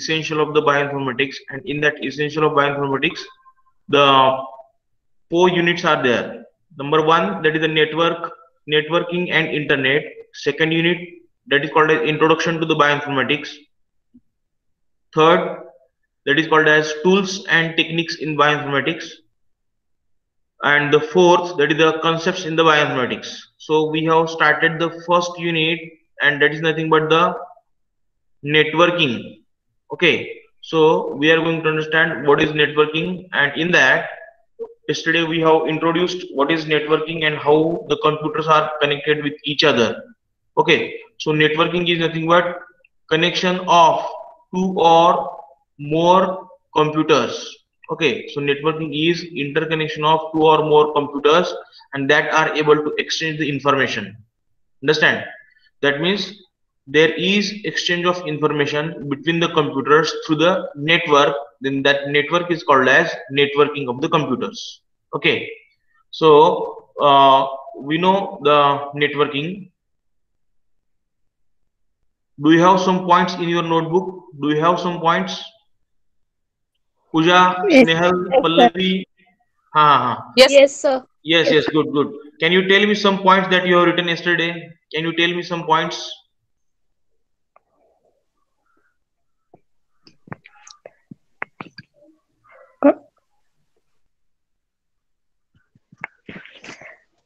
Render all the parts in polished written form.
essential of the bioinformatics, and in that essential of bioinformatics, the 4 units are there. Number 1, that is the networking and internet. Second unit, that is called as introduction to the bioinformatics. Third, that is called as tools and techniques in bioinformatics. And the fourth, that is the concepts in the bioinformatics. So we have started the first unit, and that is nothing but the networking. Okay, so we are going to understand what is networking, and in that, yesterday we have introduced what is networking and how the computers are connected with each other. Okay, so networking is nothing but connection of 2 or more computers. Okay, so networking is interconnection of 2 or more computers and that are able to exchange the information. Understand? That means there is exchange of information between the computers through the network. Then that network is called as networking of the computers. Okay, so we know the networking. Do you have some points in your notebook? Do you have some points? Pooja, Yes, Snehal, yes, sir. Pallavi. Ha. Yes. Yes, sir. Yes, good. Can you tell me some points that you have written yesterday? Can you tell me some points?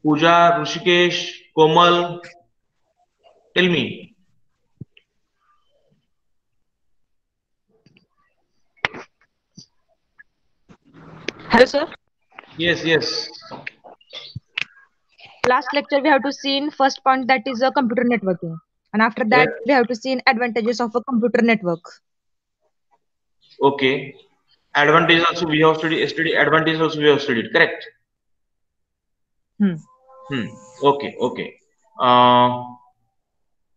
Pooja, Rushikesh, Komal, tell me. Hello, sir. Yes. Last lecture we have to see in first point, that is a computer networking, and after that Correct. we have to see in advantages of a computer network. Okay. Advantage also we have studied yesterday. Advantage also we have studied. Correct. Hmm. Okay. Uh,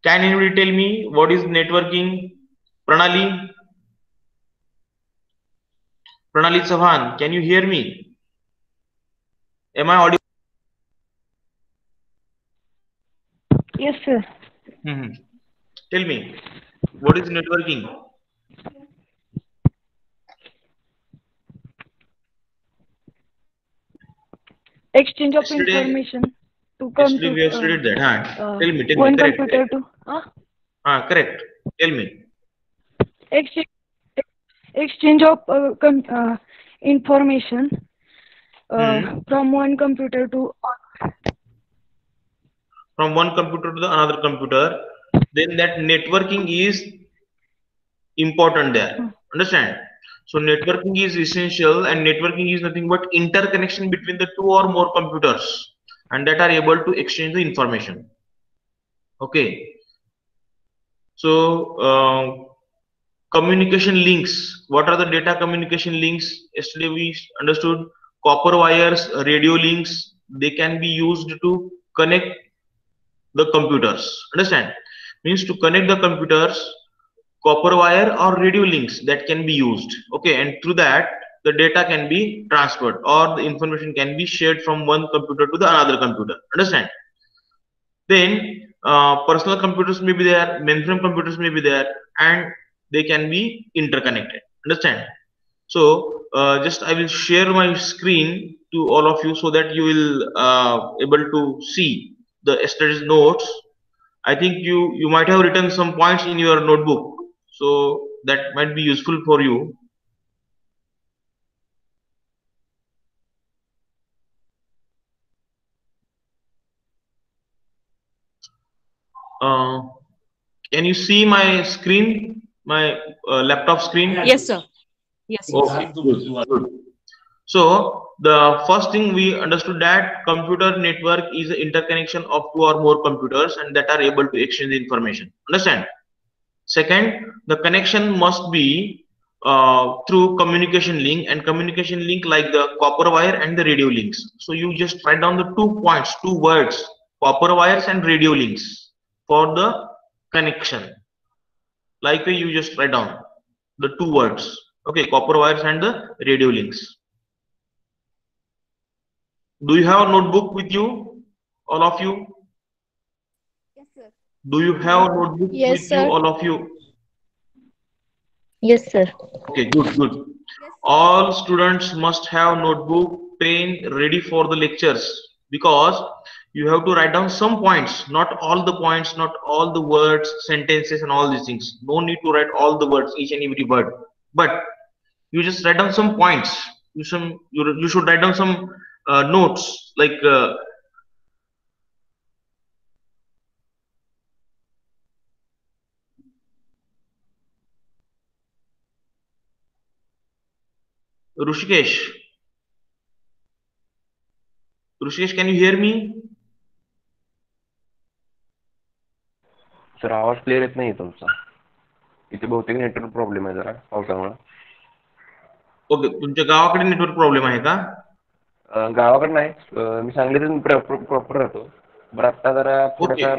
can anybody tell me what is networking? Pranali? Pranali Chauhan, can you hear me? Am I audible? Yes, sir. Hmm. Tell me, what is networking? Exchange of Yesterday, information to come yesterday to we have studied that. Tell me. one Correct. computer to Correct. Tell me. exchange exchange of information Hmm. from one computer to From one computer to the another computer, then that networking is important there. Understand? So networking is essential, and networking is nothing but interconnection between the 2 or more computers, and that are able to exchange the information. Okay. So communication links. What are the data communication links? Yesterday we understood copper wires, radio links. They can be used to connect the computers. Understand? Means to connect the computers, copper wire or radio links that can be used. Okay, and through that the data can be transferred or the information can be shared from one computer to the another computer. Understand? Then personal computers may be there, mainframe computers may be there, and they can be interconnected. Understand? So just I will share my screen to all of you so that you will able to see the yesterday's notes. I think you might have written some points in your notebook, so that might be useful for you. Uh, can you see my screen, my laptop screen? Yes, sir. Yes. Okay, good. So the first thing we understood that computer network is an interconnection of 2 or more computers and that are able to exchange information. Understand? Second, the connection must be through communication link, and communication link like the copper wire and the radio links. So you just write down the 2 points, 2 words, copper wires and radio links for the connection. Like you just write down the 2 words. Okay, copper wires and the radio links. Do you have a notebook with you, all of you? Yes, sir. Do you have a notebook Yes, with you, sir. all of you? Yes, sir. Okay, good. All students must have notebook, pen ready for the lectures, because you have to write down some points, not all the points, not all the words, sentences, and all these things. No need to write all the words, each and every word, but you just write down some points. You should write down some notes, like Rushikesh. Rushikesh, can you hear me? Sir आवाज clear येत नाही तुमचा. इथे बहुतेक network problem आहे जरा पावसामुळे. Okay, तुमच्या गावाकडे नेटवर्क प्रॉब्लेम आहे का? गावाकडे नाही, मी सांगलीतून प्रॉपर राहतो, बरं आता जरा थोडासा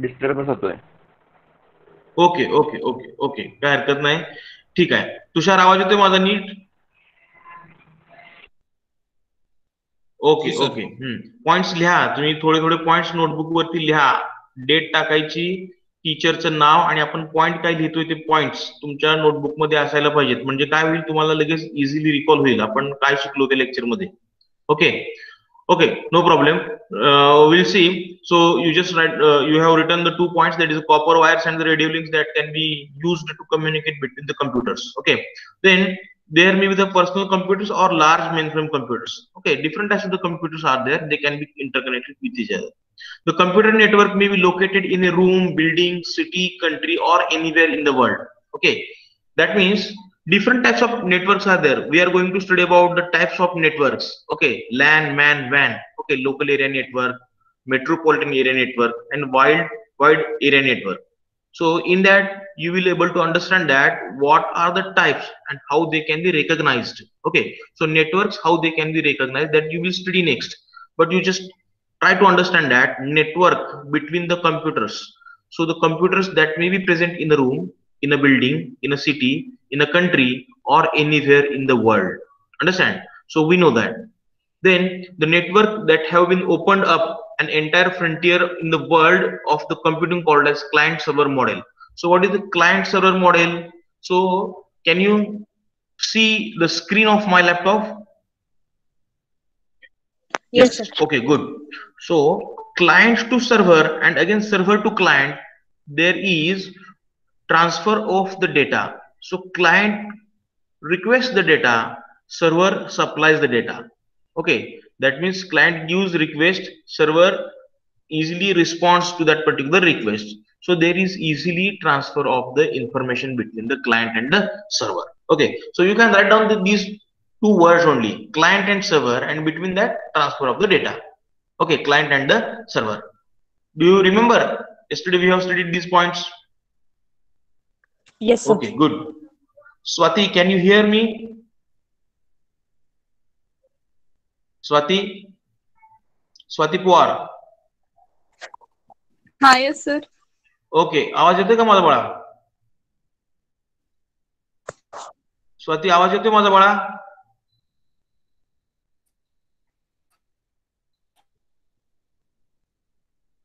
डिस्टर्बन्स होतोय. ओके ओके ओके ओके, काय हरकत नाही, ठीक आहे. तुषार, आवाज येतोय माझा नीट? Okay okay. पॉइंट्स लिहा तुम्ही, थोडे थोडे पॉइंट्स नोटबुक वरती लिहा. डेट टाकायची, टीचरचं नाव, आणि आपण पॉइंट काय लिहितोय ते पॉइंट्स तुमच्या नोटबुक मध्ये असायला पाहिजेत. म्हणजे काय होईल, तुम्हाला लगेच इझिली रिकॉल होईल आपण काय शिकलो ते लेक्चर मध्ये. Okay okay, no problem. We'll see. So you just write, you have written the 2 points, that is copper wires and the radio links that can be used to communicate between the computers. Okay, then there may be the personal computers or large mainframe computers. Okay, different types of the computers are there, they can be interconnected with each other. The computer network may be located in a room, building, city, country, or anywhere in the world. Okay, that means different types of networks are there. We are going to study about the types of networks. Okay, LAN, MAN, WAN. Okay, local area network, metropolitan area network, and wide area network. So in that you will able to understand that what are the types and how they can be recognized. Okay, so networks, how they can be recognized, that you will study next, but you just try to understand that network between the computers. So the computers that may be present in the room, in a building, in a city, in a country, or anywhere in the world. Understand? So we know that. Then the network that have been opened up an entire frontier in the world of the computing called as client server model. So what is the client server model? So can you see the screen of my laptop? Yes, sir. Okay, good. So client to server and again server to client, there is transfer of the data. So client requests the data, server supplies the data. Okay, that means client gives request, server easily responds to that particular request. So there is easily transfer of the information between the client and the server. Okay, so you can write down these 2 words only, client and server, and between that transfer of the data. Okay, client and the server. Do you remember yesterday we have studied these points? Yes, sir. Okay, good. Swati, can you hear me? Swati Pawar. Hi, yes, sir. Okay, आवाज येतोय का माझा बाळा? स्वाती, आवाज येतोय माझा बाळा?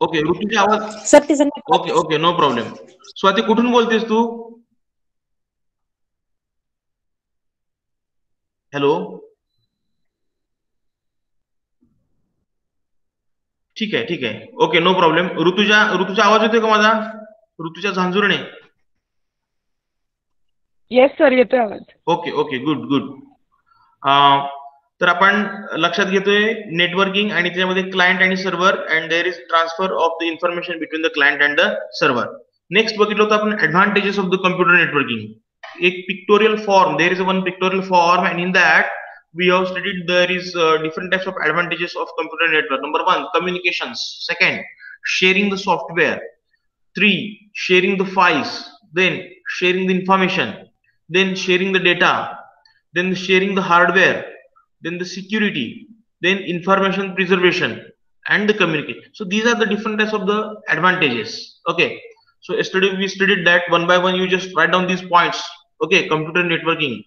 Okay, ऋतूचा आवाज. Sir okay okay, no problem. Swati, कुठून बोलतेस तू? हॅलो, ठीक आहे. Okay, no problem. ऋतूचा आवाज येतोय का माझा? ऋतूच्या झांजुरणे. येस सर, येतोय आवाज. Okay, good. तर आपण लक्षात घेतोय नेटवर्किंग आणि त्याच्यामध्ये क्लायंट आणि server, and there is transfer of the information between the client and the server. Next बघितलं होतं आपण advantages of the computer networking. एक pictorial form, there is one pictorial form, and in that we have studied there is different types of advantages of computer network. Number 1, communications. Second, sharing the software. 3, sharing the files. Then sharing the information. Then sharing the data. Then sharing the hardware. Then the security. Then information preservation and the communication. So these are the different types of the advantages. Okay, so yesterday we studied that one by one. You just write down these points. Okay, computer networking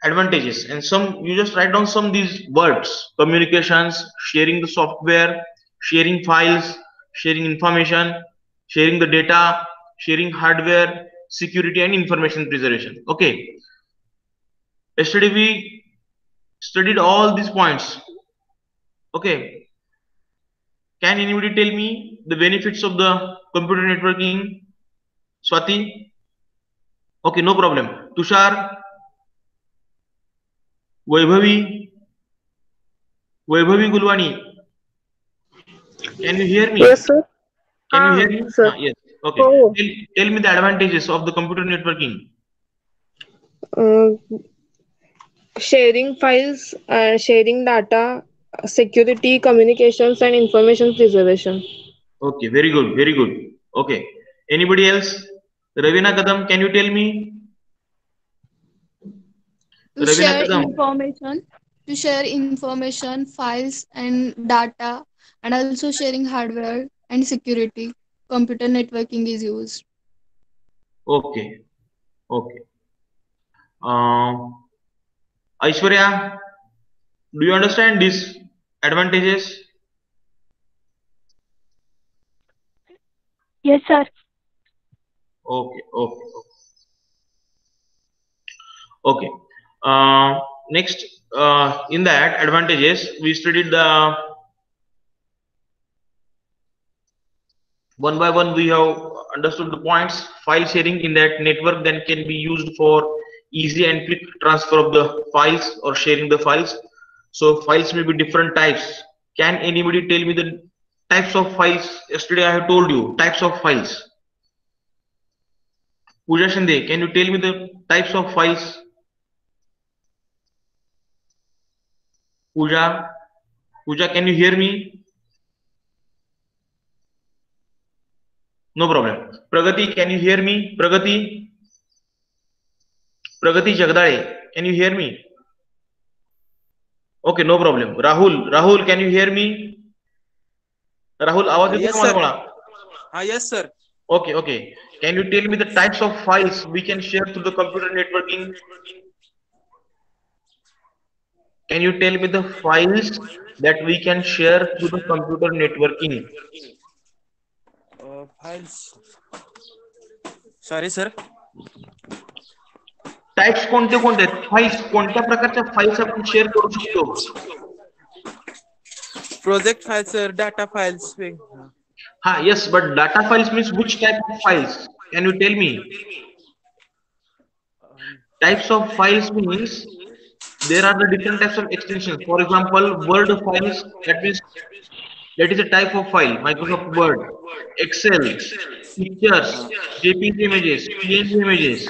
advantages, and some you just write down some these words: communications, sharing the software, sharing files, sharing information, sharing the data, sharing hardware, security and information preservation. Okay. Yesterday we studied all these points. Okay. Can anybody tell me the benefits of the computer networking? Swati? Okay, no problem. Tushar? Vaibhavi Gulwani, can you hear me? Yes, sir. Can you hear me? Sir. Yes. Okay. Oh. Tell me the advantages of the computer networking. Sharing files, sharing data, security, communications, and information preservation. Okay, very good, very good. Okay. Anybody else? Ravina Kadam, can you tell me? To Ravina share Kadam. information, files and data, and also sharing hardware and security. Computer networking is used. Okay. Okay. Aishwarya, do you understand these advantages? Yes, sir. Okay. Okay. Okay. Next, in that advantages, we studied the one by one. We have understood the points. File sharing in that network then can be used for easy and quick transfer of the files or sharing the files. So files may be different types. Can anybody tell me the types of files? Yesterday I have told you types of files. Pooja Shinde, can you tell me the types of files? Pooja, can you hear me? No problem. Pragati, can you hear me? Pragati Jagdale, can you hear me? Okay, no problem. Rahul, can you hear me? Rahul, आवाज येतो का मला? Yes, sir. Okay. Can you tell me the types of files we can share through the computer networking? Can you tell me the files that we can share through the computer networking? Files. Sorry, sir. Types कोणते files कोणत्या प्रकारच्या files आपण share करू शकतो? Project files, sir. Data files. Ha, yes, but data files means which type of files? Can you tell me? Types of files means there are the different types of extensions. For example, Word files, that is a type of file. Microsoft Word, Excel, pictures, JPG images, PNG images.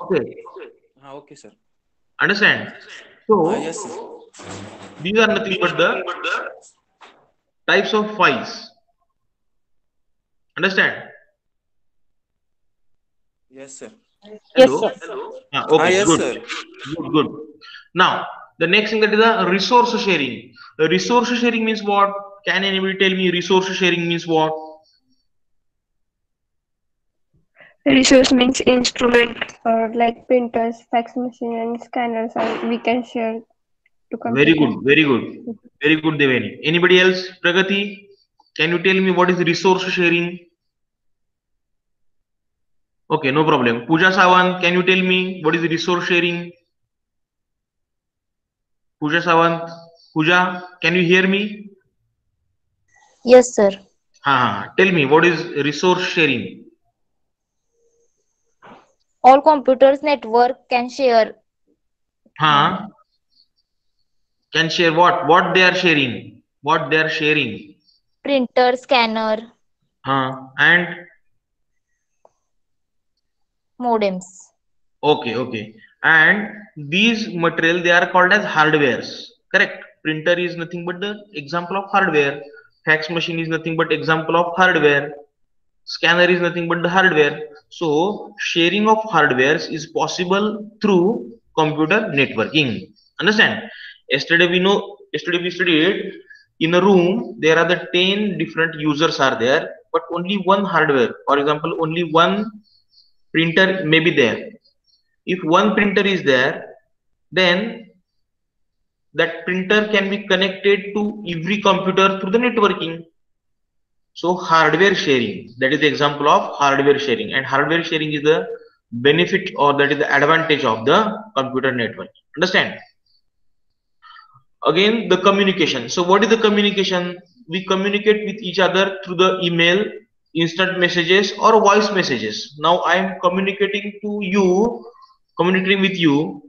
Okay. Okay, sir. Understand? So yes, sir. These are nothing but the types of files. Understand? Yes, sir. Hello? Yes, sir. Okay, yes, good. Sir. Good. Now, the next thing that is the resource sharing. The resource sharing means what? Can anybody tell me resource sharing means what? Resource means instrument like printers, fax machine, and scanners. We can share to computer. Very good, Devani. Anybody else? Pragati, can you tell me what is resource sharing? Okay, no problem. Pooja Sawant, can you tell me what is resource sharing? Pooja Sawant, Pooja, can you hear me? Yes, sir. Tell me what is resource sharing? All computers network can share. Can share what? What they are sharing? What they are sharing? Printer, scanner. And Modems. Okay. And these material they are called as hardwares. Correct. Printer is nothing but the example of hardware. Fax machine is nothing but example of hardware. Scanner is nothing but the hardware. So sharing of hardwares is possible through computer networking. Understand? Yesterday we studied in a room there are the 10 different users are there, but only one hardware. For example, only one printer may be there. If one printer is there, then that printer can be connected to every computer through the networking. So hardware sharing, that is the example of hardware sharing, and hardware sharing is the benefit, or that is the advantage of the computer network. Understand? Again, the communication. So what is the communication? We communicate with each other through the email, instant messages, or voice messages. Now I am communicating with you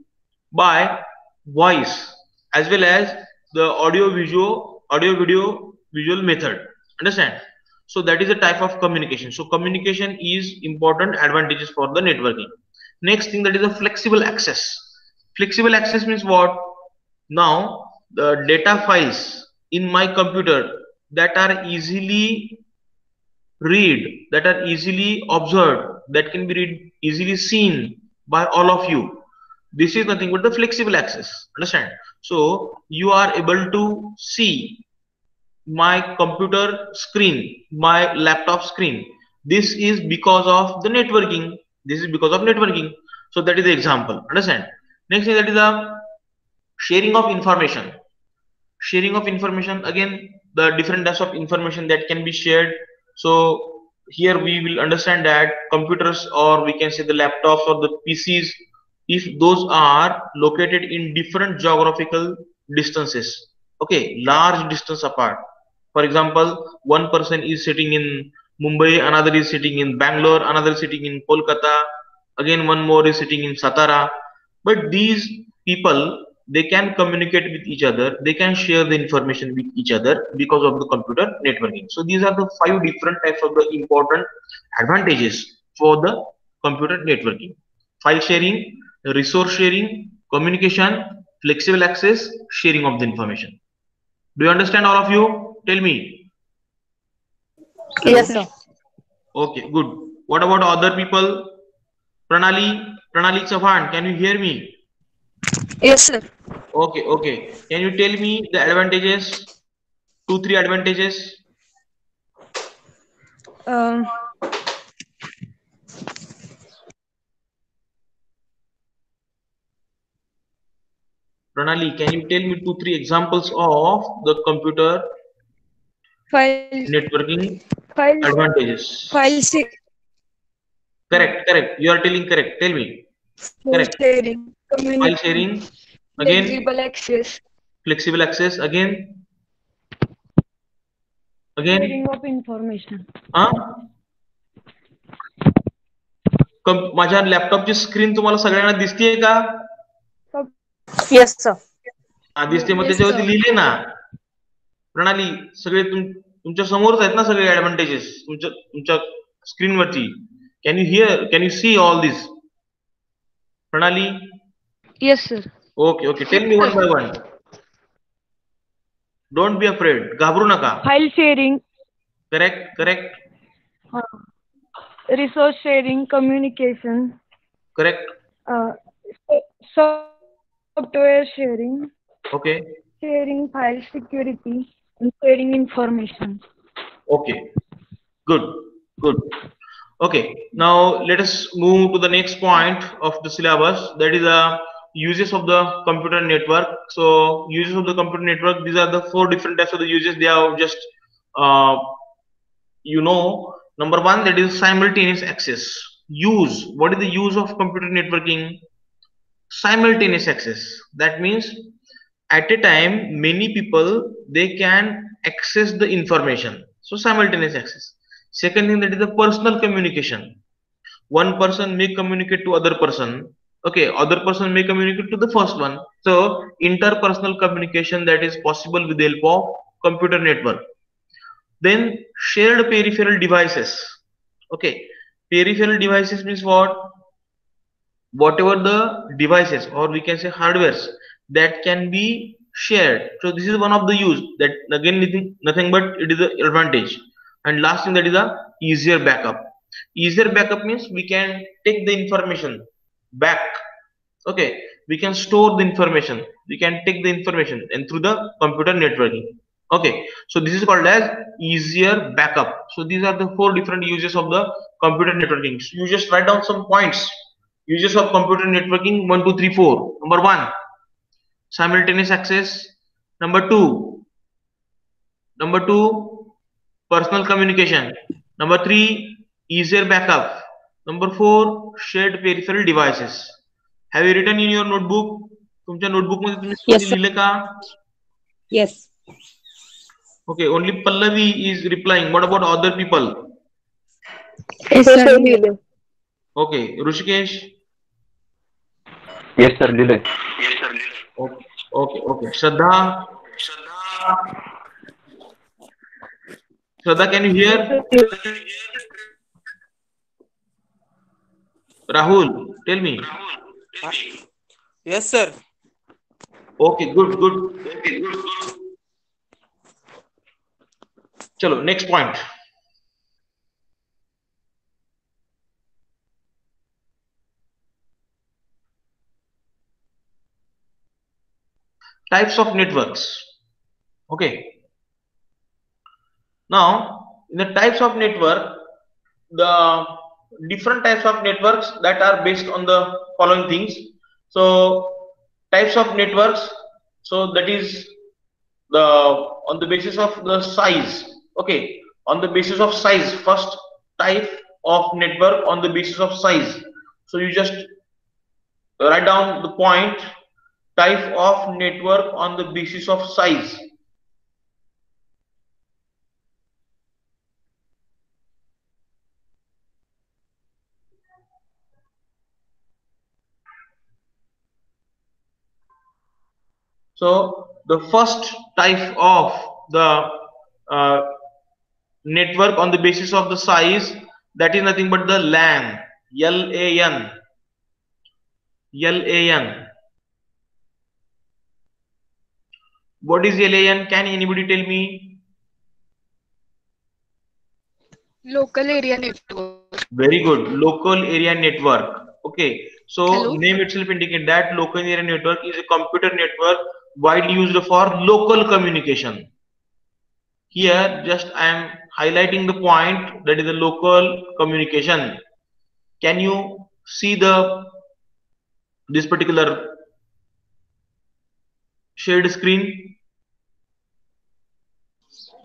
by voice, as well as the audio video visual method. Understand? So that is a type of communication. So communication is important advantages for the networking. Next thing, that is a flexible access. Flexible access means what? Now the data files in my computer that are easily read, that are easily observed, that can be easily seen by all of you. This is nothing but the flexible access. Understand? So you are able to see my computer screen, my laptop screen. This is because of the networking. This is because of networking. So that is the example. Understand? Next thing, that is the sharing of information. Sharing of information, again, the different types of information that can be shared. So here we will understand that computers, or we can say the laptops or the PCs, if those are located in different geographical distances, okay, large distance apart. For example, one person is sitting in Mumbai, another is sitting in Bangalore, another is sitting in Kolkata, again one more is sitting in Satara. But these people, they can communicate with each other, they can share the information with each other because of the computer networking. So these are the 5 different types of the important advantages for the computer networking: file sharing, resource sharing, communication, flexible access, sharing of the information. Do you understand, all of you? Tell me. Yes, sir. Okay, good. What about other people? Pranali Chauhan, can you hear me? Yes, sir. Okay, okay. Can you tell me the advantages? 2-3 advantages. Pranali, can you tell me 2-3 examples of the computer networking advantages? Correct. You are telling correct. Tell me. Correct. Sharing, File sharing. Again. access, Flexible access. Again. sharing of information. माझ्या लॅपटॉपची screen तुम्हाला सगळ्यांना दिसतेय का? Yes, sir. दिसते. मग Yes, त्याच्यावरती sir. लिहिले ना प्रणाली, सगळे तुमच्या समोरच आहेत ना सगळे ऍडव्हान्टेजेस तुमच्या स्क्रीनवरती. Can you see all this? Pranali? Yes, sir. Okay. Tell me one by one. Don't be afraid. घाबरू नका. File sharing, correct. resource sharing, communication, correct. software sharing, okay. sharing file security, and sharing information. Okay, good. Okay, now let us move to the next point of the syllabus, that is the uses of the computer network. So uses of the computer network, these are the 4 different types of the uses. They are just number 1, that is simultaneous access. What is the use of computer networking? Simultaneous access. That means at a time many people, they can access the information. So simultaneous access. Second thing, that is the personal communication. One person may communicate to other person. Okay, other person may communicate to the first one. So interpersonal communication, that is possible with the help of computer network. Then shared peripheral devices. Okay, peripheral devices means what? Whatever the devices, or we can say hardwares, that can be shared. So this is one of the use, that again nothing but it is the advantage. And last thing, that is a easier backup. Easier backup means we can take the information back. Okay, we can store the information, we can take the information, and through the computer networking. Okay, so this is called as easier backup. So these are the 4 different uses of the computer networking. So you just write down some points. Uses of computer networking: 1, 2, 3, 4. Number 1, simultaneous access. Number 2, personal communication. Number 3, easier backup. Number 4, shared peripheral devices. Have you written in your notebook? तुमच्या notebook मध्ये तुम्ही Yes, sir. लिहिले का? Yes. Okay, only Pallavi is replying. What about other people? Yes, sir. Okay, Rushikesh. Yes sir लिहिलंय. Okay. Shraddha, can you hear? Rahul, tell me. Yes, sir. Okay, good. Chalo, next point. Types of networks. Okay. Now, in the types of network, the different types of networks that are based on the following things. So, types of networks. So that is on the basis of the size. Okay, on the basis of size. First type of network on the basis of size. So you just write down the point. Type of network on the basis of size. So the first type of the network on the basis of the size, that is nothing but the LAN. LAN. What is LAN? Can anybody tell me? Local area network. Very good. Local area network. Okay. So Hello? name itself indicates that local area network is a computer network widely used for local communication. Here just I am highlighting the point, that is the local communication. Can you see this particular shared screen?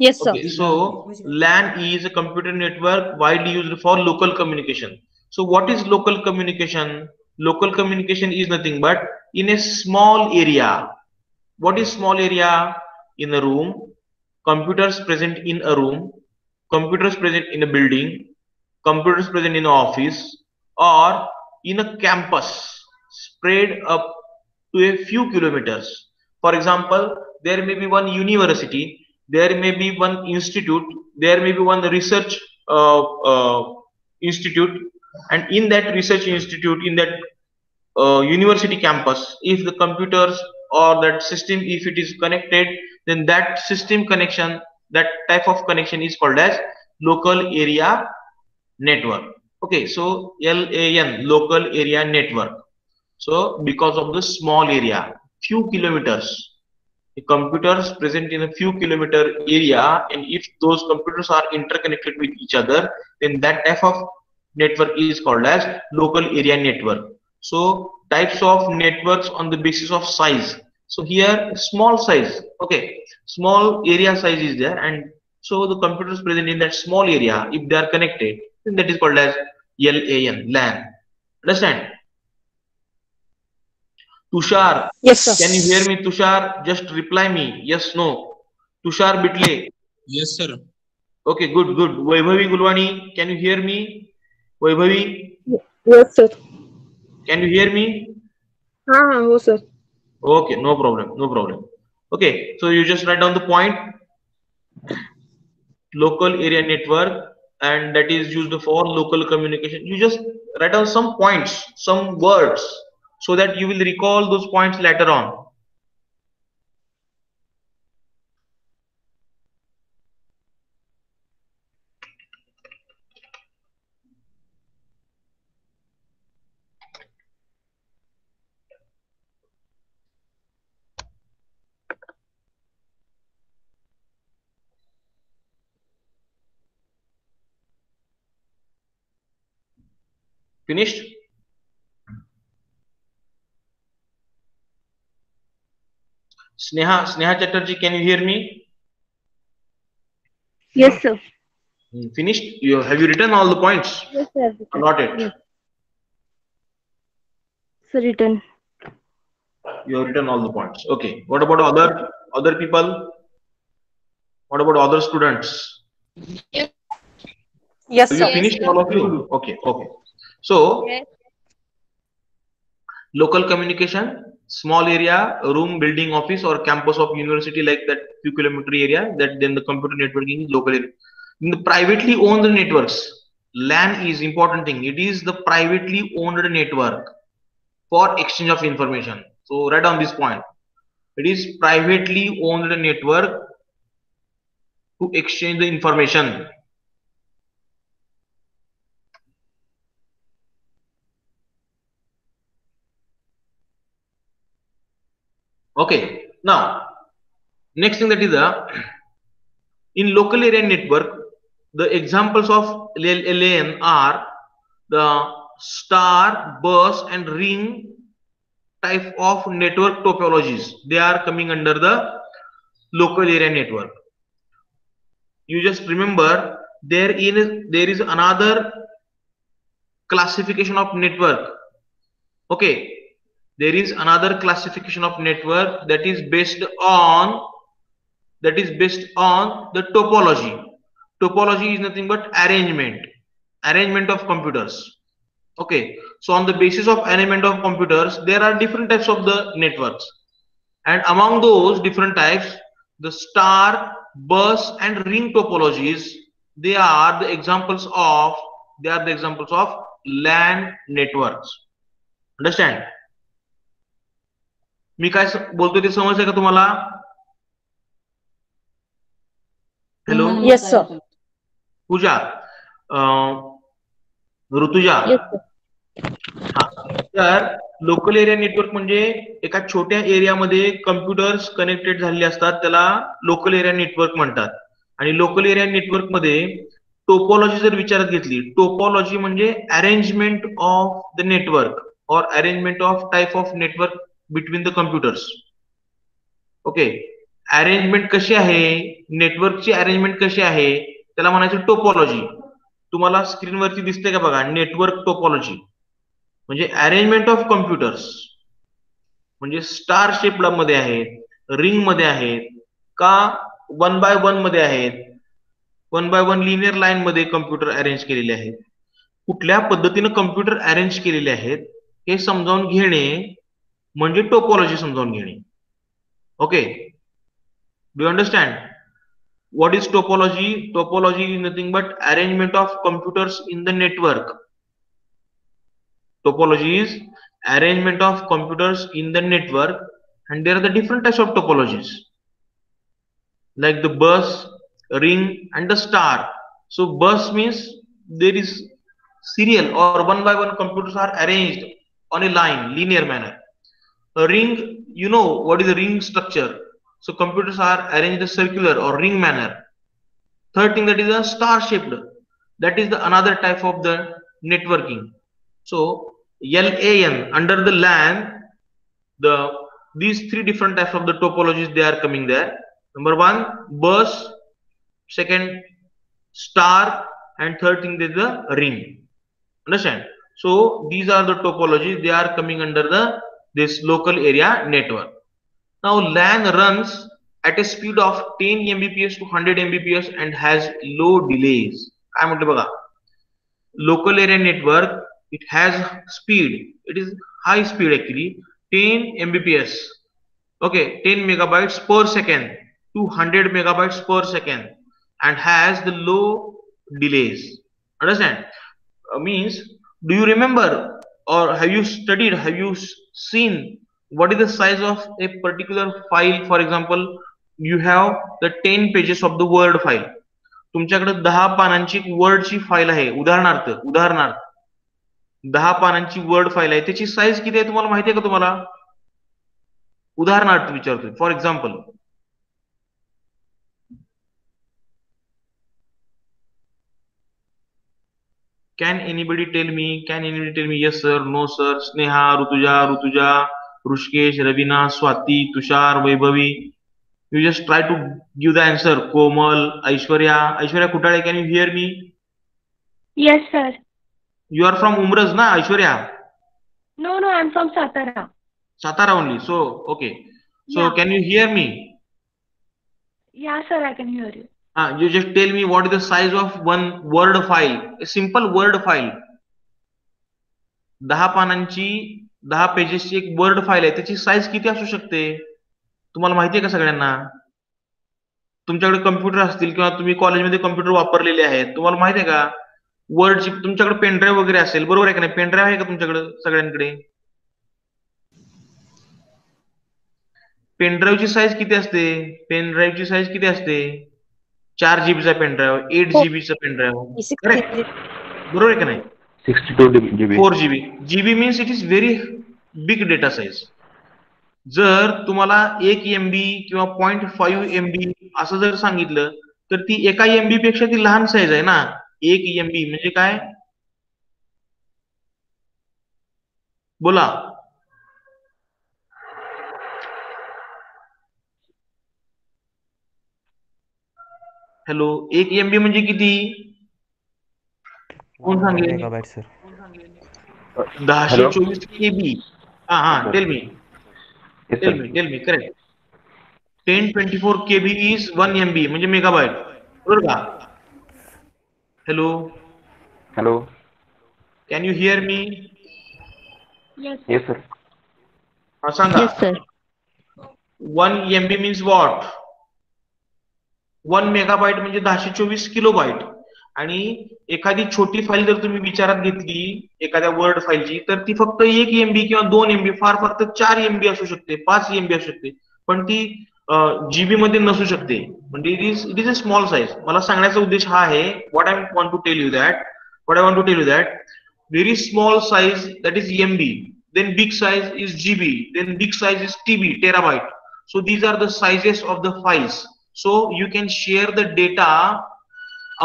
Yes, sir. Okay, so LAN is a computer network widely used for local communication. So what is local communication? Local communication is nothing but in a small area. What is small area? In a room, computers present in a room, computers present in a building, computers present in an office, or in a campus spread up to a few kilometers. For example, there may be one university, there may be one institute, there may be one research institute, and in that research institute, in that university campus, if the computers or that system, if it is connected, then that system connection, that type of connection is called as local area network. Okay, so LAN, local area network. So because of the small area, few kilometers, the computers present in a few kilometer area, and if those computers are interconnected with each other, then that type of network is called as local area network. So types of networks on the basis of size. So here small size, okay, small area size is there, and so the computers present in that small area, if they are connected, then that is called as LAN. Understand? Tushar, Yes, sir. can you hear me, Tushar? Just reply me, yes, no. Tushar Bitle. Yes, sir. Okay, good. Vaibhavi Gulwani, can you hear me? Vaibhavi, Yes, sir. can you hear me? Oh, sir. Okay, no problem. Okay, so you just write down the point, local area network, and that is used for local communication. You just write down some points, some words, so that you will recall those points later on. Finished? Sneha Chatterjee, can you hear me? Yes, sir. Finished? Have you written all the points? Yes, sir. Or not yet? Yes. Sir, written. You have written all the points. Okay. What about other people? What about other students? Yes, Have you sir. finished all of you? Okay. Okay. So local communication, small area, room, building, office, or campus of university, like that few kilometer area. That then the computer networking is local area. In the privately owned networks, LAN is important thing. It is the privately owned network for exchange of information. So write down this point. It is privately owned network to exchange the information. Okay. Now, next thing that is in local area network, the examples of LAN are the star, bus, and ring type of network topologies. They are coming under the local area network. You just remember there is another classification of network. Okay, there is another classification of network that is based on the topology. Topology is nothing but arrangement of computers. Okay, so on the basis of arrangement of computers, there are different types of the networks, and among those different types, the star, bus, and ring topologies, they are the examples of LAN networks. Understand? मी काय बोलतोय ते समजतंय का तुम्हाला? Hello. Yes, sir. पूजा, ऋतुजा. हा, तर local area network म्हणजे एका छोट्या एरियामध्ये कम्प्युटर्स कनेक्टेड झालेले असतात, त्याला लोकल एरिया नेटवर्क म्हणतात. आणि लोकल एरिया नेटवर्क मध्ये टोपोलॉजी जर विचारात घेतली, टोपोलॉजी म्हणजे अरेंजमेंट ऑफ द नेटवर्क और arrangement of type of network between the computers. Okay, arrangement कशी आहे, नेटवर्कची अरेंजमेंट कशी आहे, त्याला म्हणायचं टोपोलॉजी. तुम्हाला स्क्रीनवरती दिसते का बघा, नेटवर्क टोपोलॉजी म्हणजे अरेंजमेंट ऑफ कम्प्युटर्स, म्हणजे स्टार शेप मध्ये आहेत, रिंग मध्ये आहेत का 1 by 1 मध्ये आहेत, 1 by 1 लिनियर लाईन मध्ये कम्प्युटर अरेंज केलेले आहेत. कुठल्या पद्धतीने कम्प्युटर अरेंज केलेले आहेत हे समजावून घेणे म्हणजे टोपोलॉजी समजावून घेणे. Okay, do you understand what is topology? Topology is nothing but arrangement of computers in the network. Topology is arrangement of computers in the network, and there are the different types of topologies like the bus, ring, and the star. So bus means there is serial or 1 by 1 computers are arranged on a line, linear manner. A ring, you know what is the ring structure. So computers are arranged in a circular or ring manner. Third thing, that is a star shaped. That is the another type of the networking. So LAN under the LAN, these three different types of the topologies, they are coming there. Number 1, bus. Second, star, and third thing is the ring. Understand? So these are the topologies. They are coming under this local area network. Now LAN runs at a speed of 10 Mbps to 100 Mbps and has low delays. काय म्हटलं बघा, local area network, it has speed, it is high speed actually, 10 Mbps, okay, 10 megabytes per second to 100 megabytes per second, and has the low delays. Understand? Means, do you remember or have you studied, have you seen what is the size of a particular file? For example, you have the 10 pages of the word file. तुमच्याकडे 10 पानांची वर्डची file आहे, उदाहरणार्थ 10 पानांची word file आहे, त्याची size किती आहे तुम्हाला माहिती आहे का? तुम्हाला उदाहरणार्थ विचारतोय. For example, can anybody tell me? Yes sir, no sir. Sneha, Rutuja, Rushkesh, Ravina, Swati, Tushar, Vaibhavi. You just try to give the answer. Komal, Aishwarya Kutale, can you hear me? Yes, sir. You are from Umraz, na, Aishwarya? No, I'm from Satara. Satara only. So, okay. So, Yeah. can you hear me? Yeah, sir, I can hear you. You just tell me what is the size of one word file. A simple word file. 10 पानांची 10 पेजेसची एक word file आहे, त्याची size किती असू शकते तुम्हाला माहिती आहे का सगळ्यांना? तुमच्याकडे कम्प्युटर असतील किंवा तुम्ही कॉलेजमध्ये कम्प्युटर वापरलेले आहेत, तुम्हाला माहिती आहे का वर्डची तुमच्याकडे पेन ड्राईव्ह वगैरे असेल, बरोबर आहे का नाही? पेन ड्राईव्ह आहे का तुमच्याकडे सगळ्यांकडे? पेन ड्राईव्हची साईज किती असते? पेन ड्राईव्हची साईज किती असते? 4 GB चा पेन ड्राईव्ह, 8 GB चा पेन ड्राईव्ह, करेक्ट? बरोबर आहे का नाही? 62 GB. 4 GB. GB means it is very big data size. जर तुम्हाला 1 MB किंवा 0.5 MB असं जर सांगितलं तर ती एका MB पेक्षा ती लहान साईज आहे ना. 1 MB म्हणजे काय? बोला. हॅलो, 1 MB म्हणजे किती? कोण सांगेल? Megabyte sir. 1024 KB. हा, tell me. Correct. 1024 KB is 1 MB म्हणजे मेगाबाइट, बरोबर का? Hello, can you hear me? Yes, sir. हा, सांगा. Yes, sir. 1 MB means what? 1 megabyte म्हणजे 1024 किलोबाइट. आणि एखादी छोटी फाईल जर तुम्ही विचारात घेतली एखाद्या वर्ड फाईलची तर ती फक्त 1 MB किंवा 2 MB, फार फक्त 4 MB असू शकते, 5 MB असू शकते, पण ती GB मध्ये नसू शकते. म्हणजे it is a small size. मला सांगण्याचा उद्देश हा आहे, what I want to tell you that very small size that is MB, then big size is GB, then big size is TB, terabyte. So these are the sizes of the files. So you can share the data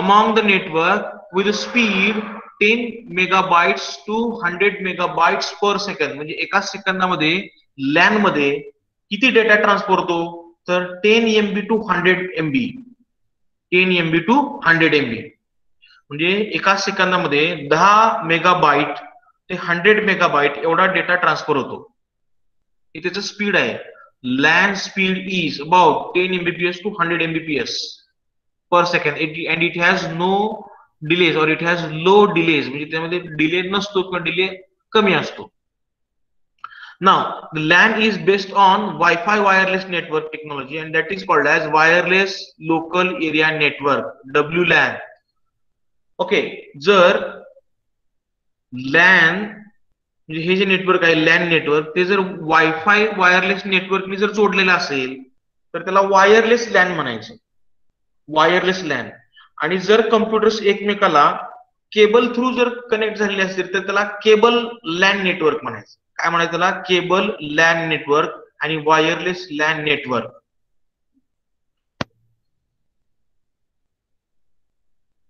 among the network with a speed 10 megabytes to 100 megabytes per second. म्हणजे एका सेकंदामध्ये LAN मध्ये किती data transfer होतो? तर 10 MB to 100 MB. 10 MB to 100 MB म्हणजे एका सेकंदामध्ये 10 megabyte ते 100 megabyte एवढा डेटा ट्रान्सफर होतो. हे त्याचं स्पीड आहे. LAN speed is about 10 Mbps to 100 Mbps per second, and it has no delays or it has low delays. म्हणजे त्यामध्ये डिले नसतो किंवा डिले कमी असतो. Now the LAN is based on Wi-Fi wireless network technology and that is called as wireless local area network, WLAN. Okay, जर LAN म्हणजे हे जे network आहे LAN network, ते जर वायफाय वायरलेस नेटवर्कने जर जोडलेलं असेल तर त्याला वायरलेस लॅन म्हणायचं, वायरलेस लॅन. आणि जर कम्प्युटर्स एकमेकाला केबल थ्रू जर कनेक्ट झालेले असतील तर त्याला केबल लॅन नेटवर्क म्हणायचं. काय म्हणायचं त्याला? केबल लॅन नेटवर्क आणि wireless LAN network.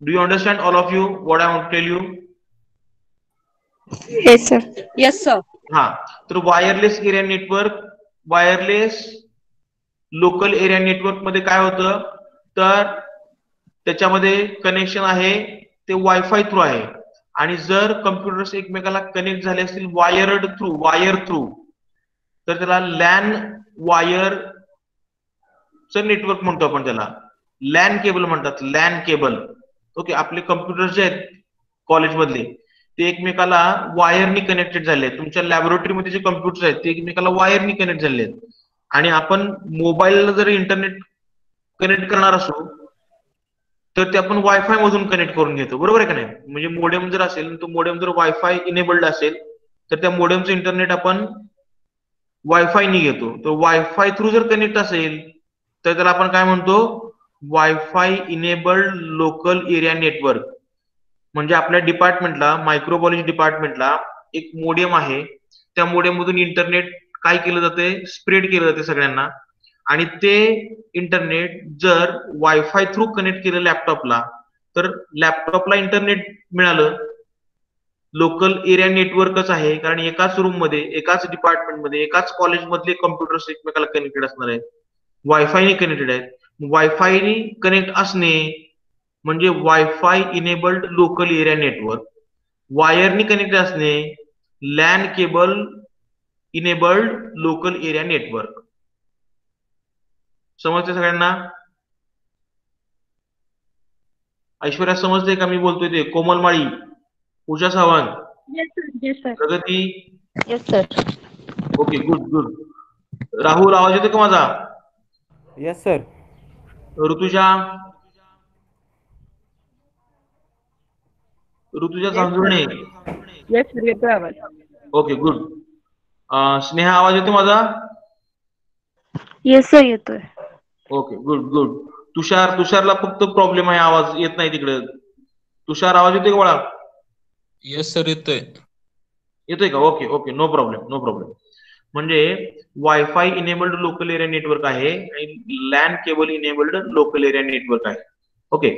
Do you understand all of you what I want to tell you? Yes, sir. Yes, sir. हा, तर wireless area network, wireless local area network मध्ये काय होतं तर त्याच्यामध्ये कनेक्शन आहे ते वायफाय थ्रू आहे. आणि जर कम्प्युटर्स एकमेकाला कनेक्ट झाले असतील वायर थ्रू तर त्याला लॅन वायर च नेटवर्क म्हणतो आपण, त्याला लॅन केबल म्हणतात, लॅन केबल. ओके, आपले कम्प्युटर्स जे आहेत कॉलेजमधले ते एकमेकाला वायरनी कनेक्टेड झाले आहेत. तुमच्या लॅबोरेटरीमध्ये जे कम्प्युटर्स आहेत ते एकमेकाला वायरनी कनेक्ट झाले आहेत. आणि आपण मोबाईलला जर इंटरनेट कनेक्ट करणार असू तर ते आपण वायफाय मधून कनेक्ट करून घेतो, बरोबर आहे का नाही? म्हणजे मोडेम जर असेल, तो मोडेम जर वायफाय इनेबल्ड असेल तर त्या मोडेमचं इंटरनेट आपण वायफायनी घेतो. तर वायफाय थ्रू जर कनेक्ट असेल तर त्याला आपण काय म्हणतो? Wifi enabled local area network. म्हणजे आपल्या डिपार्टमेंटला, मायक्रोबायोलॉजी डिपार्टमेंटला एक मोडेम आहे, त्या मोडेम मधून इंटरनेट काय केलं जाते? स्प्रेड केलं जाते सगळ्यांना. आणि ते इंटरनेट जर वायफाय थ्रू कनेक्ट केलं लॅपटॉपला तर लॅपटॉपला इंटरनेट मिळालं. लोकल एरिया नेटवर्कच आहे, कारण एकाच रूम मध्ये, एकाच डिपार्टमेंटमध्ये, एकाच कॉलेज मधले कम्प्युटर्स एकमेकाला कनेक्टेड असणार आहेत. वायफायने कनेक्टेड आहेत. वायफायने कनेक्ट असणे म्हणजे wifi enabled local area network. वायरनी कनेक्ट असणे LAN cable enabled local area network. समजते सगळ्यांना? ऐश्वर्या समजते का मी बोलतोय ते? कोमल माळी, Pooja Sawant, Pragati. Yes sir. Okay, good good. Rahul, आवाज येतो का माझा? Yes sir. Rutuja Zanjurne. Yes sir, येतोय आवाज. Okay, good. स्नेहा, आवाज येतो माझा? येस सर, येतोय. Okay, good good. तुषारला फक्त प्रॉब्लेम आहे, आवाज येत नाही तिकडे. तुषार, आवाज येतोय का बाळा? येस सर, येतोय. येतोय का? Okay okay, no problem no problem. म्हणजे wifi enabled local area network आहे आणि LAN cable enabled local area network आहे. Okay.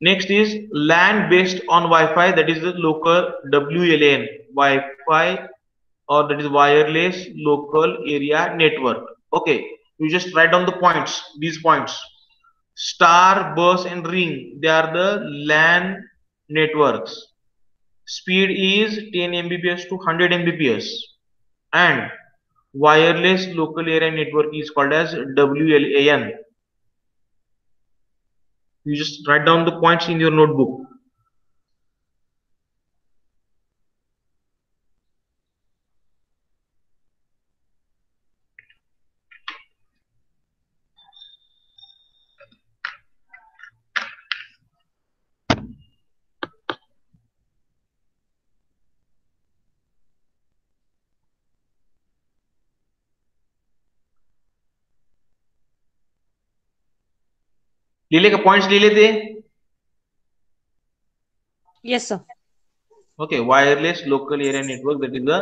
Next is LAN based on wifi, that is the local WLAN, wifi or that is wireless local area network. Okay, you just write down the points, these points. Star, bus and ring, they are the LAN networks. Speed is 10 Mbps to 100 Mbps and wireless local area network is called as WLAN. You just write down the points in your notebook. लिहिले का? Points लिहिले ते? Yes sir. Okay, wireless local area network, that is the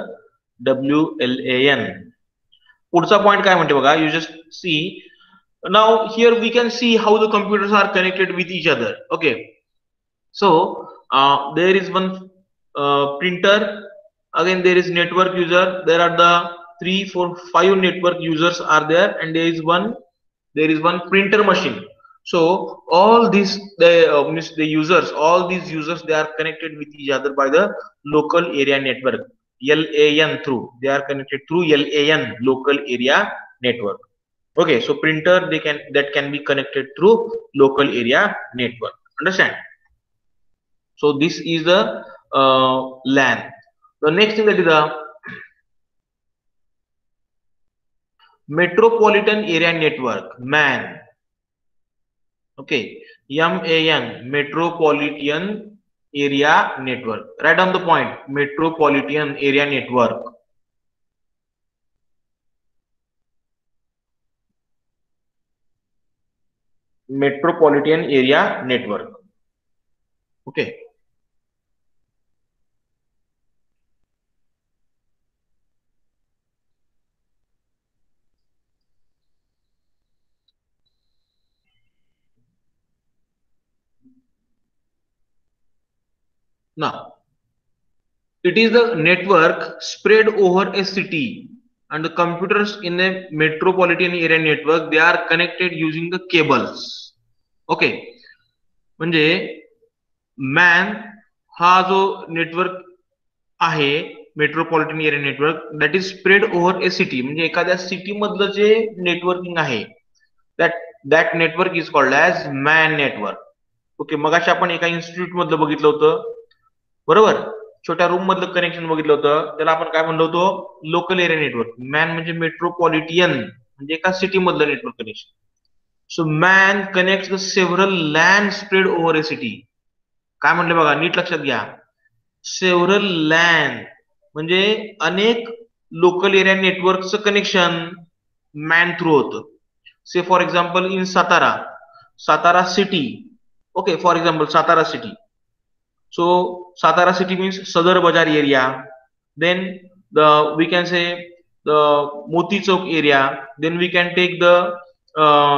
WLAN. पुढचा point काय म्हणते बघा. You just see now here we can see how the computers are connected with each other. Okay, so there is one printer, again there is network user, there are the 3 4 5 network users are there, and there is one printer machine. So all these the users, all these users, they are connected with each other by the local area network, LAN through. They are connected through LAN, local area network. Okay, so printer that can be connected through local area network. Understand? So this is the LAN. The next thing, that is the metropolitan area network, MAN. Okay, MAN, metropolitan area network. Write down the point, metropolitan area network. Metropolitan area network. Okay. Now, it is the network spread over a city, and the computers in a metropolitan area network, they are connected using the cables. Okay, म्हणजे MAN हा जो network आहे, metropolitan area network, that is spread over A city, म्हणजे एखाद्या city मधलं जे networking आहे, that network is called as MAN network. Okay, मगाशी आपण एका इन्स्टिट्यूट मधलं बघितलं होतं, बरोबर? छोट्या रूम मधलं कनेक्शन बघितलं होतं, त्याला आपण काय म्हणलो होतो? Local area network. मॅन म्हणजे मेट्रोपॉलिटियन, म्हणजे एका सिटी मधलं network connection. So man connect the several LAN spread over A city. काय म्हणले बघा, नीट लक्षात घ्या. सेव्हरल लॅन म्हणजे अनेक लोकल एरिया नेटवर्कचं कनेक्शन मॅन थ्रू होतं. Say for example in Satara city. Okay, for example, Satara city. So Satara city means Sadar Bazar area. Then we can say the Moti Chowk area. Then we can take the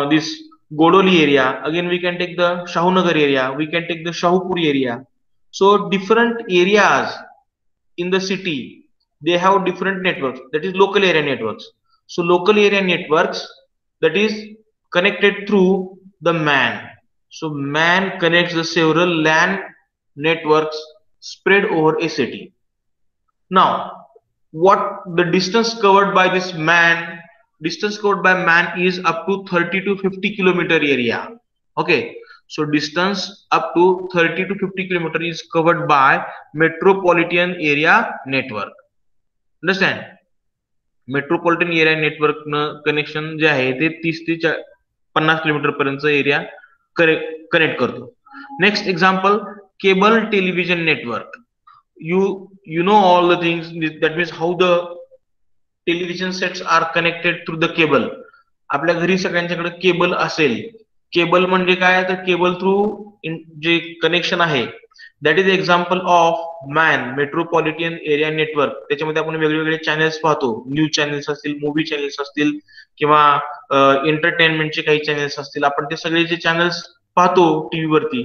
this Godoli area. Again we can take the Shahunagar area. We can take the Shahupur area. So different areas in the city, they have different networks. That is local area networks. So local area networks, that is connected through the MAN. So MAN connects the several LAN networks spread over a city. Now, what the distance covered by this MAN, distance covered by MAN is up to 30 to 50 kilometer area. Okay, so distance up to 30 to 50 kilometer is covered by metropolitan area network. Understand? Metropolitan area network connection जे आहे ते 30 ते 50 kilometre पर्यंत area connect करतो. Next example, cable television network. you know all the things, that means how the television sets are connected through the cable. आपल्या घरी सगळ्यांच्याकडे cable असेल. Cable म्हणजे काय, तर केबल थ्रू जे कनेक्शन आहे, that is example of man metropolitan area network. त्याच्यामध्ये आपण वेगवेगळे चॅनल्स पाहतो, न्यूज चॅनल्स असतील, मूवी चॅनल्स असतील, किंवा एंटरटेनमेंटचे काही चॅनल्स असतील. आपण ते सगळे जे चॅनल्स पाहतो टीव्ही वरती,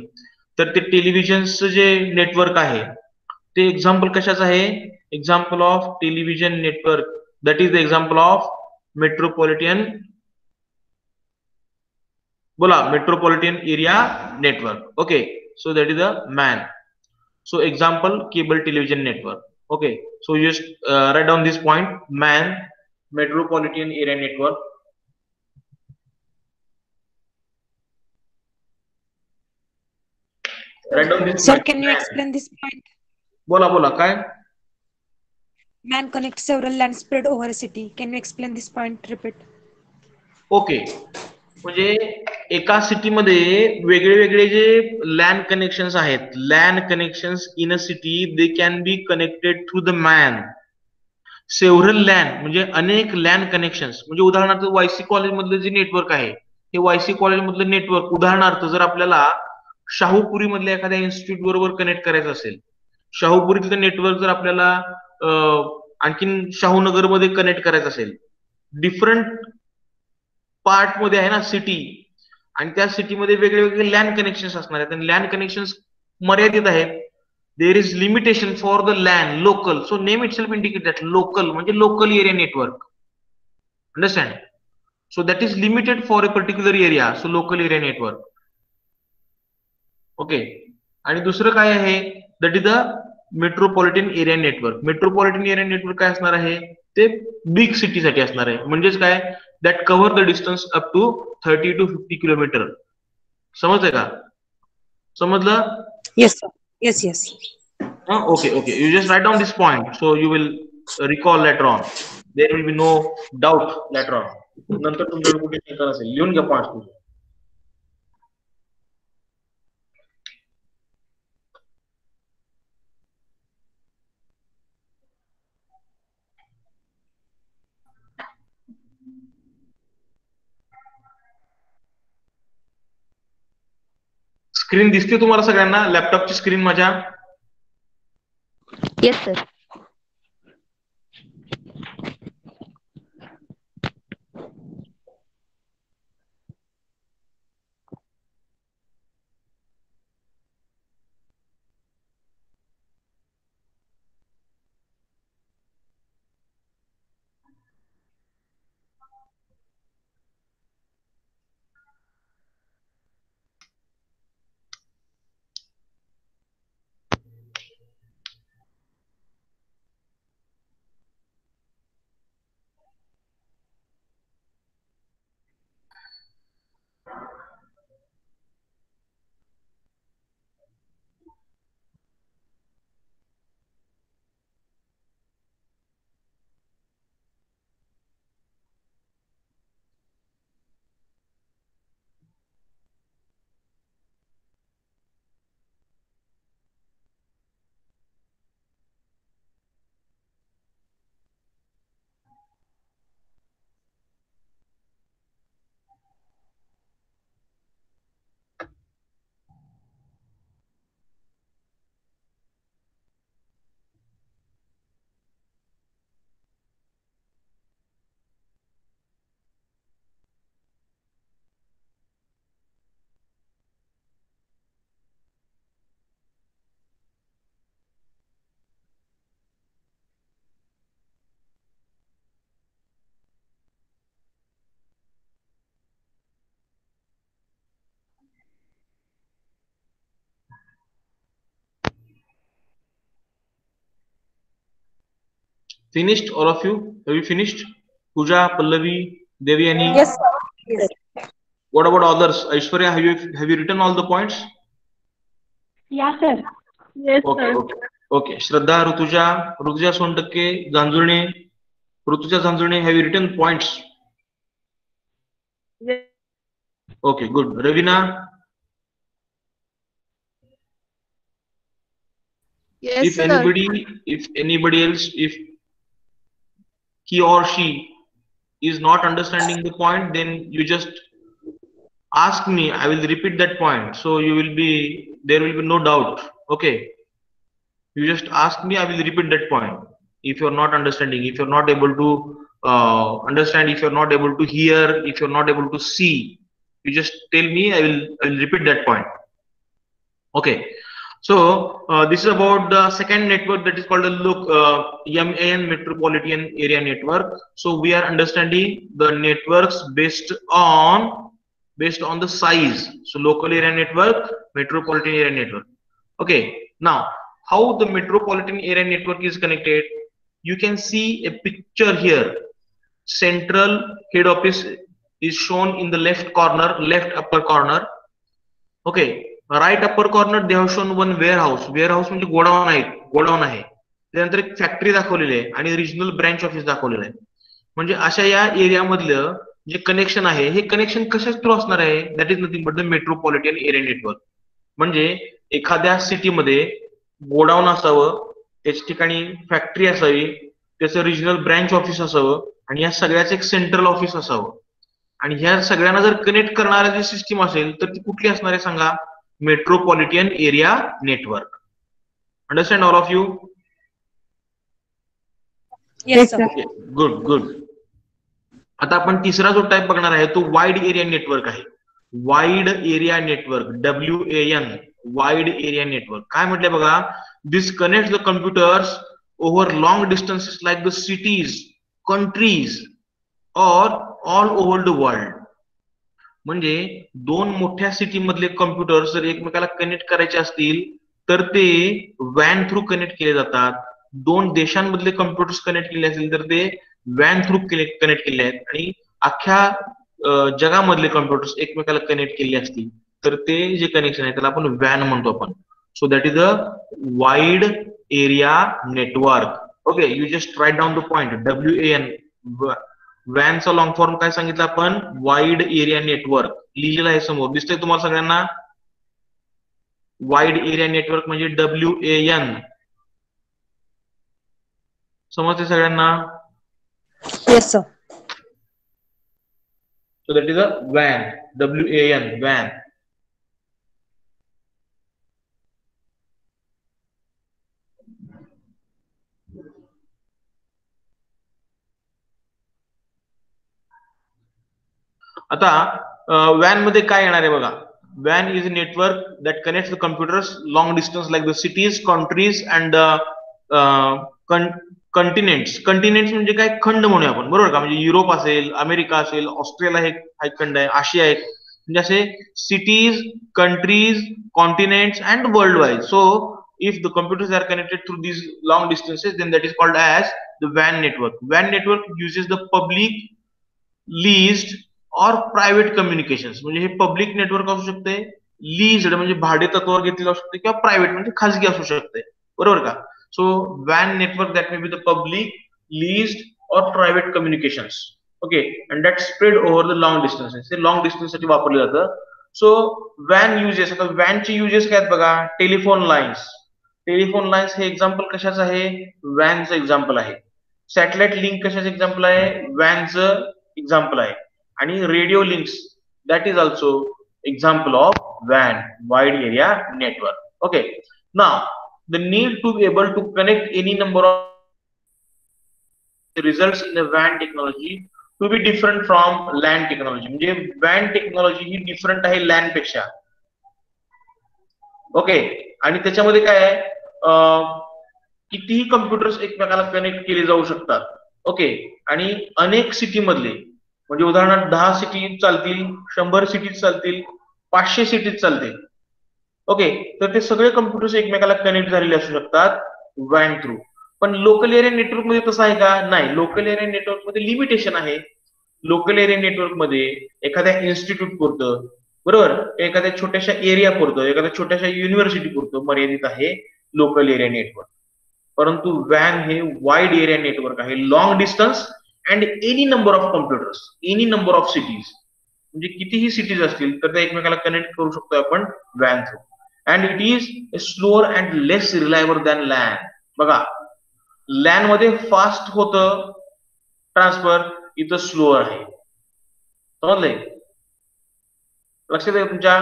तर ते टेलिव्हिजनचं जे नेटवर्क आहे ते एक्झाम्पल कशाचं आहे, example of television network. That is the example of metropolitan, बोला, metropolitan area network. Okay, so that is a MAN. So example, cable television network. Okay, so you just write down this point, MAN, metropolitan area network. Write down this Sir, point. can you explain this point? बोला काय? Man connects several land spread over a city. Can you explain this point? Repeat. Okay, म्हणजे एका सिटीमध्ये वेगळे वेगळे जे LAN connections आहेत, LAN connections in a city, they can be connected through the man. Several LAN म्हणजे अनेक LAN connections. म्हणजे उदाहरणार्थ वायसी कॉलेज मधलं जे नेटवर्क आहे, हे वायसी कॉलेज मधलं नेटवर्क, उदाहरणार्थ जर आपल्याला शाहूपुरी मधल्या एखाद्या इन्स्टिट्यूट बरोबर कनेक्ट करायचं असेल, शाहूपुरीतलं नेटवर्क जर आपल्याला आणखीन शाहूनगर मध्ये कनेक्ट करायचं असेल, डिफरंट पार्ट मध्ये आहे ना सिटी, आणि त्या सिटीमध्ये वेगळे वेगळे लॅन कनेक्शन्स असणार आहेत, आणि लॅन कनेक्शन्स मर्यादित आहेत. There is limitation for the LAN local. So name itself indicate that local म्हणजे local area network. Understand? So that is limited for a particular area, so local area network. Okay, आणि दुसरं काय आहे, that is the metropolitan area network. Metropolitan area network काय असणार आहे, ते big सिटीसाठी असणार आहे. म्हणजेच काय, that cover the distance up to 30 to 50 kilometre. समजतंय का? समजलं? Yes, sir. Yes. Okay. You just write down this point, so you will recall later on. There will be no doubt later on. नंतर तुमच्याकडे कुठे शंका नसेल, लिहून घ्या पॉइंट. स्क्रीन दिसते तुम्हाला सगळ्यांना, लॅपटॉपची स्क्रीन माझ्या? Yes, sir. Finished, all of you? Have you finished? Pooja, Pallavi, Devyani? Yes, sir. Yes. What about others? Aishwarya, have you written all the points? Yeah, sir. Yes, Okay, sir. okay. Shraddha, Rutuja Sontakke, Zanjurne, Rutuja Zanjurne, have you written points? Yes. Okay, good. Ravina? Yes, If sir. anybody else, if he or she is not understanding the point, then you just ask me. I will repeat that point. So there will be no doubt. Okay. You just ask me. I will repeat that point. If you're not understanding, if you're not able to understand, if you're not able to hear, if you're not able to see, you just tell me. I will repeat that point. Okay. So this is about the second network, that is called the MAN, Metropolitan Area Network. So we are understanding the networks based on the size. So local area network, metropolitan area network. Okay. Now, how the metropolitan area network is connected? You can see a picture here. Central head office is shown in the left upper corner. Okay. Right upper corner they have shown one warehouse म्हणजे godown आहे त्यानंतर एक factory दाखवलेली आहे आणि regional branch office दाखवलेलं आहे. म्हणजे अशा या एरियामधलं जे कनेक्शन आहे हे कनेक्शन कशाच थ्रू असणार आहे? That is nothing but the metropolitan area network. म्हणजे एखाद्या सिटीमध्ये गोडाऊन असावं, त्याच्या ठिकाणी फॅक्टरी असावी, त्याचं रिजनल ब्रँच ऑफिस असावं आणि या सगळ्याचं एक सेंट्रल ऑफिस असावं. आणि ह्या सगळ्यांना जर कनेक्ट करणारी जी सिस्टीम असेल तर ती कुठली असणार आहे सांगा? Metropolitan Area Network. Understand all of you? Yes, sir. Okay, good. आता आपण तिसरा जो टाइप बघणार आहे तो वाइड एरिया नेटवर्क आहे. Wide area network, WAN, wide area network. काय म्हटलंय बघा? This connect the computers over long distances like the cities, countries और ऑल ओव्हर द वर्ल्ड. म्हणजे दोन मोठ्या सिटी मधले कम्प्युटर जर एकमेकाला कनेक्ट करायचे असतील तर ते वॅन थ्रू कनेक्ट केले जातात. दोन देशांमधले कम्प्युटर्स कनेक्ट केले असतील तर ते वॅन थ्रू कनेक्ट केले आहेत. आणि अख्ख्या जगामधले कम्प्युटर्स एकमेकाला कनेक्ट केले असतील तर ते जे कनेक्शन आहे त्याला आपण वॅन म्हणतो आपण. So that is a wide area network. Okay, you just write down the point. WAN, वॅनचा लॉंग फॉर्म काय सांगितलं आपण? Wide area network. लिहिलेलं आहे समोर, दिसतंय तुम्हाला सगळ्यांना? वाइड एरिया नेटवर्क म्हणजे WAN. समजते सगळ्यांना? Yes, sir. So that is a वॅन. WAN, वॅन. आता वॅन मध्ये काय येणार आहे बघा? वॅन is a network that connects the computers long distance like the cities, countries and continents. Continents म्हणजे काय? खंड म्हणूया आपण, बरोबर का? म्हणजे युरोप असेल, अमेरिका असेल, ऑस्ट्रेलिया हा एक खंड आहे, आशिया एक, म्हणजे असे cities, countries, continents and world wide. So if the computers are connected through these long distances, then that is called as the WAN network. WAN network uses the public, leased और private communication. म्हणजे हे public network असू शकते, leased म्हणजे भाडे तत्वावर घेतलेलं असू शकते, किंवा प्रायव्हेट म्हणजे खाजगी असू शकते, बरोबर का? सो वॅन network that may be the public, leased or private communications. Okay, and that spread over the long distances. हे लॉंग डिस्टन्स साठी वापरलं जातं. सो वॅन युजेस, आता वॅनचे युजेस काय आहेत बघा? Telephone lines. टेलिफोन लाईन्स हे एक्झाम्पल कशाचं आहे? वॅनचं एक्झाम्पल आहे. सॅटेलाइट लिंक कशाचं एक्झाम्पल आहे? वॅनचं एक्झाम्पल आहे. आणि radio links, that is also example of WAN, wide area network. Okay, now the need to be able to connect any number of results in WAN technology to be different from LAN technology. म्हणजे WAN technology ही different आहे LAN पेक्षा. Okay, आणि त्याच्यामध्ये काय आहे? कितीही computers एकमेकाला कनेक्ट केले जाऊ शकतात. ओके, आणि अनेक सिटी मधले, म्हणजे उदाहरणार्थ 10 सिटी चालतील, 100 सिटीज चालतील, 500 सिटीज चालतील. ओके, तर ते सगळे कम्प्युटर्स एकमेकाला कनेक्ट झालेले असू शकतात WAN थ्रू. पण लोकल एरिया नेटवर्क मध्ये तसं आहे का? नाही. लोकल एरिया नेटवर्क मध्ये लिमिटेशन आहे. लोकल एरिया नेटवर्क मध्ये एखाद्या इन्स्टिट्यूट पुरतं, बरोबर, एखाद्या छोट्याशा एरिया पुरतं, एखाद्या छोट्याशा युनिव्हर्सिटी पुरतं मर्यादित आहे लोकल एरिया नेटवर्क. परंतु वॅन हे वाईड एरिया नेटवर्क आहे, long distance and any number of computers, any number of cities, म्हणजे कितीही सिटीज असतील तर त्या एकमेकाला कनेक्ट करू शकतो आपण वॅन through. And it is slower and less reliable than LAN. बघा, लॅन मध्ये फास्ट होतं ट्रान्सफर, इथं स्लोअर आहे. समजलंय? लक्षात आहे तुमच्या?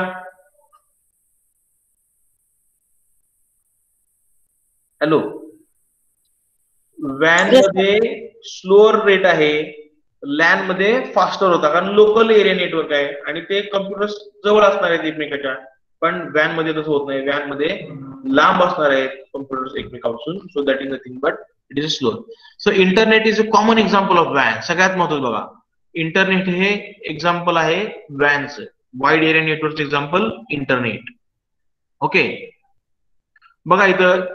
हॅलो, वॅन मध्ये स्लोअर रेट आहे, लॅन मध्ये फास्टर होता, कारण लोकल एरिया नेटवर्क आहे आणि ते कम्प्युटर्स जवळ असणार आहेत एकमेकाच्या. पण वॅन मध्ये तसं होत नाही, वॅन मध्ये लांब असणार आहेत कम्प्युटर्स एकमेकापासून. So that is nothing but it is slower. So internet is a common example of वॅन. सगळ्यात महत्वाचं बघा, इंटरनेट हे एक्झाम्पल आहे वॅनचं, वाईड एरिया नेटवर्कचं एक्झाम्पल इंटरनेट. ओके, बघा इथं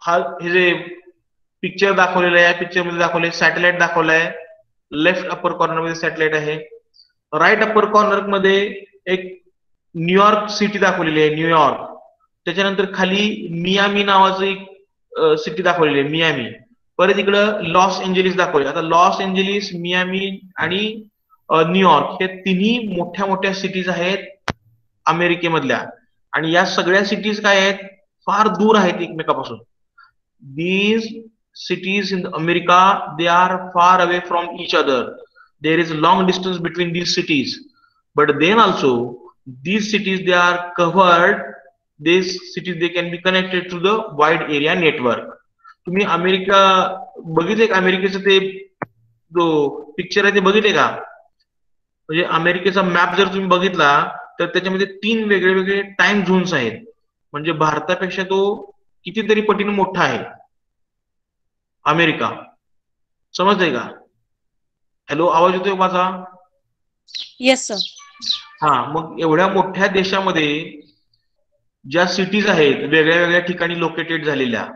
हे जे पिक्चर दाखवलेलं आहे, या पिक्चर मध्ये दाखवले सॅटेलाइट दाखवलाय. लेफ्ट अपर कॉर्नर मध्ये सॅटेलाइट आहे. राईट अपर कॉर्नर मध्ये एक न्यूयॉर्क सिटी दाखवलेली आहे, न्यूयॉर्क. त्याच्यानंतर खाली मियामी नावाचं एक सिटी दाखवलेली आहे, मियामी. परत इकडं लॉस एंजेलिस दाखवले. आता लॉस एंजेलिस, मियामी आणि न्यूयॉर्क हे तिन्ही मोठ्या मोठ्या सिटीज आहेत अमेरिकेमधल्या, आणि या सगळ्या सिटीज काय आहेत? फार दूर आहेत एकमेकापासून. These cities in America, they are far away from each other. There is a long distance between these cities. But then also, these cities, they are covered. These cities, they can be connected to the wide area network. तुम्ही America बघितले का? अमेरिकेचं ते जो picture आहे ते बघितले का? म्हणजे अमेरिकेचा मॅप जर तुम्ही बघितला तर त्याच्यामध्ये 3 वेगळे वेगळे टाइम झोन्स आहेत. म्हणजे भारतापेक्षा तो कितीतरी पटीने मोठा आहे अमेरिका. समजतंय का? हॅलो, आवाज येतोय माझा? Yes sir. हा, मग एवढ्या मोठ्या देशामध्ये ज्या सिटीज आहेत वेगळ्या वेगळ्या ठिकाणी लोकेटेड झालेल्या,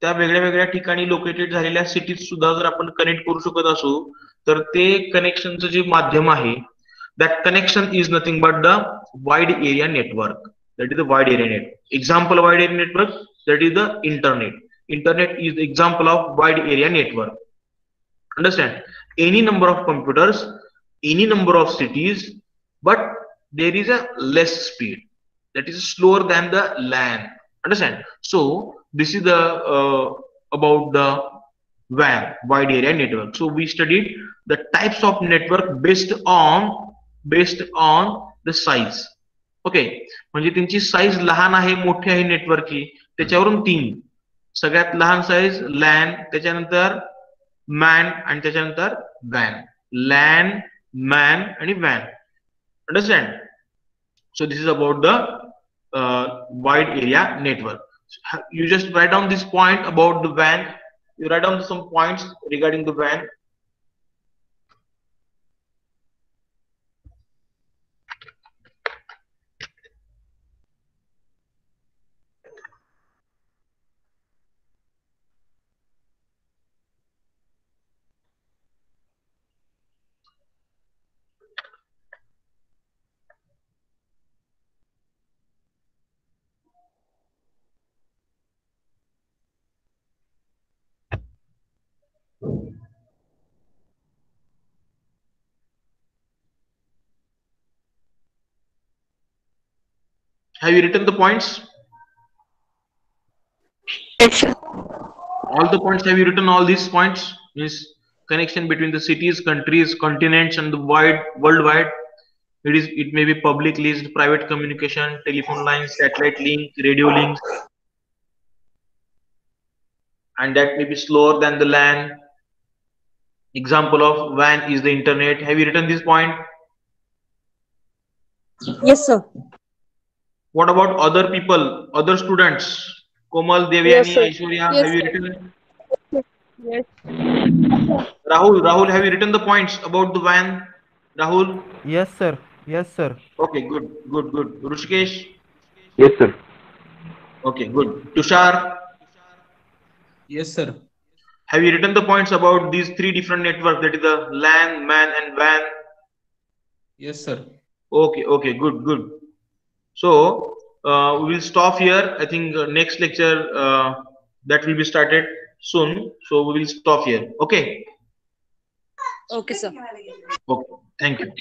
त्या वेगळ्या वेगळ्या ठिकाणी लोकेटेड झालेल्या सिटीज सुद्धा जर आपण कनेक्ट करू शकत असू तर ते कनेक्शनचं जे माध्यम आहे, that connection is nothing but the wide area network. That is the wide area network. Example of wide area network, that is the internet. Internet is the example of wide area network. Understand? Any number of computers, any number of cities, but there is a less speed. That is slower than the LAN. Understand? So this is the about the WAN, wide area network. So we studied the types of network based on the size. Okay, म्हणजे त्यांची size लहान आहे मोठी आहे नेटवर्कची, त्याच्यावरून 3. सगळ्यात लहान साईज लॅन, त्याच्यानंतर मॅन आणि त्याच्यानंतर वॅन. लॅन, मॅन आणि वॅन. Understand? So this is about the wide area network. You just write down this point about the WAN. You write down some points regarding the WAN. Have you written the points? Yes, sir. All the points, have you written all these points? Means connection between the cities, countries, continents, and the worldwide. It may be public leased, private communication, telephone lines, satellite link, radio links, and that may be slower than the LAN. Example of WAN is the internet. Have you written this point? Yes, sir. What about other people, other students? Komal, Devyani, Yes, sir. Aishwarya, Yes, have you sir. written? Yes. Rahul, have you written the points about the WAN? Rahul? Yes, sir. Yes, sir. Okay, good. Rushikesh? Yes, sir. Okay, good. Tushar? Yes, sir. Have you written the points about these three different networks, that is the LAN, MAN and WAN? Yes, sir. Okay, good. So we will stop here. I think next lecture that will be started soon. So we will stop here. Okay. Okay, sir. Okay. Thank you.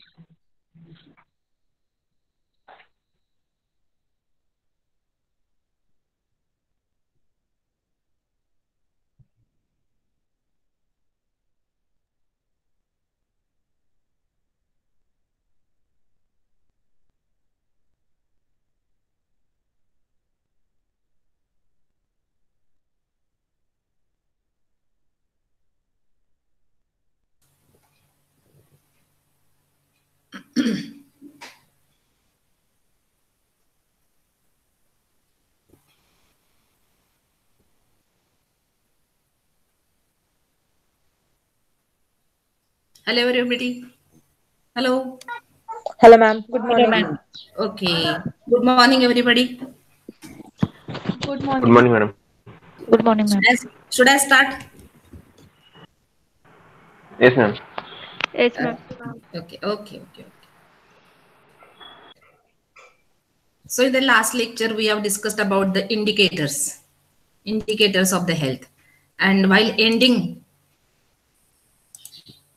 Hello, everybody. Hello. Hello, ma'am. Good morning. Okay. Good morning, everybody. Good Good morning. morning, madam. Good morning, ma'am. Should I start? Yes, ma'am. Yes, ma'am. Okay. So in the last lecture, we have discussed about the indicators of the health. And while ending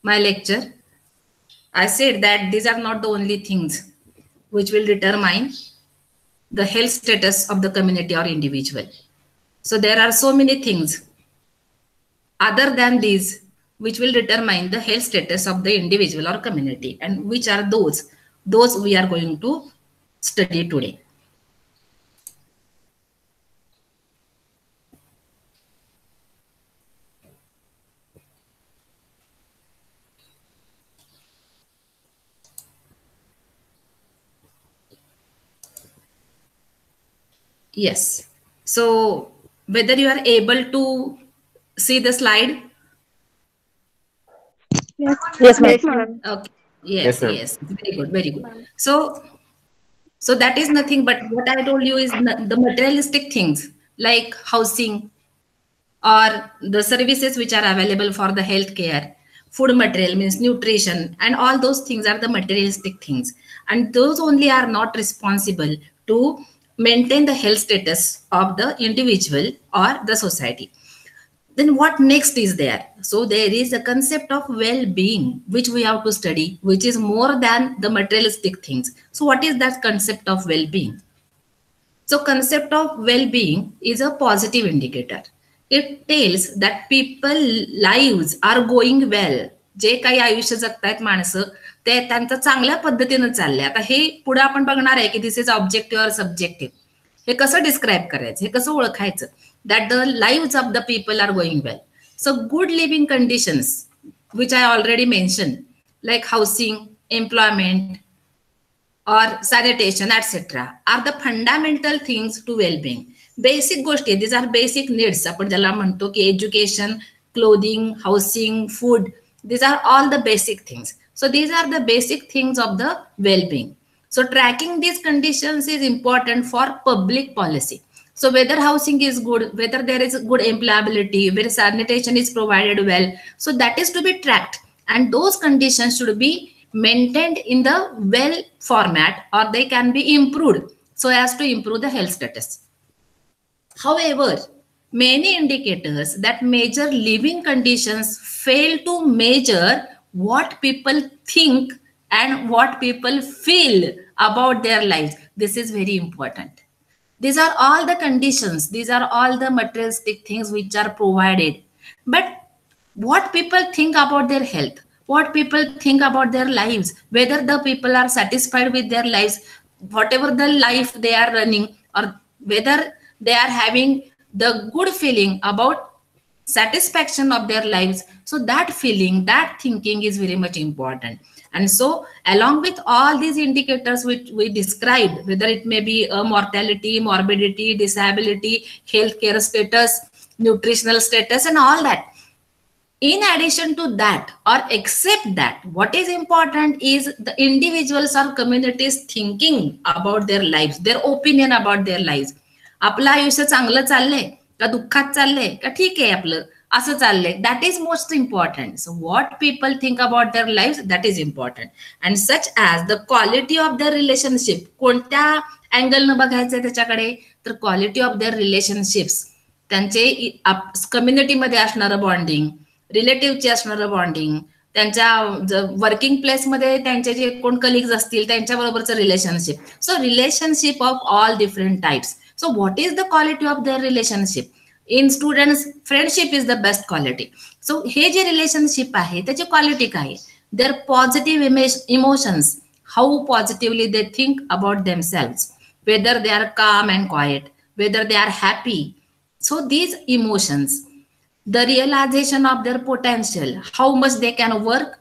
my lecture, I said that these are not the only things which will determine the health status of the community or individual. So there are so many things other than these which will determine the health status of the individual or community. And which are those? Those we are going to study today. Yes. So whether you are able to see the slide? Yes, ma'am. Okay. Yes, ma'am. Yes. Very good. So that is nothing but what I told you is the materialistic things like housing or the services which are available for the healthcare, food material means nutrition, and all those things are the materialistic things. And those only are not responsible to maintain the health status of the individual or the society. Then what next is there? So there is a concept of well-being which we have to study, which is more than the materialistic things. So what is that concept of well-being? So concept of well-being is a positive indicator. It tells that people lives are going well. जे काही आयुष्य जगतायत माणसं ते त्यांचं चांगल्या पद्धतीने चाललंय. आता हे पुढे आपण बघणार आहे की दिस इज ऑब्जेक्टिव्ह और सब्जेक्टिव्ह. हे कसं डिस्क्राईब करायचं, हे कसं ओळखायचं? That the lives of the people are going well. So good living conditions, which I already mentioned, like housing, employment, or sanitation, etc., are the fundamental things to well-being. Basic goshti, these are basic needs. आपण ज्याला म्हणतो की education, clothing, housing, food, these are all the basic things. So these are the basic things of the well-being. So tracking these conditions is important for public policy. So whether housing is good, whether there is good employability, whether sanitation is provided well, so that is to be tracked. And those conditions should be maintained in the well format, or they can be improved so as to improve the health status. However, many indicators that measure living conditions fail to measure what people think and what people feel about their lives. This is very important. These are all the conditions, these are all the materialistic things which are provided. But what people think about their health, what people think about their lives, whether the people are satisfied with their lives, whatever the life they are running, or whether they are having the good feeling about satisfaction of their lives. So that feeling, that thinking is very much important. And so along with all these indicators which we described, whether it may be mortality, morbidity, disability, healthcare status, nutritional status, and all that, in addition to that, or except that, what is important is the individuals or communities thinking about their lives, their opinion about their lives. आपलं आयुष्य चांगलं चाललंय का दुःखात चाललंय का ठीक आहे आपलं, असं चाललंय. That is most important. So what people think about their life, that is important. And such as the quality of their relationship. कोणत्या अँगलनं बघायचंय त्याच्याकडे, तर क्वालिटी ऑफ देअर रिलेशनशिप्स, त्यांचे कम्युनिटीमध्ये असणारं बॉन्डिंग, रिलेटिव्हचे असणारं बॉन्डिंग, त्यांच्या वर्किंग प्लेसमध्ये त्यांचे जे कोण कलिग्स असतील त्यांच्याबरोबरचं relationship. So relationship of all different types. So what is the quality of their relationship? In students friendship is the best quality. So हे जे रिलेशनशिप आहे त्याची क्वालिटी काय आहे? Their positive emotions, how positively they think about themselves, whether they are calm and quite, whether they are happy. So these emotions, the realization of their potential, how much they can work,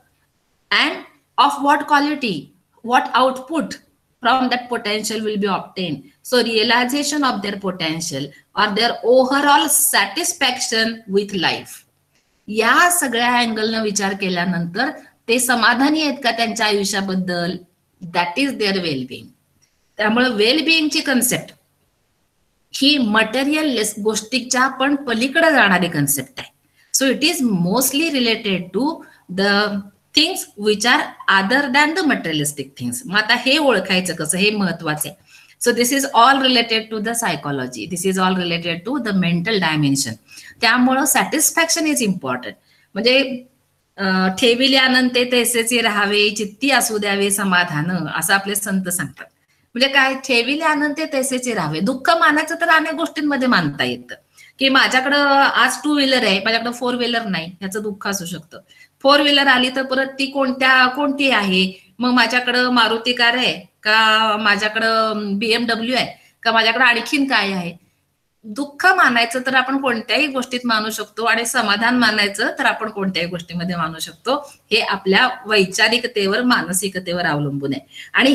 and of what quality, what output from that potential will be obtained. So realization of their potential or their overall satisfaction with life. या सगळ्या अँगलनं विचार केल्यानंतर ते समाधानी आहेत का त्यांच्या आयुष्याबद्दल, that is there wellbeing. त्यामुळे वेलबिंगची कन्सेप्ट ही मटेरियललेस गोष्टीच्या पण पलीकडे जाणारी कन्सेप्ट आहे. So it is mostly related to the things which are other than the materialistic things. मग आता हे ओळखायचं कसं, हे महत्वाचं आहे. So this is all related to the psychology, this is all related to the mental dimension. त्यामुळं satisfaction is important. म्हणजे ठेविले अनंते तैसेचे राहावे, चित्ती असू द्यावे समाधान, असं आपले संत सांगतात. म्हणजे काय, ठेविले अनंते तैसेचे राहावे. दुःख मानायचं तर अनेक गोष्टींमध्ये मानता येतं, की माझ्याकडं आज 2 व्हीलर आहे, माझ्याकडे 4 व्हीलर नाही, ह्याचं दुःख असू शकतं. 4 व्हीलर आली तर परत ती कोणती आहे, मग माझ्याकडं मारुती कार आहे का, माझ्याकडं BMW आहे का, माझ्याकडे आणखीन काय आहे. दुःख मानायचं तर आपण कोणत्याही गोष्टीत मानू शकतो आणि समाधान मानायचं तर आपण कोणत्याही गोष्टीमध्ये मानू शकतो. हे आपल्या वैचारिकतेवर, मानसिकतेवर अवलंबून आहे. आणि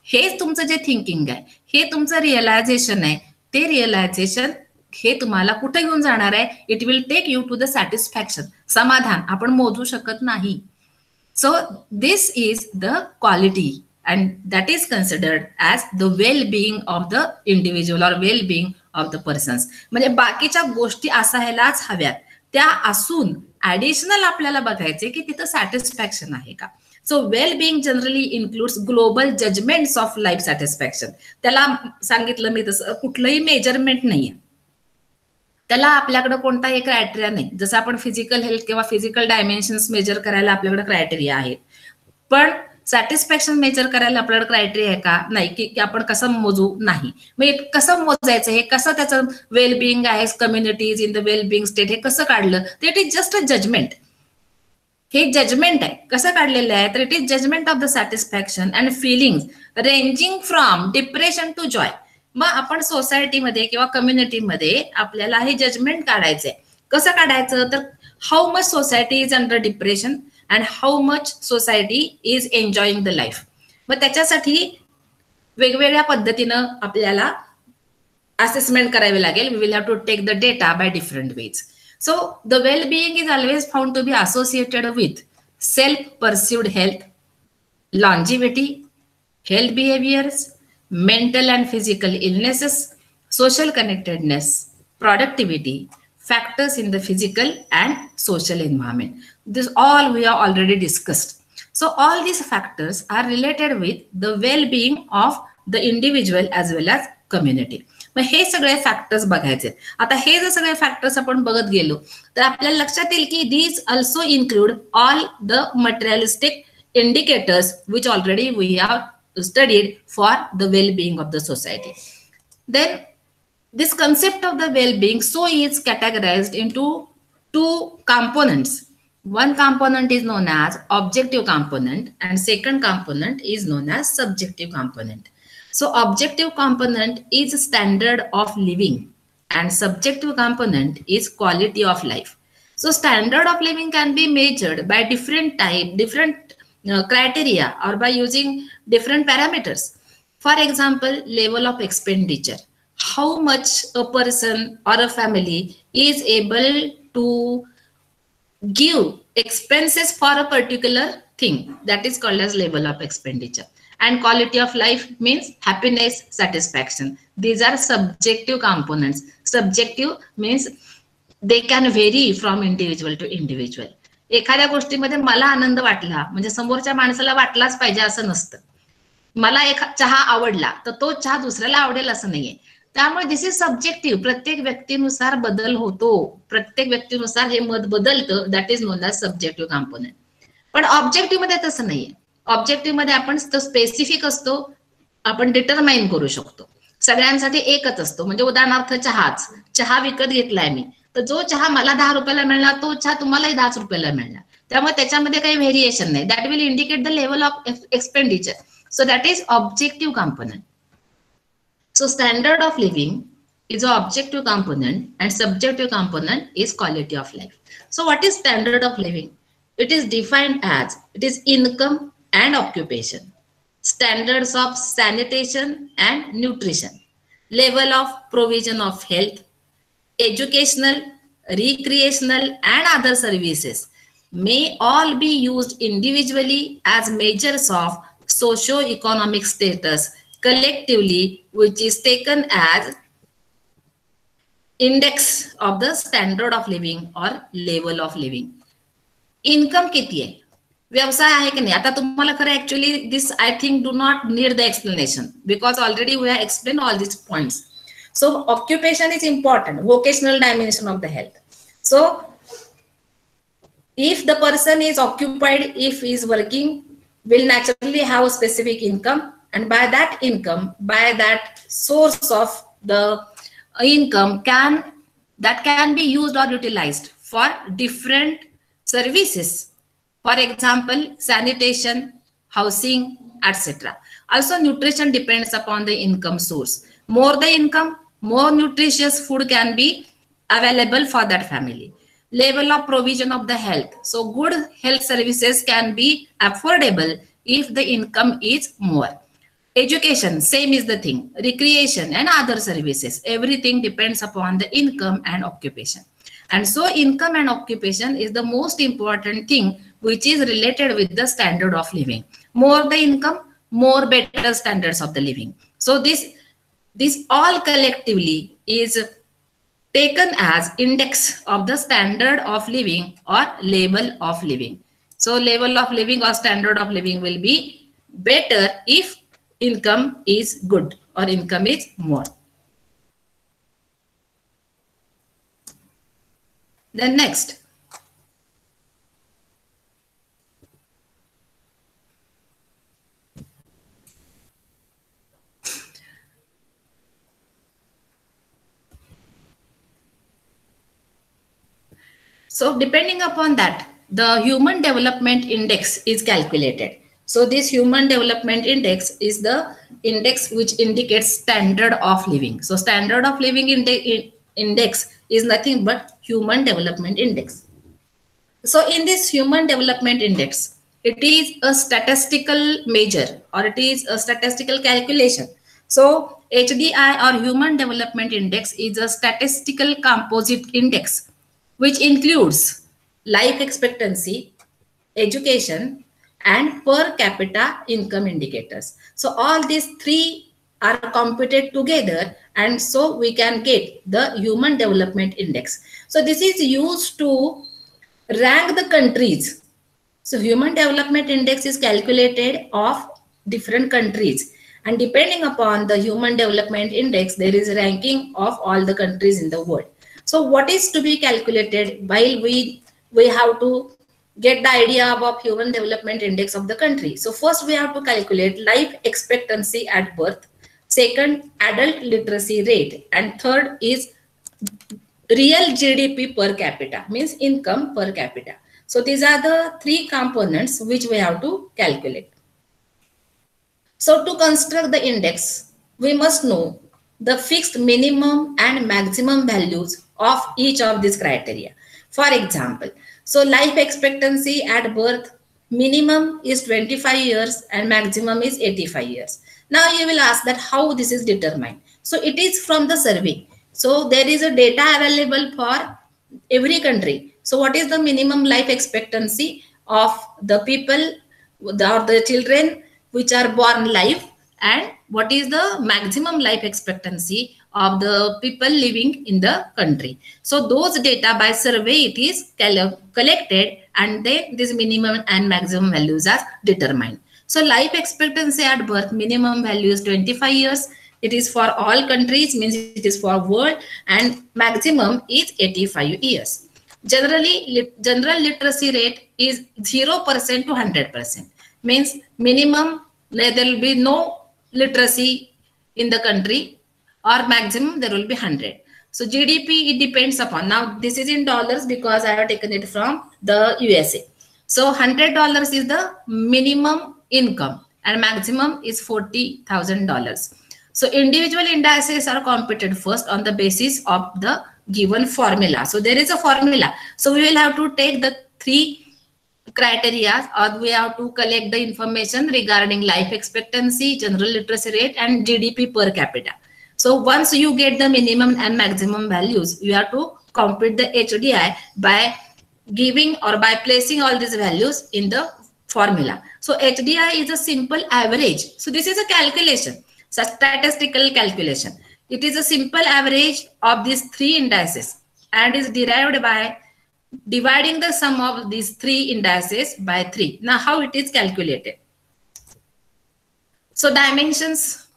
हेच तुमचं जे थिंकिंग आहे, हे तुमचं रिअलायझेशन आहे. ते रिअलायझेशन हे तुम्हाला कुठे घेऊन जाणार आहे? It will take you to the satisfaction. समाधान आपण मोजू शकत नाही. So this is the quality and that is considered as the well being of the individual or well being of the persons. म्हणजे बाकीच्या गोष्टी असायलाच हव्यात, त्या असून ऍडिशनल आपल्याला बघायचे की तिथं सॅटिस्फॅक्शन आहे का. So well being generally includes global judgements of life satisfaction. त्याला सांगितलं मी तसं कुठलंही मेजरमेंट नाहीये, त्याला आपल्याकडे कोणताही क्रायटेरिया नाही. जसं आपण फिजिकल हेल्थ किंवा फिजिकल डायमेन्शन्स मेजर करायला आपल्याकडे क्रायटेरिया आहेत, पण सॅटिस्फॅक्शन मेजर करायला आपल्याकडे क्रायटेरिया आहे का? नाही. की आपण कसं मोजू? नाही. मग कसं मोजायचं, हे कसं त्याचं वेल बिईंग आहे, communities in the well being state, हे कसं काढलं? तर it is just a judgment. हे जजमेंट आहे. कसं काढलेलं आहे? तर it is judgment of the satisfaction and feelings ranging from depression to joy. मग आपण सोसायटीमध्ये किंवा कम्युनिटीमध्ये आपल्याला हे जजमेंट काढायचंय. कसं काढायचं? तर how much society is under depression and how much society is enjoying the life. मग त्याच्यासाठी वेगवेगळ्या पद्धतीनं आपल्याला असेसमेंट करावी लागेल. We will have to take the data by different ways. So the well-being is always found to be associated with self-perceived health, longevity, health behaviors, mental and physical illnesses, social connectedness, productivity, factors in the physical and social environment. This all we have already discussed. So all these factors are related with the well-being of the individual as well as community. मग हे सगळे factors बघायचे. आता हे जर सगळे factors आपण बघत गेलो तर आपल्याला लक्षात येईल की these also include all the materialistic indicators which already we have studied for the well being of the society. Then this concept of the well being so is categorized into 2 components. One component is known as objective component and second component is known as subjective component. So objective component is standard of living and subjective component is quality of life. So standard of living can be measured by different criteria or by using different parameters. For example, level of expenditure. How much a person or a family is able to give expenses for a particular thing, that is called as level of expenditure. And quality of life means happiness, satisfaction. These are subjective components. Subjective means they can vary from individual to individual. एखाद्या गोष्टीमध्ये मला आनंद वाटला म्हणजे समोरच्या माणसाला वाटलाच पाहिजे असं नसतं. मला एक चहा आवडला तर तो चहा दुसऱ्याला आवडेल असं नाहीये. त्यामुळे दिस इज सब्जेक्टिव्ह. प्रत्येक व्यक्तीनुसार बदल होतो, प्रत्येक व्यक्तीनुसार हे मत बदलतं. That is known as subjective component. पण ऑब्जेक्टिव्ह मध्ये तसं नाहीये. ऑब्जेक्टिव्ह मध्ये आपण स्पेसिफिक असतो, आपण डिटरमाइन करू शकतो. सगळ्यांसाठी एकच असतो. म्हणजे उदाहरणार्थ चहा विकत घेतलाय मी, तर जो चहा मला 10 रुपयाला मिळणार तो चहा तुम्हालाही 10 रुपयाला मिळणार. त्यामुळे त्याच्यामध्ये काही व्हेरिएशन नाही. That will indicate the level of expenditure. So that is objective component. So standard of living is an objective component and subjective component is quality of life. So what is standard of living? It is defined as it is income and occupation, standards of sanitation and nutrition, level of provision of health, educational, recreational and other services may all be used individually as measures of socio-economic status collectively, which is taken as index of the standard of living or level of living. Income किती आहे, व्यवसाय आहे की नाही. आता तुम्हाला खरं actually this I think do not need the explanation because already we have explain all this points. So occupation is important, vocational dimension of the health. So if the person is occupied, if he is working, will naturally have a specific income. And by that income, by that source of the income can be used or utilized for different services. For example, sanitation, housing, etc. Also, nutrition depends upon the income source. More the income, more nutritious food can be available for that family. Level of provision of the health. So good health services can be affordable if the income is more. Education, same is the thing. Recreation and other services, everything depends upon the income and occupation. And so income and occupation is the most important thing which is related with the standard of living. More the income, more better standards of the living. So this all collectively is taken as index of the standard of living or level of living. So level of living or standard of living will be better if income is good or income is more. Then next, so depending upon that, the human development index is calculated. So this human development index is the index which indicates standard of living. So standard of living index is nothing but human development index. So in this human development index, it is a statistical measure or it is a statistical calculation. So HDI or human development index is a statistical composite index which includes life expectancy, education, and per capita income indicators. So all these three are computed together and so we can get the human development index. So this is used to rank the countries. So human development index is calculated of different countries and depending upon the human development index there is a ranking of all the countries in the world. So what is to be calculated while we have to get the idea about human development index of the country. So first we have to calculate life expectancy at birth, second adult literacy rate, and third is real GDP per capita, means income per capita. So these are the three components which we have to calculate. So to construct the index, we must know the fixed minimum and maximum values of each of these criteria. For example, so life expectancy at birth, minimum is 25 years and maximum is 85 years. Now you will ask that how this is determined. So it is from the survey. So there is a data available for every country. So what is the minimum life expectancy of the people or the children which are born live, and what is the maximum life expectancy of the people living in the country. So those data by survey it is collected, and then this minimum and maximum values are determined. So life expectancy at birth, minimum value is 25 years. It is for all countries, means it is for world, and maximum is 85 years. Generally, general literacy rate is 0% to 100%. Means minimum, there will be no literacy in the country, or maximum there will be 100. So GDP, it depends upon, now this is in dollars because I have taken it from the USA. So $100 is the minimum income and maximum is $40,000. So individual indices are computed first on the basis of the given formula. So there is a formula. So we will have to take the 3 criteria, or we have to collect the information regarding life expectancy, general literacy rate, and GDP per capita. So once you get the minimum and maximum values, you have to compute the HDI by giving or by placing all these values in the formula. So HDI is a simple average. So this is a calculation, so statistical calculation. It is a simple average of these 3 indices and is derived by dividing the sum of these 3 indices by 3. Now how it is calculated? So dimensions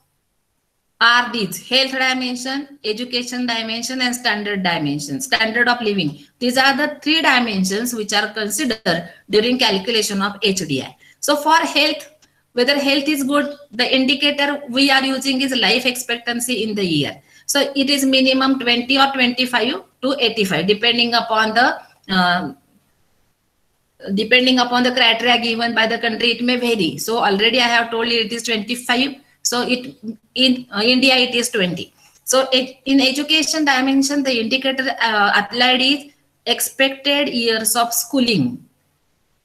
are these: health dimension, education dimension, and standard dimension, standard of living. These are the 3 dimensions which are considered during calculation of HDI. So for health, whether health is good, the indicator we are using is life expectancy in the year. So it is minimum 20 or 25 to 85, depending upon the criteria given by the country. It may vary. So already I have told you it is 25. So it in India it is 20. So in education dimension, the indicator applied is expected years of schooling,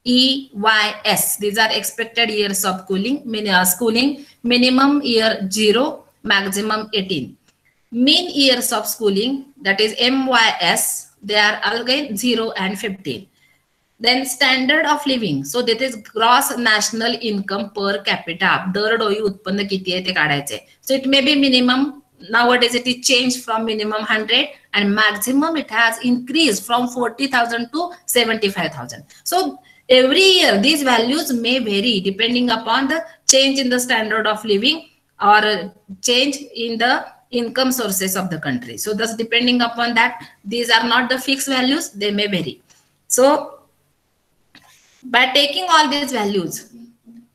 EYS. These are expected years of schooling. Minimum year 0, maximum 18. Mean years of schooling, that is MYS, they are again 0 and 15. Then standard of living, so that is gross national income per capita. So it may be minimum, nowadays it is changed from minimum 100, and maximum it has increased from 40,000 to 75,000. So every year these values may vary depending upon the change in the standard of living or change in the income sources of the country. So thus depending upon that, these are not the fixed values, they may vary. So by taking all these values,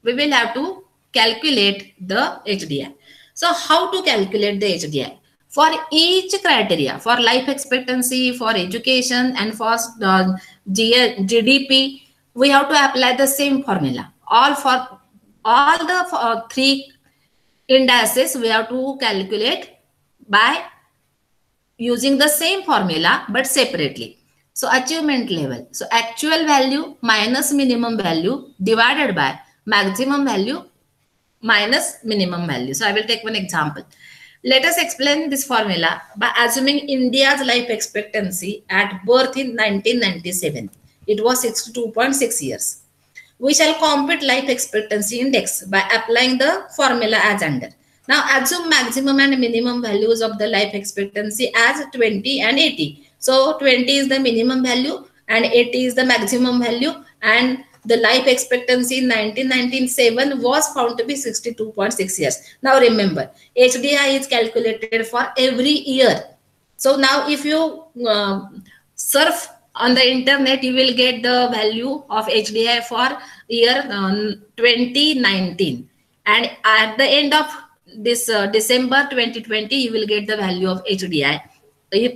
we will have to calculate the HDI. So how to calculate the HDI? For each criteria, for life expectancy, for education, and for GDP, we have to apply the same formula. For all the 3 indices, we have to calculate by using the same formula but separately. So achievement level, so actual value minus minimum value divided by maximum value minus minimum value. So I will take one example. Let us explain this formula by assuming India's life expectancy at birth in 1997. It was 62.6 years. We shall compute life expectancy index by applying the formula as under. Now assume maximum and minimum values of the life expectancy as 20 and 80. So 20 is the minimum value and 80 is the maximum value, and the life expectancy in 1997 was found to be 62.6 years. Now remember, HDI is calculated for every year. So now if you surf on the internet, you will get the value of HDI for year 2019. And at the end of this December 2020, you will get the value of HDI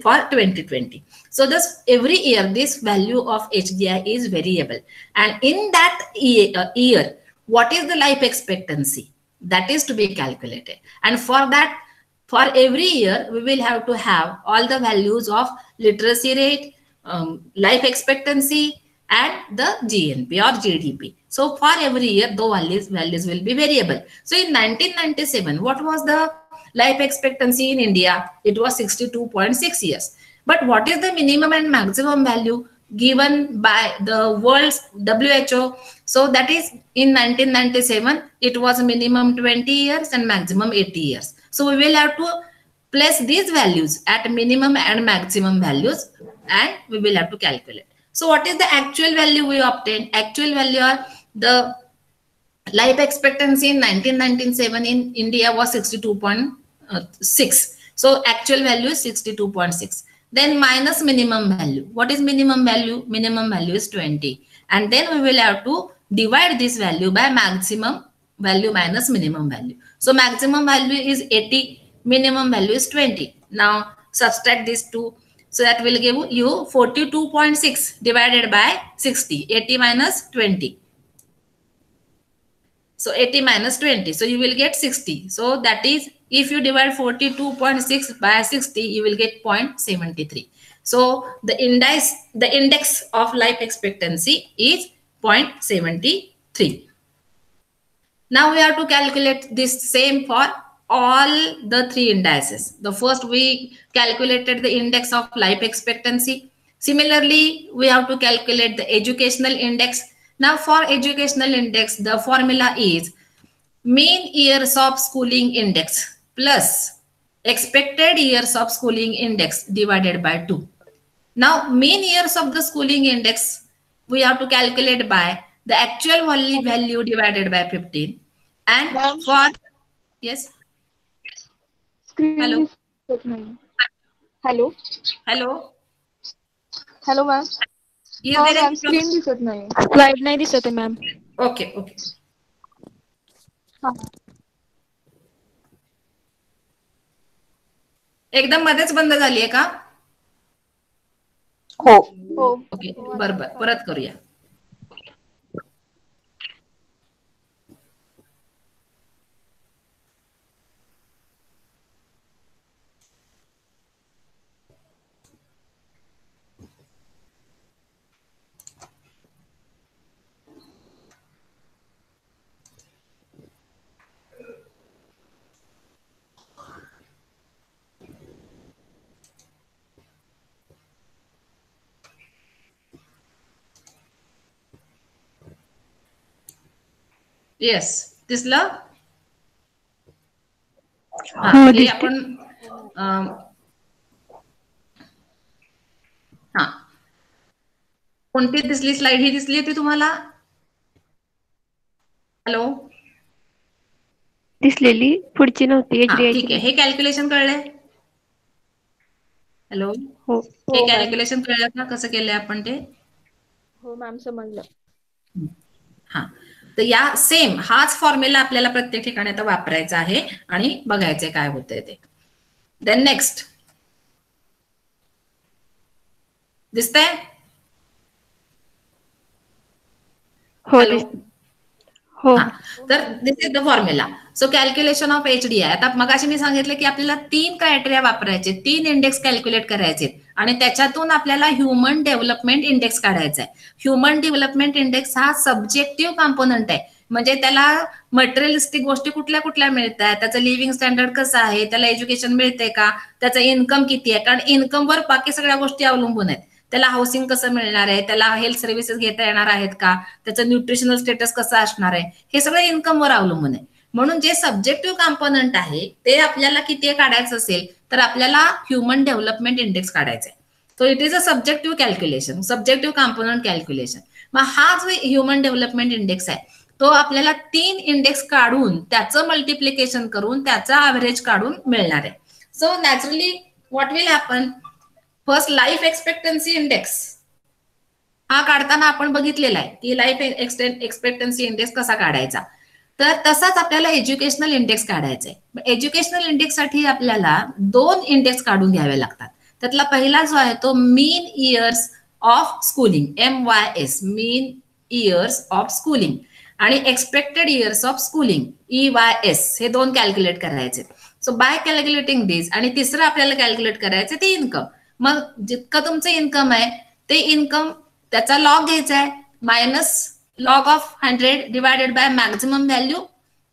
for 2020. So thus every year this value of HDI is variable, and in that year what is the life expectancy, that is to be calculated. And for that, for every year we will have to have all the values of literacy rate, life expectancy, and the GNP or GDP. So for every year those values will be variable. So in 1997, what was the life expectancy in India? It was 62.6 years. But what is the minimum and maximum value given by the world's WHO? So that is in 1997, it was minimum 20 years and maximum 80 years. So we will have to place these values at minimum and maximum values, and we will have to calculate. So what is the actual value we obtain? Actual value are the life expectancy in 1997 in India was 62.6. So actual value is 62.6. Then minus minimum value. What is minimum value? Minimum value is 20. And then we will have to divide this value by maximum value minus minimum value. So maximum value is 80. Minimum value is 20. Now subtract these two. So that will give you 42.6 divided by 60. 80 minus 20. So 80 minus 20. So you will get 60. So that is, if you divide 42.6 by 60, you will get 0.73. So the index of life expectancy is 0.73. Now we have to calculate this same for all the three indices. The first we calculated the index of life expectancy. Similarly, we have to calculate the educational index. Now for educational index, the formula is mean years of schooling index plus expected years of schooling index divided by 2. Now mean years of the schooling index we have to calculate by the actual value divided by 15. And for, yes. Hello. Hello. Hello. Hello, ma'am. Is there any screen दिसत नाही. Slide नाही दिसत आहे ma'am. Okay, okay. एकदम मध्येच बंद झाली आहे का? हो. ओके, बरोबर. परत करूया. येस, दिसलं? हे आपण कोणती दिसली स्लाइड? ही दिसली होती तुम्हाला? हॅलो, दिसलेली, पुढची नव्हती. ठीक आहे. हे कॅल्क्युलेशन कळलंय? हॅलो, हे कॅल्क्युलेशन कळलं का कसं केलंय आपण ते? हो मॅम, समजलं. हा, तर या सेम हाच फॉर्म्युला आपल्याला प्रत्येक ठिकाणी आता वापरायचा आहे आणि बघायचे काय होतंय ते. देन नेक्स्ट दिसतंय? हो. तर this is the formula. So calculation of HDI. आता मगाशी मी सांगितलं की आपल्याला 3 क्रायटेरिया वापरायचे, 3 इंडेक्स कॅल्क्युलेट करायचे आणि त्याच्यातून आपल्याला ह्युमन डेव्हलपमेंट इंडेक्स काढायचा आहे. ह्युमन डेव्हलपमेंट इंडेक्स हा सब्जेक्टिव्ह कॉम्पोनंट आहे. म्हणजे त्याला मटेरियलिस्टिक गोष्टी कुठल्या कुठल्या मिळतात, त्याचं लिव्हिंग स्टँडर्ड कसं आहे, त्याला एज्युकेशन मिळते का, त्याचं इन्कम किती आहे, कारण इन्कमवर बाकी सगळ्या गोष्टी अवलंबून आहेत. त्याला हाऊसिंग कसं मिळणार आहे, त्याला हेल्थ सर्व्हिसेस घेता येणार आहेत का, त्याचं न्यूट्रिशनल स्टेटस कसं असणार आहे, हे सगळं इन्कमवर अवलंबून आहे. म्हणून जे सब्जेक्टिव्ह कॉम्पोनंट आहे ते आपल्याला किती काढायचं असेल तर आपल्याला ह्युमन डेव्हलपमेंट इंडेक्स काढायचा आहे. So it is a subjective calculation, subjective component calculation. मग हा जो ह्युमन डेव्हलपमेंट इंडेक्स आहे तो आपल्याला 3 इंडेक्स काढून त्याचं मल्टिप्लिकेशन करून त्याचा ऍव्हरेज काढून मिळणार आहे. So naturally what will happen, first life expectancy index हा काढताना आपण बघितलेला आहे की लाईफ एक्सपेक्टन्सी इंडेक्स कसा काढायचा. तर तसाच आपल्याला एज्युकेशनल इंडेक्स काढायचा आहे. एज्युकेशनल इंडेक्स साठी आपल्याला 2 इंडेक्स काढून घ्यावे लागतात. त्यातला पहिला जो आहे तो mean years of schooling, MYS, mean years of schooling, आणि expected years of schooling, EYS, हे 2 कॅल्क्युलेट करायचे. सो बाय कॅल्क्युलेटिंग दिस, आणि तिसरं आपल्याला कॅल्क्युलेट करायचं ते इन्कम. मग जितकं तुमचं इन्कम आहे ते इन्कम त्याचा लॉग घ्यायचा आहे, minus log of 100 divided by maximum value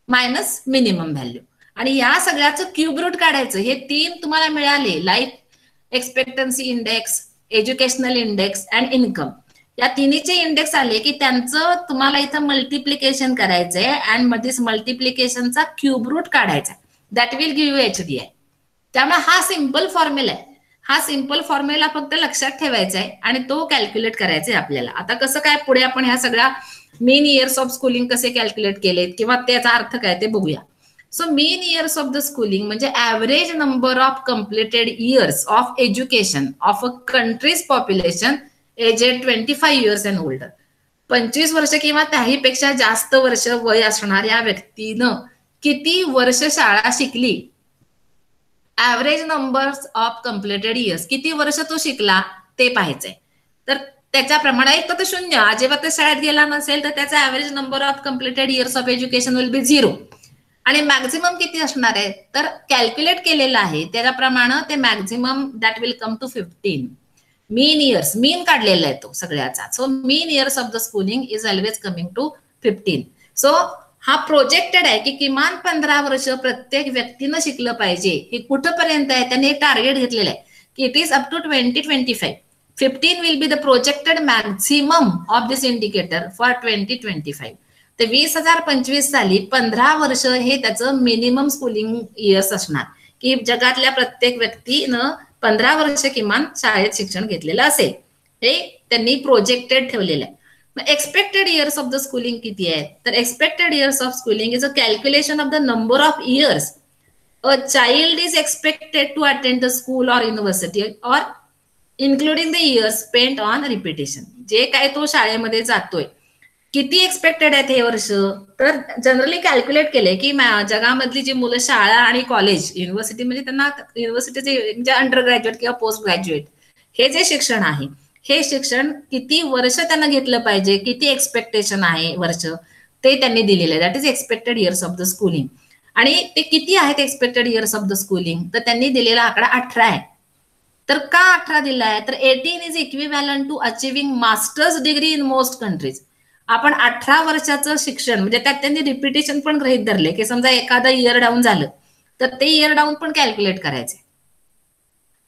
minus minimum value, आणि या सगळ्याचं क्यूब रूट काढायचं. हे 3 तुम्हाला मिळाले, life expectancy index, educational index and income. या तिन्हीचे इंडेक्स आले की त्यांचं तुम्हाला इथं मल्टिप्लिकेशन करायचंय अँड दिस मल्टिप्लिकेशनचा क्यूब रूट काढायचा. That will give you HDI. त्यामुळे हा सिंपल फॉर्म्युला आहे. हा सिंपल फॉर्म्युला फक्त लक्षात ठेवायचा आहे आणि तो कॅल्क्युलेट करायचा आहे आपल्याला. आता कसं काय पुढे आपण ह्या सगळ्या मीन इयर्स ऑफ स्कूलिंग कसे कॅल्क्युलेट केलेत किंवा त्याचा अर्थ काय ते बघूया. So mean years of the schooling म्हणजे average number of completed years of education of a country's population aged 25 years and older. 25 वर्ष किंवा त्याहीपेक्षा जास्त वर्ष वय असणाऱ्या व्यक्तीनं किती वर्ष शाळा शिकली, average number of completed years, किती वर्ष तो शिकला ते पाहायचंय. तर त्याच्याप्रमाणे एक तर 0, अजिबात शाळेत गेला नसेल तर त्याचा average number of completed years of education will be 0. आणि मॅक्झिमम किती असणार आहे तर कॅल्क्युलेट केलेलं आहे त्याच्याप्रमाणे ते maximum that will come to 15. Mean years, mean काढलेला आहे तो सगळ्याचा. So mean years of the schooling is always coming to 15. So हा प्रोजेक्टेड आहे की किमान 15 वर्ष प्रत्येक व्यक्तीनं शिकलं पाहिजे. हे कुठपर्यंत आहे त्याने एक टार्गेट घेतलेलं आहे की it is up to 2025. 15 will be the projected maximum of this indicator for 2025. तर 2025 साली 15 वर्ष हे त्याचं मिनिमम स्कूलिंग इयर्स असणार की जगातल्या प्रत्येक व्यक्तीनं 15 वर्ष किमान शाळेत शिक्षण घेतलेलं असेल. हे त्यांनी प्रोजेक्टेड ठेवलेलं आहे. Expected years of the schooling किती आहे तर expected years of schooling is a calculation of the number of years a child is expected to attend the school or university or including the years spent on repetition. जे काय तो शाळेमध्ये जातोय किती expected आहेत हे वर्ष तर जनरली कॅल्क्युलेट केलंय की जगामधली जी मुलं शाळा आणि कॉलेज, युनिव्हर्सिटी म्हणजे त्यांना युनिव्हर्सिटीचे म्हणजे अंडर ग्रॅज्युएट किंवा पोस्ट ग्रॅज्युएट हे जे शिक्षण आहे हे शिक्षण किती वर्ष त्यांना घेतलं पाहिजे, किती एक्सपेक्टेशन आहे वर्ष ते त्यांनी दिलेलं आहे. That is expected years of the schooling. आणि ते किती आहेत expected years of the schooling तर त्यांनी दिलेला आकडा 18 आहे. तर का 18 दिला आहे तर 18 is equivalent to achieving masters degree in most countries. आपण 18 वर्षाचं शिक्षण म्हणजे त्यात त्यांनी रिपिटेशन पण गृहीत धरले की समजा एखादा इयर डाऊन झालं तर ते इयर डाऊन पण कॅल्क्युलेट करायचे.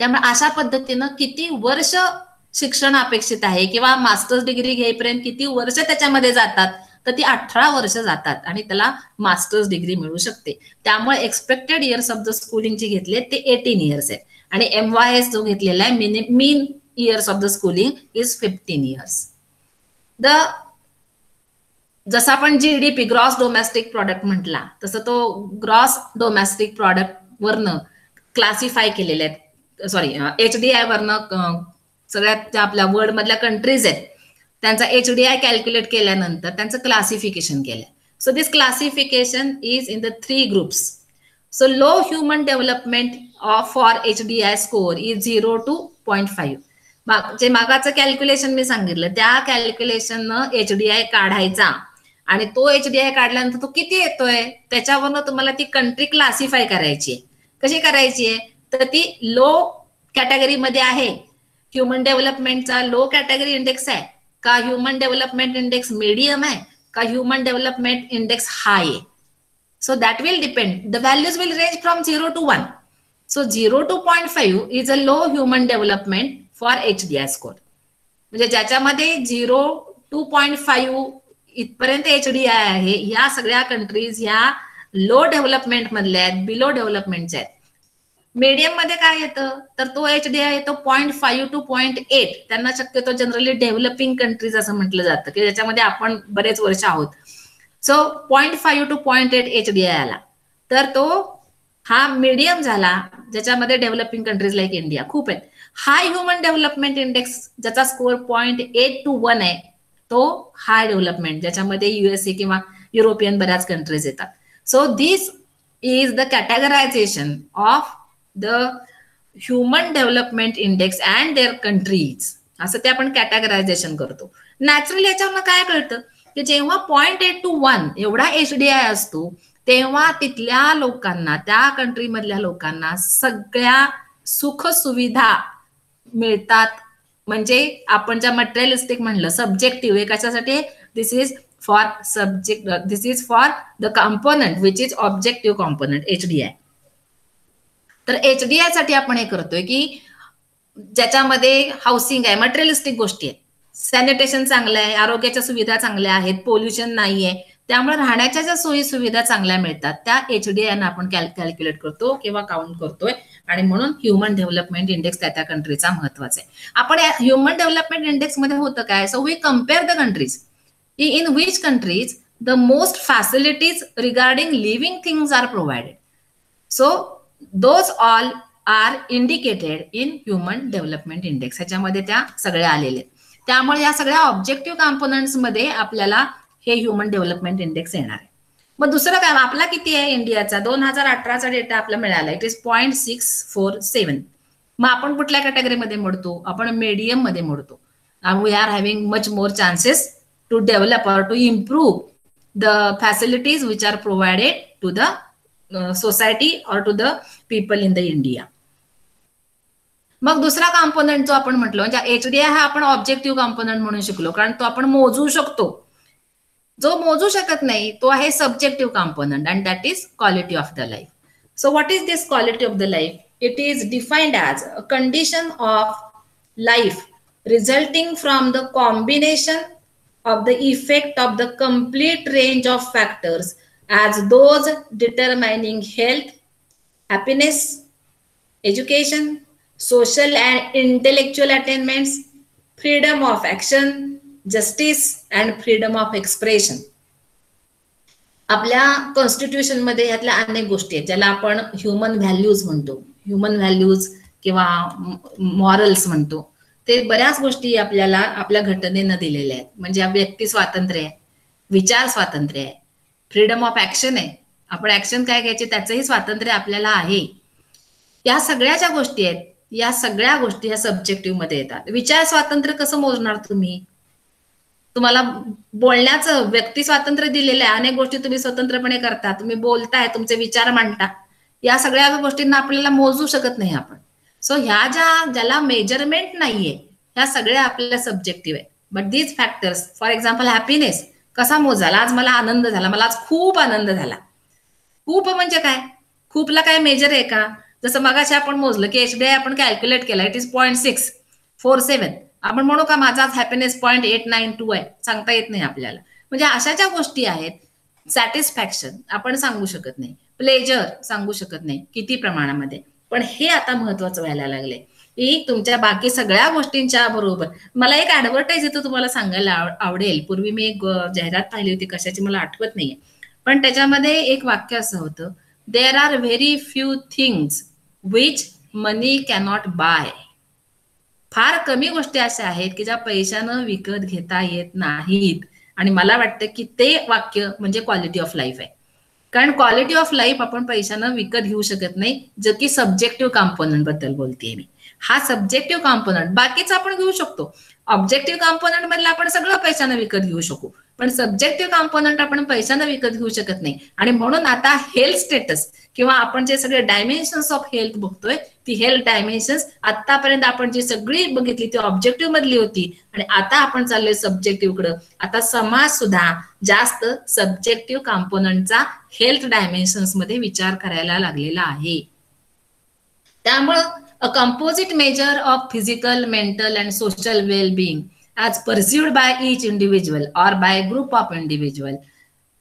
त्यामुळे अशा पद्धतीनं किती वर्ष शिक्षण अपेक्षित आहे किंवा मास्टर्स डिग्री घेईपर्यंत किती वर्ष त्याच्यामध्ये जातात तर ती 18 वर्ष जातात आणि त्याला मास्टर्स डिग्री मिळू शकते. त्यामुळे expected years of the schooling जे घेतले ते 18 इयर्स आहे आणि MYS जो घेतलेला आहे mean years of the schooling is 15 years. जसं आपण GDP ग्रॉस डोमेस्टिक प्रॉडक्ट म्हटला तसं तो ग्रॉस डोमेस्टिक प्रॉडक्ट वरनं क्लासिफाय केलेले आहेत. सॉरी HDI वरनं सगळ्यात ज्या आपल्या वर्ल्ड मधल्या कंट्रीज आहेत त्यांचा HDI कॅल्क्युलेट केल्यानंतर त्यांचं क्लासिफिकेशन केलंय. So this classification is in the 3 groups. So low human development of for HDI score is 0 to 0.5. जे मागाचं कॅल्क्युलेशन मी सांगितलं त्या कॅल्क्युलेशननं HDI काढायचा आणि तो HDI काढल्यानंतर तो किती येतोय त्याच्यावरनं तुम्हाला ती कंट्री क्लासिफाय करायची आहे. कशी करायची आहे तर ती लो कॅटेगरीमध्ये आहे, ह्युमन डेव्हलपमेंटचा लो कॅटेगरी इंडेक्स आहे का ह्युमन डेव्हलपमेंट इंडेक्स मीडियम आहे का ह्युमन डेव्हलपमेंट इंडेक्स हाय आहे. So that will depend. The values will range from 0 to 1. So 0 to 0.5 is a low human development for HDI score. म्हणजे ज्याच्यामध्ये 0 to 0.5 इथपर्यंत HDI आहे ह्या सगळ्या कंट्रीज ह्या लो डेव्हलपमेंट मधल्या आहेत, बिलो डेव्हलपमेंटच्या आहेत. मीडियम मध्ये काय येतं तर तो HDI येतो 0.5 to 0.8. त्यांना शक्यतो जनरली डेव्हलपिंग कंट्रीज असं म्हटलं जातं की ज्याच्यामध्ये आपण बरेच वर्ष आहोत. सो 0.5 to 0.8 HDI आला तर तो हा मीडियम झाला ज्याच्यामध्ये डेव्हलपिंग कंट्रीज लाईक इंडिया खूप आहेत. हाय ह्युमन डेव्हलपमेंट इंडेक्स ज्याचा स्कोर 0.8 to 1 आहे तो हाय डेव्हलपमेंट ज्याच्यामध्ये USA किंवा युरोपियन बऱ्याच कंट्रीज येतात. So this is the categorisation of the human development index and their countries असं ते आपण कॅटेगरायझेशन करतो. नॅचरली याच्यावरनं काय कळतं की जेव्हा 0.8 to 1 एवढा HDI असतो तेव्हा तिथल्या लोकांना त्या कंट्री मधल्या लोकांना सगळ्या सुख सुविधा मिळतात. म्हणजे आपण ज्या मटेरियलिस्टिक म्हणलं सब्जेक्टिव्ह कशासाठी this is for subject this is for the component which is objective component HDI. तर HDI साठी आपण हे करतोय की ज्याच्यामध्ये हाऊसिंग आहे, मटेरियलिस्टिक गोष्टी आहेत, सॅनिटेशन चांगलं आहे, आरोग्याच्या सुविधा चांगल्या आहेत, पोल्युशन नाहीये, त्यामुळे राहण्याच्या ज्या सोयी सुविधा चांगल्या मिळतात त्या HDI आपण कॅल्क्युलेट करतो किंवा काउंट करतोय आणि म्हणून ह्युमन डेव्हलपमेंट इंडेक्स त्या कंट्रीचा महत्वाचा आहे. आपण ह्युमन डेव्हलपमेंट इंडेक्स मध्ये होतं काय, so we compare the countries in which countries the most facilities regarding living things are provided. So those all are indicated in human development index. ह्याच्यामध्ये त्या सगळ्या आलेल्या आहेत. त्यामुळे या सगळ्या ऑब्जेक्टिव्ह कॉम्पोनंट्स मध्ये आपल्याला हे ह्युमन डेव्हलपमेंट इंडेक्स येणार आहे. मग दुसरं काय, आपला किती आहे इंडियाचा, 2018चा डेटा आपल्याला मिळाला, इट इज 0.647. मग आपण कुठल्या कॅटेगरीमध्ये मोडतो, आपण मीडियम मध्ये मोडतो. We are having much more chances to develop or to improve the facilities which are provided to the society or to the people in the India. मग दुसरा कॉम्पोनंट जो आपण म्हटलो म्हणजे HDI हा आपण ऑब्जेक्टिव्ह कॉम्पोनंट म्हणून शिकलो, कारण तो आपण मोजू शकतो. जो मोजू शकत नाही तो आहे subjective component, and that is quality of the life. So what is this quality of the life? It is defined as a condition of life resulting from the combination of the effect of the complete range of factors as those determining health, happiness, education, social and intellectual attainments, freedom of action, justice and freedom of expression. आपल्या constitution मध्ये यातल्या अनेक गोष्टी आहेत ज्याला आपण human values म्हणतो, human values किंवा मॉरल्स म्हणतो. ते बऱ्याच गोष्टी आपल्याला आपल्या घटनेनं दिलेल्या आहेत. म्हणजे व्यक्ती स्वातंत्र्य आहे, विचार स्वातंत्र्य आहे, फ्रीडम ऑफ ऍक्शन आहे, आपण ऍक्शन काय घ्यायचे त्याचंही स्वातंत्र्य आपल्याला आहे. या सगळ्या ज्या गोष्टी आहेत या सगळ्या गोष्टी या सब्जेक्टिव्ह मध्ये येतात. विचार स्वातंत्र्य कसं मोजणार तुम्ही? तुम्हाला बोलण्याचं व्यक्ती स्वातंत्र्य दिलेलं आहे, अनेक गोष्टी तुम्ही स्वतंत्रपणे करता, तुम्ही बोलताय, तुमचे विचार मांडता, या सगळ्या गोष्टींना आपल्याला मोजू शकत नाही आपण. सो ह्या ज्याला मेजरमेंट नाहीये ह्या सगळ्या आपल्याला सब्जेक्टिव्ह आहे. But these factors, for example happiness कसा मोजाला? आज मला आनंद झाला, मला आज खूप आनंद झाला. खूप म्हणजे काय? खूपला काय मेजर आहे का? जसं मगाशी आपण मोजलं की HDI आपण कॅल्क्युलेट केला, इट इज 0.647. आपण म्हणू का माझा आज हॅपीनेस 0.892 आहे? सांगता येत नाही आपल्याला. म्हणजे अशा ज्या गोष्टी आहेत, सॅटिस्फॅक्शन आपण सांगू शकत नाही, प्लेजर सांगू शकत नाही किती प्रमाणामध्ये. पण हे आता महत्वाचं व्हायला लागले की तुमच्या बाकी सगळ्या गोष्टींच्या बरोबर. मला एक ऍडव्हर्टाईज इथं तुम्हाला सांगायला आवडेल. पूर्वी मी एक जाहिरात पाहिली होती, कशाची मला आठवत नाहीये, पण त्याच्यामध्ये एक वाक्य असं होतं, there are very few things which money cannot buy. फार कमी गोष्टी अशा आहेत की ज्या पैशानं विकत घेता येत नाहीत. आणि मला वाटतं की ते वाक्य म्हणजे क्वालिटी ऑफ लाईफ आहे. कारण क्वालिटी ऑफ लाईफ आपण पैशानं विकत घेऊ शकत नाही, जे की सब्जेक्टिव्ह कॉम्पोनंट बद्दल बोलतेय मी. हा सब्जेक्टिव्ह कॉम्पोनंट, बाकीचा आपण घेऊ शकतो. ऑब्जेक्टिव्ह कॉम्पोनंट मधलं आपण सगळं पैशानं विकत घेऊ शकू, पण सब्जेक्टिव्ह कॉम्पोनंट आपण पैशानं विकत घेऊ शकत नाही. आणि म्हणून आता हेल्थ स्टेटस किंवा आपण जे सगळे डायमेन्शन्स ऑफ हेल्थ बघतोय, ती हेल्थ डायमेन्शन्स आतापर्यंत आपण जी सगळी बघितली ती ऑब्जेक्टिव्ह मधली होती, आणि आता आपण चाललोय सब्जेक्टिव्ह कडे. आता समाज सुद्धा जास्त सब्जेक्टिव्ह कॉम्पोनंटचा हेल्थ डायमेन्शन्स मध्ये विचार करायला लागलेला आहे. त्यामुळं a composite measure of physical, mental and social well being as perceived by each individual or by a group of individual,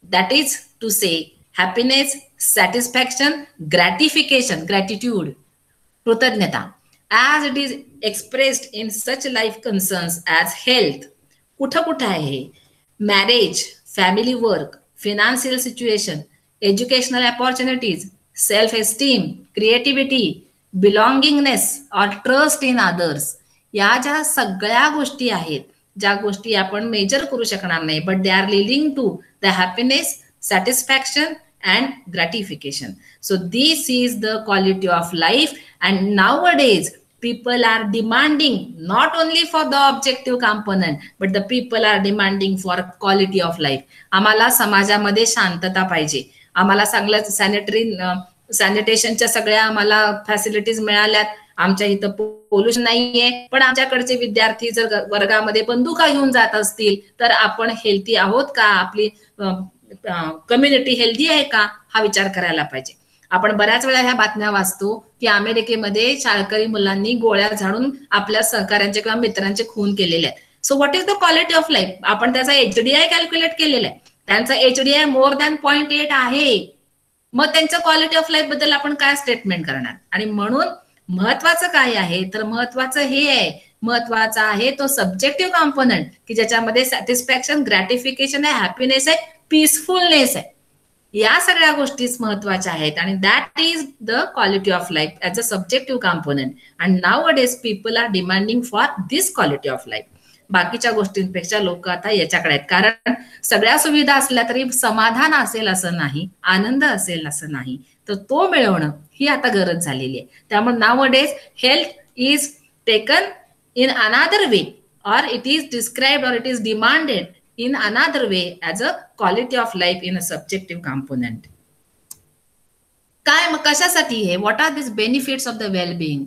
that is to say happiness, satisfaction, gratification, gratitude, कृतज्ञता, as it is expressed in such life concerns as health. कुठं आहे? marriage, family work, financial situation, educational opportunities, self-esteem, creativity, belongingness or trust in others. या ज्या सगळ्या गोष्टी आहेत, ज्या गोष्टी आपण मेजर करू शकणार नाही, but they are leading to the happiness, satisfaction and gratification. So this is the quality of life. And nowadays people are demanding not only for the objective component, but the people are demanding for quality of life. आम्हाला समाजामध्ये शांतता पाहिजे, आम्हाला चांगलं सॅनिटेशनच्या सगळ्या आम्हाला facilities मिळाल्यात, आमच्या इथं पोल्युशन नाहीये, पण आमच्याकडचे विद्यार्थी जर वर्गामध्ये बंदुका घेऊन जात असतील तर आपण हेल्थी आहोत का? आपली कम्युनिटी हेल्थी आहे का? हा विचार करायला पाहिजे. आपण बऱ्याच वेळा ह्या बातम्या वाचतो की अमेरिकेमध्ये शाळकरी मुलांनी गोळ्या झाडून आपल्या सहकाऱ्यांचे किंवा मित्रांचे खून केलेले आहेत. सो what is the quality of life? आपण त्याचा HDI कॅल्क्युलेट केलेला आहे, त्यांचा HDI मोर दॅन 0.8 आहे. मग त्यांच्या क्वालिटी ऑफ लाईफ बद्दल आपण काय स्टेटमेंट करणार. आणि म्हणून महत्वाचं काय आहे तर महत्वाचं हे आहे, महत्वाचा आहे तो सब्जेक्टिव्ह कॉम्पोनंट की ज्याच्यामध्ये सॅटिस्फॅक्शन, ग्रॅटिफिकेशन आहे, हॅपीनेस आहे, पीसफुलनेस आहे. या सगळ्या गोष्टीच महत्वाच्या आहेत आणि that is the quality of life as a subjective component. And nowadays people are demanding for this quality of life. बाकीच्या गोष्टींपेक्षा लोक आता याच्याकडे आहेत. कारण सगळ्या सुविधा असल्या तरी समाधान असेल असं नाही, आनंद असेल असं नाही, तर तो मिळवणं ही आता गरज झालेली आहे. त्यामुळे now days health is taken in another way or it is described or it is demanded in another way as a quality of life in a subjective component. काय मग कशासाठी हे? what are these benefits of the well-being?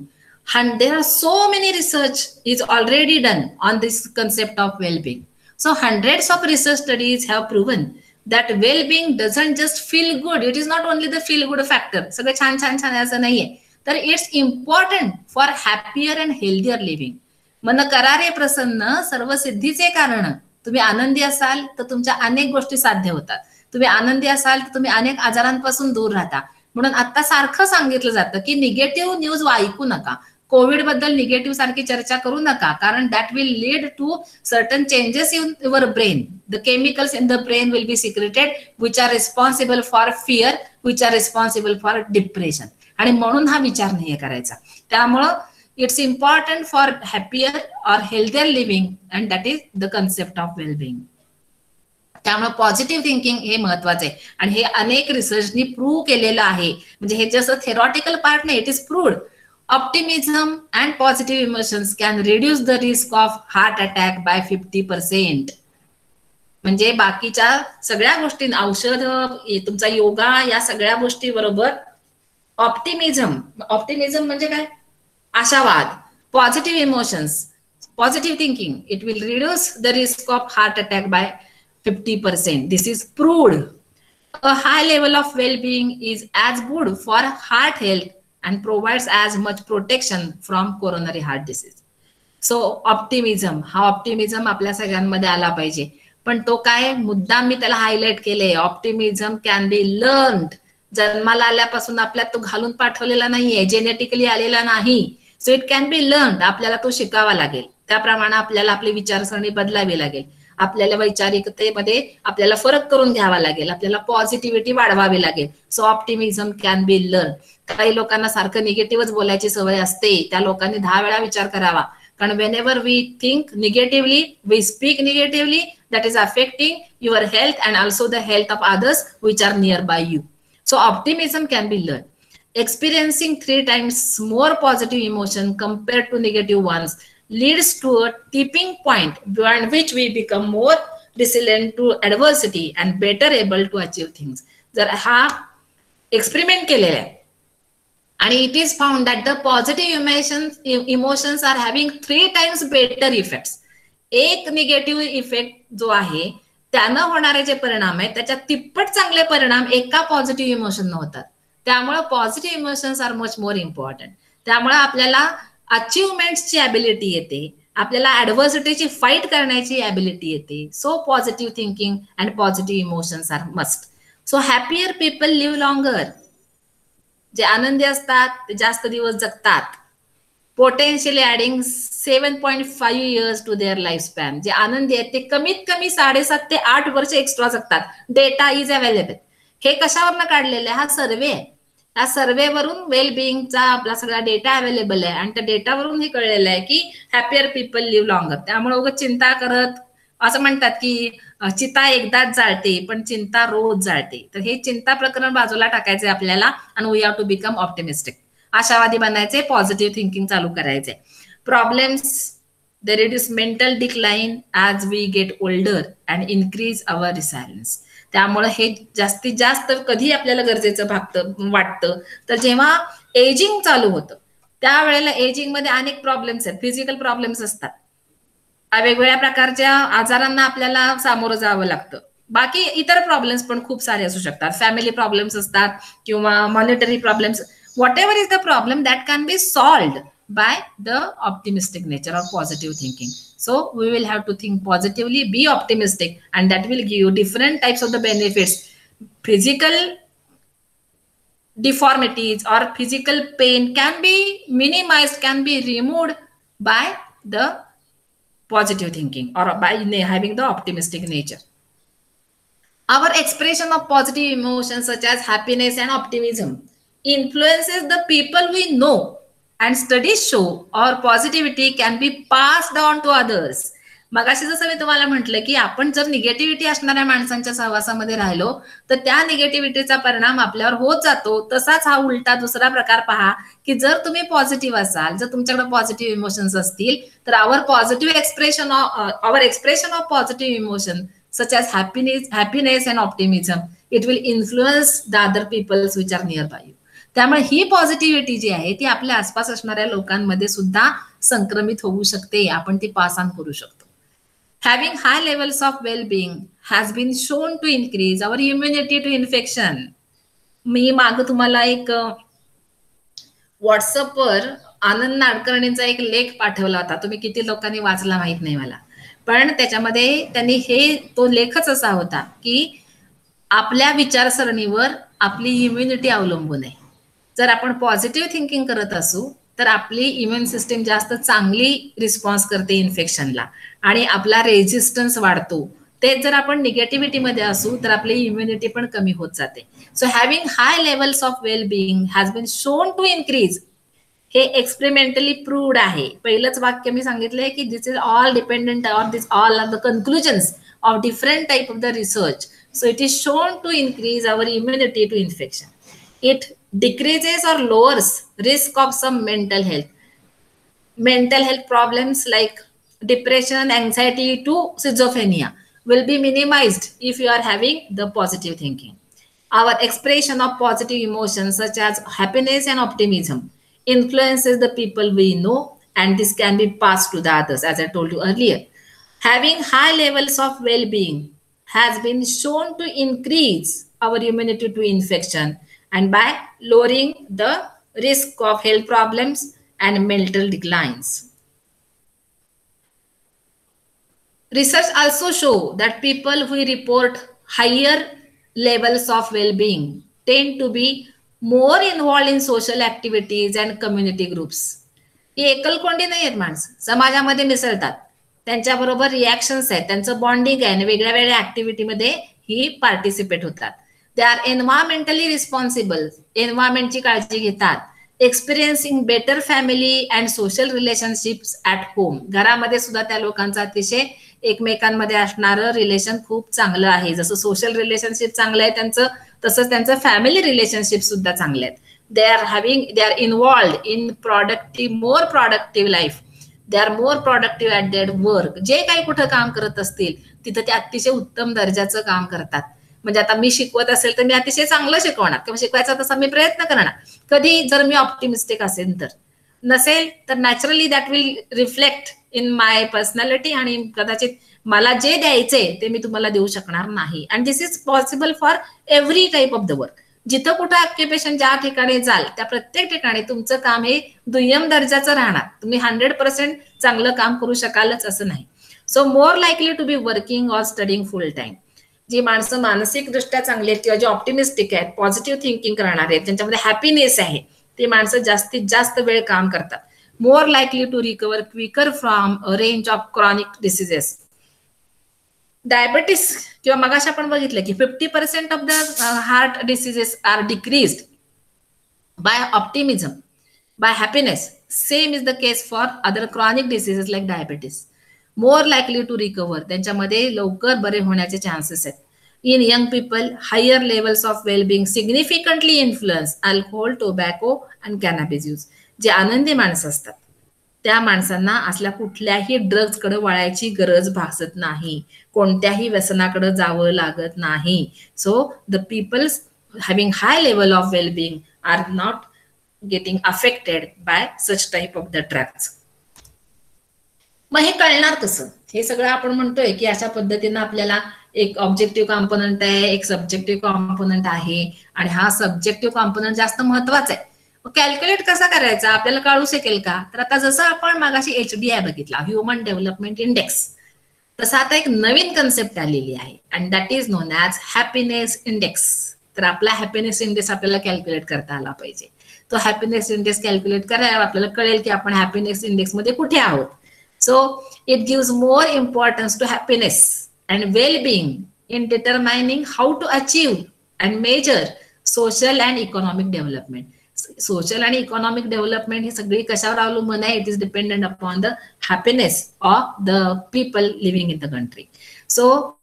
And there are so many research is already done on this concept of well-being. So hundreds of research studies have proven that well-being doesn't just feel good. It is not only the feel good factor. सगळं छान छान छान असं नाहीये, तर it's important for happier and healthier living. मन करारे प्रसन्न सर्व सिद्धीचे कारण. तुम्ही आनंदी असाल तर तुमच्या अनेक गोष्टी साध्य होतात. तुम्ही आनंदी असाल तर तुम्ही अनेक आजारांपासून दूर राहता. म्हणून आता सारखं सांगितलं जातं की निगेटिव्ह न्यूज ऐकू नका, कोविड बद्दल निगेटिव्ह सारखी चर्चा करू नका, कारण that will lead to certain changes in your brain. The chemicals in the brain will be secreted which are responsible for fear, which are responsible for depression. आणि म्हणून हा विचार नाही करायचा. त्यामुळं it's important for happier or healthier living and that is the concept of well-being. त्यामुळे positive thinking हे महत्वाचं आहे आणि हे अनेक रिसर्चनी प्रूव्ह केलेलं आहे. म्हणजे हे जसं थेरॉटिकल पार्ट नाही, it is proved. Optimism and positive emotions can reduce the risk of heart attack by 50%. म्हणजे बाकीच्या सगळ्या गोष्टी, औषध, तुमचा योगा, या सगळ्या गोष्टी बरोबर ऑप्टिमिझम म्हणजे काय? आशावाद, positive emotions, positive thinking, it will reduce the risk of heart attack by 50%. This is proved. A high level of well-being is as good for heart health and provides as much protection from coronary heart disease. So optimism, हा optimism आपल्या सगळ्यांमध्ये आला पाहिजे. पण तो काय, मुद्दाम मी त्याला हायलाइट केले, ऑप्टिमिझम कॅन बी लर्न्ड. जन्माला आल्यापासून आपल्यात तो घालून पाठवलेला नाहीये, जेनेटिकली आलेला नाही. So it can be learned. आपल्याला तो शिकावा लागेल, त्याप्रमाणे आपल्याला आपली विचारसरणी बदलावी लागेल, आपल्याला वैचारिकतेमध्ये आपल्याला फरक करून घ्यावा लागेल, आपल्याला पॉझिटिव्हिटी वाढवावी लागेल. सो ऑप्टिमिझम कॅन बी लर्न. काही लोकांना सारखं निगेटिव्हच बोलायची सवय असते, त्या लोकांनी 10 वेळा विचार करावा. कारण whenever we think negatively, we speak negatively, that is affecting your health and also the health of others which are near by you. So optimism can be learned. Experiencing 3 times more positive emotion compared to negative ones leads to a tipping point beyond which we become more resilient to adversity and better able to achieve things. जर हा experiment केलेला आहे आणि it is found that the positive emotions are having 3 times better effects. एक negative effect जो आहे त्यानं होणारे जे परिणाम आहेत त्याच्यात तिप्पट चांगले परिणाम एका पॉझिटिव्ह इमोशन होतात. त्यामुळे positive emotions are much more important. त्यामुळे आपल्याला अचिव्हमेंटची ॲबिलिटी येते, आपल्याला ऍडव्हर्सिटीची फाईट करण्याची ॲबिलिटी येते. So positive thinking and positive emotions are must. So happier people live longer. जे आनंदी असतात ते जास्त दिवस जगतात. Potentially adding 7.5 years to their life span. जे आनंदी आहेत ते कमीत कमी 7.5 ते 8 वर्ष एक्स्ट्रा जगतात. Data is available. हे कशावरनं काढलेलं आहे? हा सर्वे आहे. या सर्वेवरून वेलबिंगचा आपला सगळा डेटा अवेलेबल आहे आणि त्या डेटावरून हे कळलेलं आहे की हॅपियर पीपल लिव्ह लॉंगर. त्यामुळे उगाच चिंता करत, असं म्हणतात की चिता एकदाच जाळते पण चिंता रोज जाळते. तर हे चिंता प्रकरण बाजूला टाकायचे आपल्याला आणि we have to become optimistic. आशावादी बनायचे, पॉझिटिव्ह थिंकिंग चालू करायचे. Problems, they reduce mental decline as we get older and increase our resilience. त्यामुळे हे जास्तीत जास्त कधी आपल्याला गरजेचं वाटतं तर जेव्हा एजिंग चालू होतं त्यावेळेला. एजिंग मध्ये अनेक प्रॉब्लेम्स आहेत, फिजिकल प्रॉब्लेम्स असतात, वेगवेगळ्या प्रकारच्या आजारांना आपल्याला सामोरं जावं लागतं. बाकी इतर प्रॉब्लेम्स पण खूप सारे असू शकतात, फॅमिली प्रॉब्लेम्स असतात किंवा monetary problems. whatever is the problem that can be solved by the optimistic nature or positive thinking. So we will have to think positively, be optimistic, and that will give you different types of the benefits. Physical deformities or physical pain can be minimized, can be removed by the positive thinking or by having the optimistic nature. Our expression of positive emotions such as happiness and optimism influences the people we know, and studies show our positivity can be passed on to others. मगाशी जसं मी तुम्हाला म्हटलं की आपण जर negativity असणाऱ्या माणसांच्या सहवासामध्ये राहिलो तर त्या निगेटिव्हिटीचा परिणाम आपल्यावर होत जातो. तसाच हा उलटा दुसरा प्रकार पहा की जर तुम्ही पॉझिटिव्ह असाल, जर तुमच्याकडे पॉझिटिव्ह इमोशन्स असतील तर our expression of positive emotion such as happiness and optimism, it will influence the other peoples which are nearby you. त्यामुळे ही पॉझिटिव्हिटी जी आहे ती आपल्या आसपास असणाऱ्या लोकांमध्ये सुद्धा संक्रमित होऊ शकते, आपण ती पास ऑन करू शकतो. Having high levels of well-being has been shown to increase our immunity to infection. मी माग तुम्हाला एक व्हॉट्सअपवर आनंद नाडकर्णींचा एक लेख पाठवला होता, तुम्ही किती लोकांनी वाचला माहित नाही मला, पण त्याच्यामध्ये त्यांनी तो लेखच असा होता की आपल्या विचारसरणीवर आपली इम्युनिटी अवलंबून आहे. जर आपण पॉझिटिव्ह थिंकिंग करत असू तर आपली इम्युन सिस्टीम जास्त चांगली रिस्पॉन्स करते इन्फेक्शनला आणि आपला रेजिस्टन्स वाढतो. तेच जर आपण निगेटिव्हिटी मध्ये असू तर आपली इम्युनिटी पण कमी होत जाते. So having high levels of well being has been shown to increase. हे एक्सपेरिमेंटली प्रूव्ड आहे. पहिलंच वाक्य मी सांगितलंय की this is all dependent on this all are the conclusions of different type of the research. So it is shown to increase our immunity to infection. It decreases or lowers risk of some mental health problems like depression, anxiety to schizophrenia will be minimized if you are having the positive thinking. Our expression of positive emotions such as happiness and optimism influences the people we know, and this can be passed to the others, as I told you earlier. Having high levels of well-being has been shown to increase our immunity to infection and by lowering the risk of health problems and mental declines. Research also show that people who report higher levels of well-being tend to be more involved in social activities and community groups. ही एकलकोंडी नाही आहेत, माणसं समाजामध्ये मिसळतात, त्यांच्याबरोबर reactions आहेत, त्यांचं bonding आहे, वेगळ्या वेगळ्या ऍक्टिव्हिटीमध्ये ही पार्टिसिपेट होतात. They are environmentally responsible, environmentची काळजी घेतात, experiencing better family and social relationships at home. घरामध्ये सुद्धा त्या लोकांचा अतिशय एकमेकांमध्ये असणारं रिलेशन खूप चांगलं आहे. जसं सोशल रिलेशनशिप चांगलं आहे त्यांचं, तसंच त्यांचं फॅमिली रिलेशनशिप सुद्धा चांगले आहेत. they are involved in more productive life. They are more productive at their work. जे काही कुठं काम करत असतील तिथं ते अतिशय उत्तम दर्जाचं काम करतात. म्हणजे आता मी शिकवत असेल तर मी अतिशय चांगलं शिकवणार किंवा शिकवायचा तसा मी प्रयत्न करणार. कधी जर मी ऑप्टिमिस्टिक असेल तर, नसेल तर naturally that will reflect in my personality आणि कदाचित मला जे द्यायचंय ते मी तुम्हाला देऊ शकणार नाही. And this is possible for every type of the work. जिथं कुठं ऑक्युपेशन ज्या ठिकाणी जाल त्या प्रत्येक ठिकाणी तुमचं काम हे दुय्यम दर्जाचं राहणार. तुम्ही 100% चांगलं काम करू शकालच असं नाही. So more likely to be working or studying full time. जी माणसं मानसिक दृष्ट्या चांगली आहेत किंवा जे ऑप्टिमिस्टिक आहेत, पॉझिटिव्ह थिंकिंग करणार आहेत, त्यांच्यामध्ये हॅपीनेस आहे, ते माणसं जास्तीत जास्त वेळ काम करतात. More likely to recover quicker from a range of chronic diseases. Diabetes किंवा मगाशी आपण बघितलं की 50% of the heart diseases are decreased by optimism, by happiness. Same is the case for other chronic diseases like diabetes. More likely to recover, त्यांच्यामध्ये लवकर बरे होण्याचे chances आहेत. In young people higher levels of wellbeing significantly influence alcohol, tobacco and cannabis use. जे आनंदी माणसं असतात त्या माणसांना असल्या कुठल्याही ड्रग्जकडे वळायची गरज भासत नाही, कोणत्याही व्यसनाकडे जावं लागत नाही. So the peoples having high level of wellbeing are not getting affected by such type of the drugs. मग हे कळणार कसं? हे सगळं आपण म्हणतोय की अशा पद्धतीनं आपल्याला एक ऑब्जेक्टिव्ह कॉम्पोनंट आहे, एक सब्जेक्टिव्ह कॉम्पोनंट आहे आणि हा सब्जेक्टिव्ह कॉम्पोनंट जास्त महत्वाचा आहे. कॅल्क्युलेट कसा करायचा आपल्याला कळू शकेल का? तर आता जसं आपण मागाशी HDI बघितला, ह्युमन डेव्हलपमेंट इंडेक्स, तसं आता एक नवीन कन्सेप्ट आलेली आहे and that is known as happiness index. तर आपला हॅपीनेस इंडेक्स आपल्याला कॅल्क्युलेट करता आला पाहिजे. तो हॅपीनेस इंडेक्स कॅल्क्युलेट करायला आपल्याला कळेल की आपण हॅपीनेस इंडेक्स मध्ये कुठे आहोत. So it gives more importance to happiness and well being in determining how to achieve and measure social and economic development. Social आणि इकॉनॉमिक डेव्हलपमेंट ही सगळी कशावर अवलंबून आहे. It is dependent upon the happiness of the people living in the country. So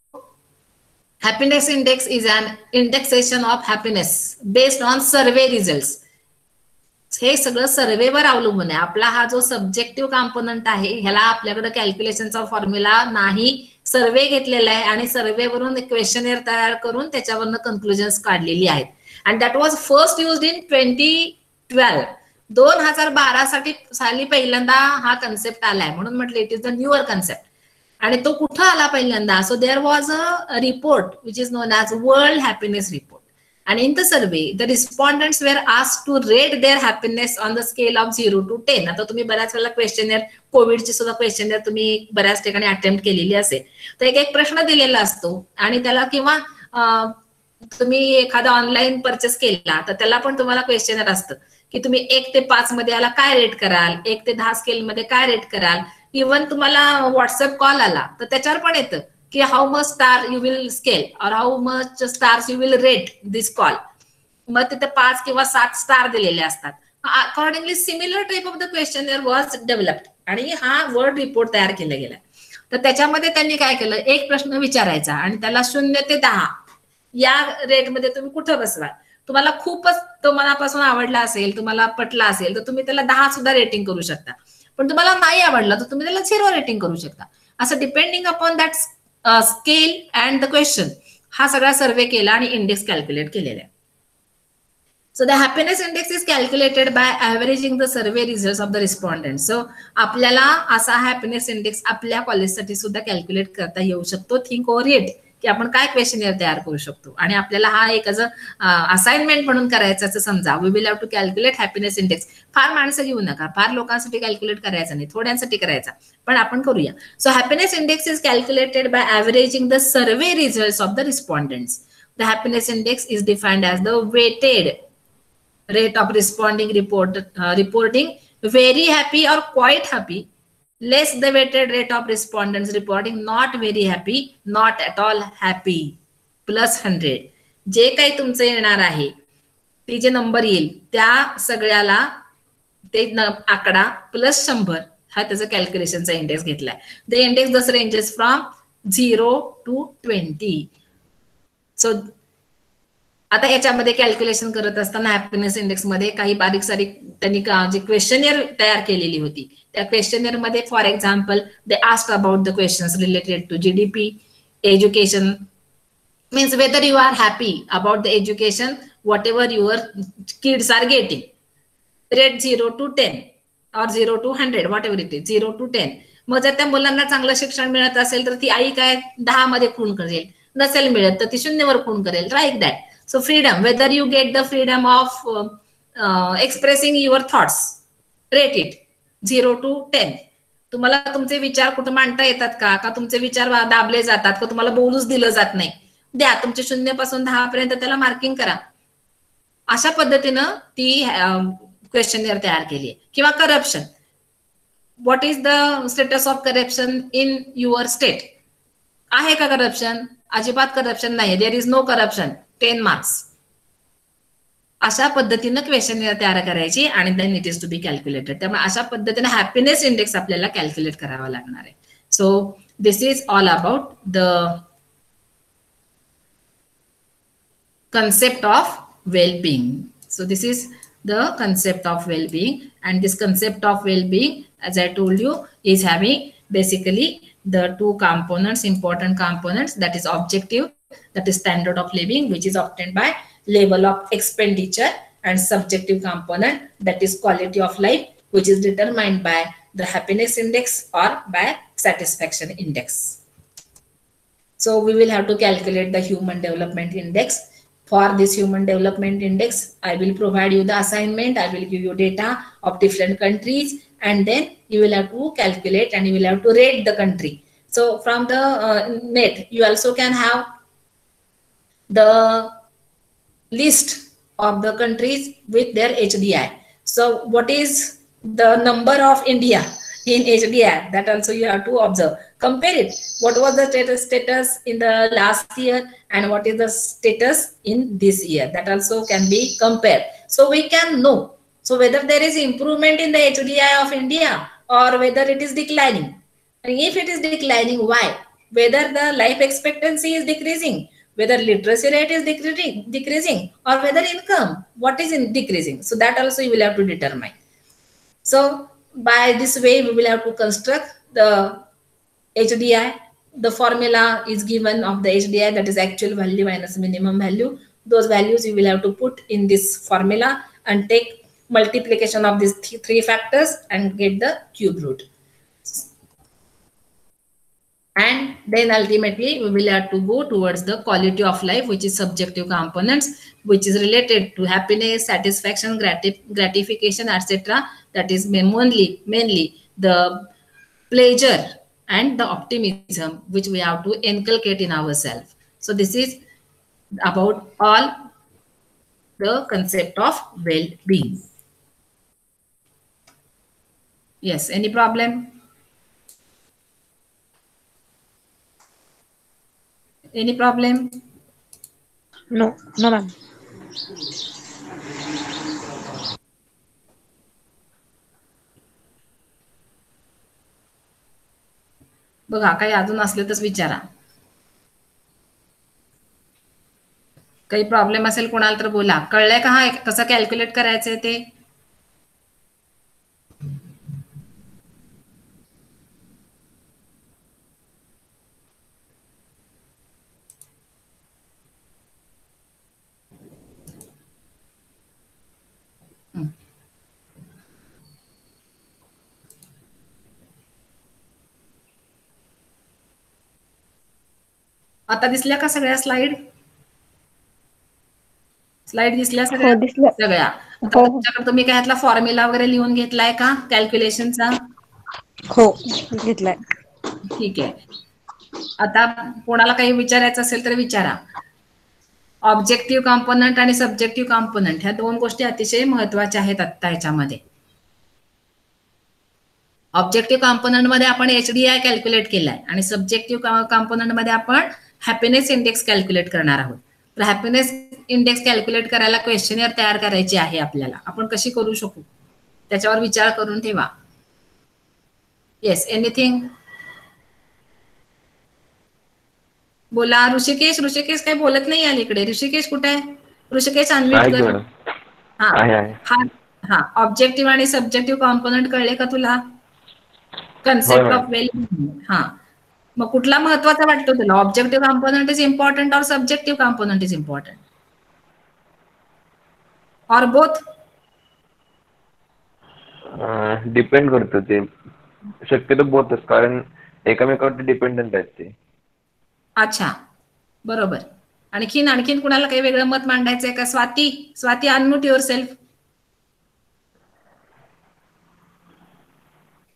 happiness index is an indexation of happiness based on survey results. हे सगळं सर्वेवर अवलंबून आहे. आपला हा जो सब्जेक्टिव्ह कॉम्पोनंट आहे ह्याला आपल्याकडे कॅल्क्युलेशनचा फॉर्म्युला नाही, सर्वे घेतलेला आहे आणि सर्वेवरून एक क्वेश्चनेअर तयार करून त्याच्यावरनं कन्क्लुजन्स काढलेली आहेत. And that was first used in 2012. 2012 साली पहिल्यांदा हा कन्सेप्ट आलाय, म्हणून म्हटलं it is the newer concept. आणि तो कुठं आला पहिल्यांदा. So there was a report which is known as world happiness report. And in the survey, the respondents were asked to rate their happiness on the scale of 0 to 10. आता तुम्ही बऱ्याच वेळेला questionnaire, कोविडची सुद्धा क्वेश्चनर तुम्ही बऱ्याच ठिकाणी attempt केलेली असेल. तर एक प्रश्न दिलेला असतो आणि त्याला किंवा तुम्ही एखादा ऑनलाईन परचेस केला तर त्याला पण तुम्हाला क्वेश्चनर असतं की तुम्ही 1 ते 5 मध्ये याला काय रेट कराल, 1 ते 10 स्केल मध्ये काय रेट कराल. इव्हन तुम्हाला व्हॉट्सअप कॉल आला तर त्याच्यावर पण येतं की how much star you will scale or how much stars you will rate this call. मग तिथे 5 किंवा 7 स्टार दिलेले असतात. Accordingly similar type of the questionnaire was developed आणि हा वर्ड रिपोर्ट तयार केला गेला. तर त्याच्यामध्ये त्यांनी काय केलं, एक प्रश्न विचारायचा आणि त्याला 0 ते 10 या रेटमध्ये तुम्ही कुठं बसवा. तुम्हाला खूपच तो मनापासून आवडला असेल, तुम्हाला पटला असेल तर तुम्ही त्याला 10 सुद्धा रेटिंग करू शकता. पण तुम्हाला नाही आवडला तर तुम्ही त्याला 0 रेटिंग करू शकता. असं depending upon that scale and the question हा सगळा सर्वे केला आणि इंडेक्स कॅल्क्युलेट केलेला आहे. So the happiness index is calculated by averaging the survey results of the respondent. सो आपल्याला असा हॅपीनेस इंडेक्स आपल्या कॉलेजसाठी सुद्धा कॅल्क्युलेट करता येऊ शकतो. थिंक ओव्हर इट की आपण काय क्वेश्चनर तयार करू शकतो आणि आपल्याला हा एक असाइनमेंट म्हणून करायचं असं समजा. We will have to calculate happiness index. फार माणसं घेऊ नका, फार लोकांसाठी कॅल्क्युलेट करायचं नाही, थोड्यांसाठी करायचा, पण आपण करूया. So happiness index is calculated by averaging the survey results of the respondents. The happiness index is defined as the weighted rate of reporting very happy or quite happy, less the weighted rate of respondents reporting not very happy, not at all happy, plus 100. जे काही तुमचं येणार आहे ती जे number येईल त्या सगळ्याला ते आकडा प्लस 100 हा त्याचा कॅल्क्युलेशनचा इंडेक्स घेतलाय. द इंडेक्स दस रेंजेस फ्रॉम 0 to 20. सो आता याच्यामध्ये कॅल्क्युलेशन करत असताना हॅपीनेस इंडेक्स मध्ये काही बारीक सारीक त्यांनी जी क्वेश्चनर तयार केलेली होती त्या क्वेश्चनर मध्ये for example they asked about the questions related to GDP, education, means whether you are happy about the education whatever your kids are getting, rate 0 to 10 or 0 to 100 whatever it is, 0 to 10. मग जर त्या मुलांना चांगलं शिक्षण मिळत असेल तर ती आई काय 10 मध्ये खूण करेल, नसेल मिळत तर ती 0 वर खूण करेल, like that. So freedom, whether you get the freedom of expressing your thoughts, rate it 0 to 10. तुम्हाला तुमचे विचार कुठे मांडता येतात का तुमचे विचार दाबले जातात का तुम्हाला बोलूच दिलं जात नाही, द्या तुमचे 0 पासून 10 पर्यंत त्याला मार्किंग करा. अशा पद्धतीनं ती क्वेश्चनर तयार केली आहे. किंवा corruption, what is the status of corruption in your state. आहे का करप्शन? अजिबात करप्शन नाही, there is no corruption, 10 marks. अशा पद्धतीनं क्वेश्चनर तयार करायची आणि then it is to be calculated. त्यामुळे अशा पद्धतीने हॅपीनेस इंडेक्स आपल्याला कॅल्क्युलेट करावा लागणार आहे. So this is all about the concept of well-being. So this is the concept of well-being, and this concept of well-being, as I told you, is having basically the two components, important components, that is objective, that is standard of living, which is obtained by level of expenditure, and subjective component, that is quality of life, which is determined by the happiness index or by satisfaction index. So we will have to calculate the human development index. For this human development index, I will provide you the assignment, I will give you data of different countries, and then you will have to calculate and you will have to rate the country. So from the net, you also can have the list of the countries with their HDI. So what is the number of India in HDI? That also you have to observe. Compare it. What was the status in the last year and what is the status in this year? That also can be compared. So we can know. So whether there is improvement in the HDI of India or whether it is declining. And if it is declining, why? Whether the life expectancy is decreasing, whether literacy rate is decreasing, or whether income, what is decreasing. So that also you will have to determine. So by this way, we will have to construct the HDI. The formula is given of the HDI, that is actual value minus minimum value. Those values you will have to put in this formula and take multiplication of these three factors and get the cube root. And then ultimately we will have to go towards the quality of life, which is subjective components, which is related to happiness, satisfaction, gratification, etc. That is mainly the pleasure and the optimism which we have to inculcate in ourselves. So this is about all the concept of well-being. Yes, any problem? Any problem? No, no, ma'am. बघा काही अजून असले तर विचारा. काही problem असेल कोणाला तर बोला. कळलंय का हा कसं कॅल्क्युलेट करायचंय ते? आता दिसल्या का सगळ्या स्लाइड? स्लाइड दिसल्या सगळ्या? तुमच्याकडे तुम्ही काय यातला फॉर्म्युला वगैरे लिहून घेतलाय का कॅल्क्युलेशनचा? हो, घेतलाय. ठीक आहे. आता कोणाला काही विचारायचं असेल तर विचारा. ऑब्जेक्टिव्ह कॉम्पोनंट आणि सब्जेक्टिव्ह कॉम्पोनंट ह्या दोन गोष्टी अतिशय महत्वाच्या आहेत आता ह्याच्यामध्ये. ऑब्जेक्टिव्ह कॉम्पोनंट मध्ये आपण HDI कॅल्क्युलेट केलाय आणि सब्जेक्टिव्ह कॉम्पोनंट मध्ये आपण हॅपीनेस इंडेक्स कॅल्क्युलेट करणार आहोत. तर हॅपीनेस इंडेक्स कॅल्क्युलेट करायला क्वेश्चनर तयार करायची आहे आपल्याला. आपण कशी करू शकू त्याच्यावर विचार करून ठेवा. Yes, anything? बोला. ऋषिकेश काही बोलत नाही आले इकडे. ऋषिकेश कुठे आहे? ऋषिकेश अनम्यूट कर. हा, ऑब्जेक्टिव्ह आणि सब्जेक्टिव्ह कॉम्पोनंट कळले का तुला? Concept of well being. हा, मग कुठला महत्वाचा वाटतो तुला? Objective component is important or subjective component is important or both? Depend करतं ते. शक्यतो बोथच, कारण एकमेकावर डिपेंडंट आहेत ते. अच्छा, बरोबर. आणखीन कुणाला काही वेगळं मत मांडायचंय का? Swati unmute your self.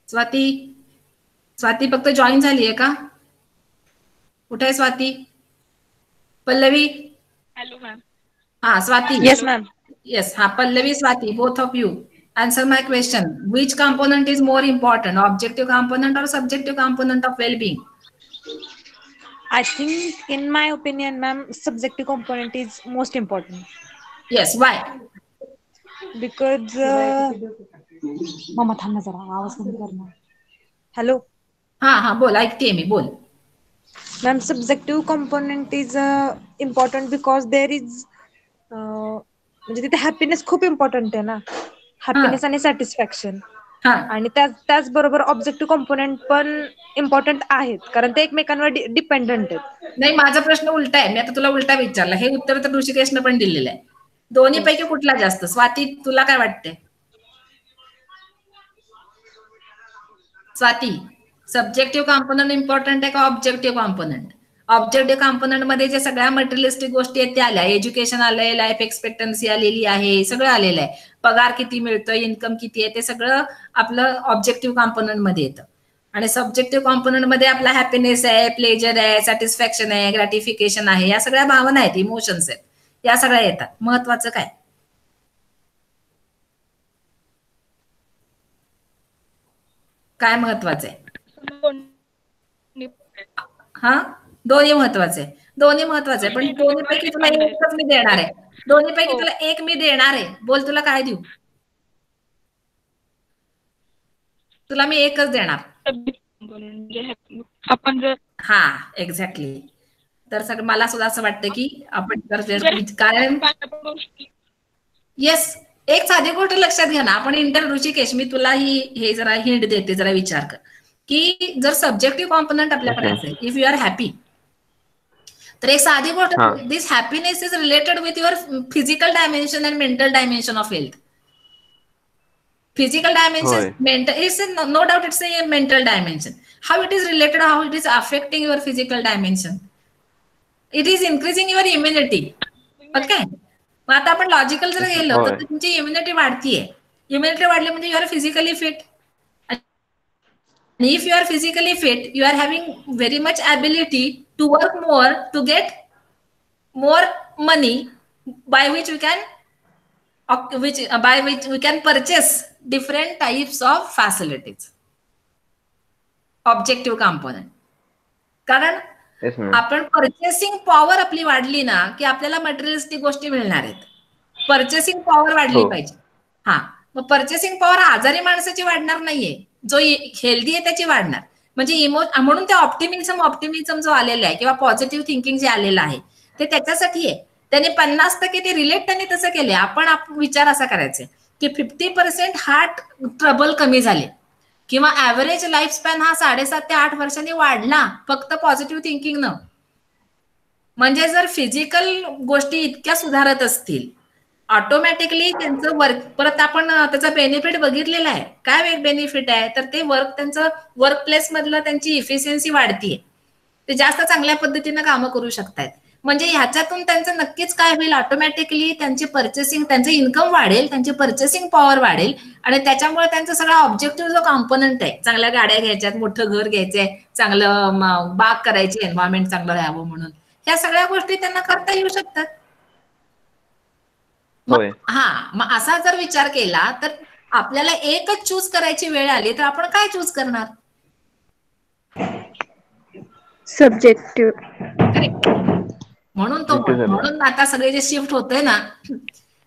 Swati फक्त जॉईन झाली आहे का? कुठे आहे स्वाती? पल्लवी? Hello ma'am. हा, स्वाती. Yes ma'am. येस, हा, Pallavi, Swati, both of you answer my question. Which component is more important, objective component or subjective component of well-being? I think, in my opinion, ma'am, subjective component is most important. Yes, why? Because mama थांब जरा आवाज कमी कर ना. Hello. हा, बोल, ऐकते मी, बोल. Ma'am, subjective component is important because there is म्हणजे तिथे हॅपीनेस खूप इम्पॉर्टंट आहे ना. हॅपीनेस आणि सॅटिस्फॅक्शन. आणि त्याचबरोबर ऑब्जेक्टिव्ह कॉम्पोनंट पण इम्पॉर्टंट आहेत, कारण ते एकमेकांवर डिपेंडंट आहेत. नाही, माझा प्रश्न उलटा आहे. मी आता तुला उलटा विचारला. हे उत्तर तर ऋषिकेशनं पण दिलेलं आहे. दोन्ही पैकी कुठला जास्त? स्वाती, तुला काय वाटते? स्वाती, सब्जेक्टिव्ह कॉम्पोनंट इम्पॉर्टंट आहे का ऑब्जेक्टिव्ह कॉम्पोनंट? ऑब्जेक्टिव्ह कॉम्पोनंट मध्ये जे सगळ्या मटेरियलिस्टिक गोष्टी आहेत त्या आल्या. एज्युकेशन आलंय, लाईफ एक्सपेक्टन्सी आलेली आहे, सगळं आलेलं आहे. पगार किती मिळतोय, इन्कम किती आहे, ते सगळं आपलं ऑब्जेक्टिव्ह कॉम्पोनंट मध्ये येतं. आणि सब्जेक्टिव्ह कॉम्पोनंट मध्ये आपला हॅपीनेस आहे, प्लेजर आहे, सॅटिस्फॅक्शन आहे, ग्रॅटिफिकेशन आहे, या सगळ्या भावना आहेत, इमोशन्स आहेत. या सगळ्या येतात. महत्वाचं काय? काय महत्वाचं आहे? हा, दोन्ही महत्वाचे आहे. दोन्ही महत्वाचे आहे, पण दोन्हीपैकी तुला एकच मी देणार आहे. दोन्हीपैकी तुला एक मी देणार आहे. बोल, तुला काय देऊ? तुला मी एकच देणार. आपण जर हा, एक्झॅक्टली. तर सगळं मला सुद्धा असं वाटतं की आपण कारण येस, एक साधी गोष्ट लक्षात घ्या ना. आपण ऋषिकेश, मी तुला हे जरा हिंट देते, जरा विचार कर की जर सब्जेक्टिव्ह कॉम्पोनंट आपल्याकडे असेल, इफ यू आर हॅपी, तर एक साधी गोष्ट, this happiness is related with your physical dimension and mental dimension of health. Physical dimension, mental, it's no doubt it's a mental dimension. How it is related, how it is affecting your physical dimension. It is increasing your immunity. Okay. मग आता आपण logical जर गेलो तर तुमची immunity वाढतीये. Immunity वाढली म्हणजे you are physically fit. If you are physically fit, you are having very much ability to work more, to get more money, by which we can purchase different types of facilities. Objective component. कारण आपण purchasing power आपली वाढली ना की आपल्याला materialistic गोष्टी मिळणार आहेत. पर्चेसिंग पॉवर वाढली पाहिजे. हा, मग पर्चेसिंग पॉवर आजारी माणसाची वाढणार नाहीये, जो हेल्दी आहे त्याची वाढणार. म्हणजे म्हणून ते ऑप्टिमिझम जो आलेला आहे किंवा पॉझिटिव्ह थिंकिंग जे आलेलं आहे ते त्याच्यासाठी आहे. त्याने 50% ते रिलेट त्यांनी तसं केले. आपण विचार असा करायचे की 50% हार्ट ट्रबल कमी झाले किंवा ऍव्हरेज लाईफ स्पॅन हा 7.5 ते 8 वर्षांनी वाढला फक्त पॉझिटिव्ह थिंकिंग न. म्हणजे जर फिजिकल गोष्टी इतक्या सुधारत असतील, ऑटोमॅटिकली त्यांचं वर्क, परत आपण त्याचा बेनिफिट बघितलेला आहे. काय बेनिफिट आहे तर ते त्यांचं वर्क प्लेस मधलं त्यांची इफिशियन्सी वाढतीये. ते जास्त चांगल्या पद्धतीने कामं करू शकतात. म्हणजे ह्याच्यातून त्यांचं नक्कीच काय होईल, ऑटोमॅटिकली त्यांची पर्चेसिंग, त्यांचं इन्कम वाढेल, त्यांची पर्चेसिंग पॉवर वाढेल आणि त्याच्यामुळे त्यांचा सगळा ऑब्जेक्टिव्ह जो कॉम्पोनंट आहे, चांगल्या गाड्या घ्यायच्यात, मोठं घर घ्यायचंय, चांगलं बाग करायची, एन्व्हायरमेंट चांगलं राहावं म्हणून, ह्या सगळ्या गोष्टी त्यांना करता येऊ शकतात. हा, मग असा जर विचार केला तर आपल्याला एकच चूज करायची वेळ आली तर आपण काय चूज करणार? सब्जेक्टिव्ह. म्हणून आता सगळे जे शिफ्ट होतंय ना,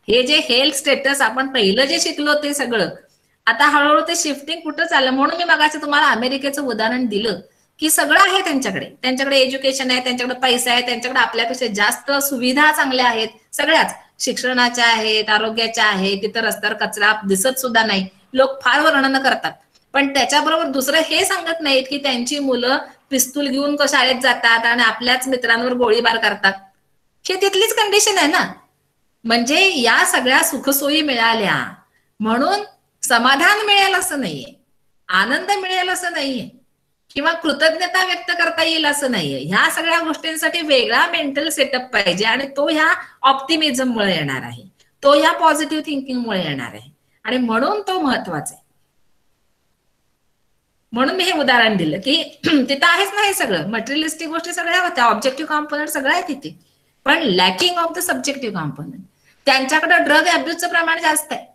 हे जे हेल्थ स्टेटस आपण पहिलं जे शिकलो ते सगळं आता हळूहळू ते शिफ्टिंग कुठं चाललं. म्हणून मी मगाशी तुम्हाला अमेरिकेचं उदाहरण दिलं की सगळं आहे त्यांच्याकडे एज्युकेशन आहे, त्यांच्याकडे पैसा आहे, त्यांच्याकडे आपल्यापेक्षा जास्त सुविधा चांगल्या आहेत, सगळ्याच शिक्षणाच्या आहेत, आरोग्याच्या आहेत. तिथं रस्त्यावर कचरा दिसत सुद्धा नाही. लोक फार वर्णन करतात, पण त्याच्याबरोबर दुसरं हे सांगत नाहीत की त्यांची मुलं पिस्तूल घेऊन शाळेत जातात आणि आपल्याच मित्रांवर गोळीबार करतात. हे तिथलीच कंडिशन आहे ना. म्हणजे या सगळ्या सुखसोयी मिळाल्या म्हणून समाधान मिळेल असं नाहीये, आनंद मिळेल असं नाहीये, किंवा कृतज्ञता व्यक्त करता येईल असं नाहीये. ह्या सगळ्या गोष्टींसाठी वेगळा मेंटल सेटअप पाहिजे आणि तो ह्या ऑप्टिमिझममुळे येणार आहे, तो ह्या पॉझिटिव्ह थिंकिंगमुळे येणार आहे आणि म्हणून तो महत्वाचा आहे. म्हणून मी हे उदाहरण दिलं की तिथं आहेच ना हे सगळं, मटेरियलिस्टिक गोष्टी सगळ्या होत्या, ऑब्जेक्टिव्ह कॉम्पोनंट सगळं आहे तिथे, पण lacking of the subjective component. त्यांच्याकडे ड्रग अब्यूजचं प्रमाण जास्त आहे.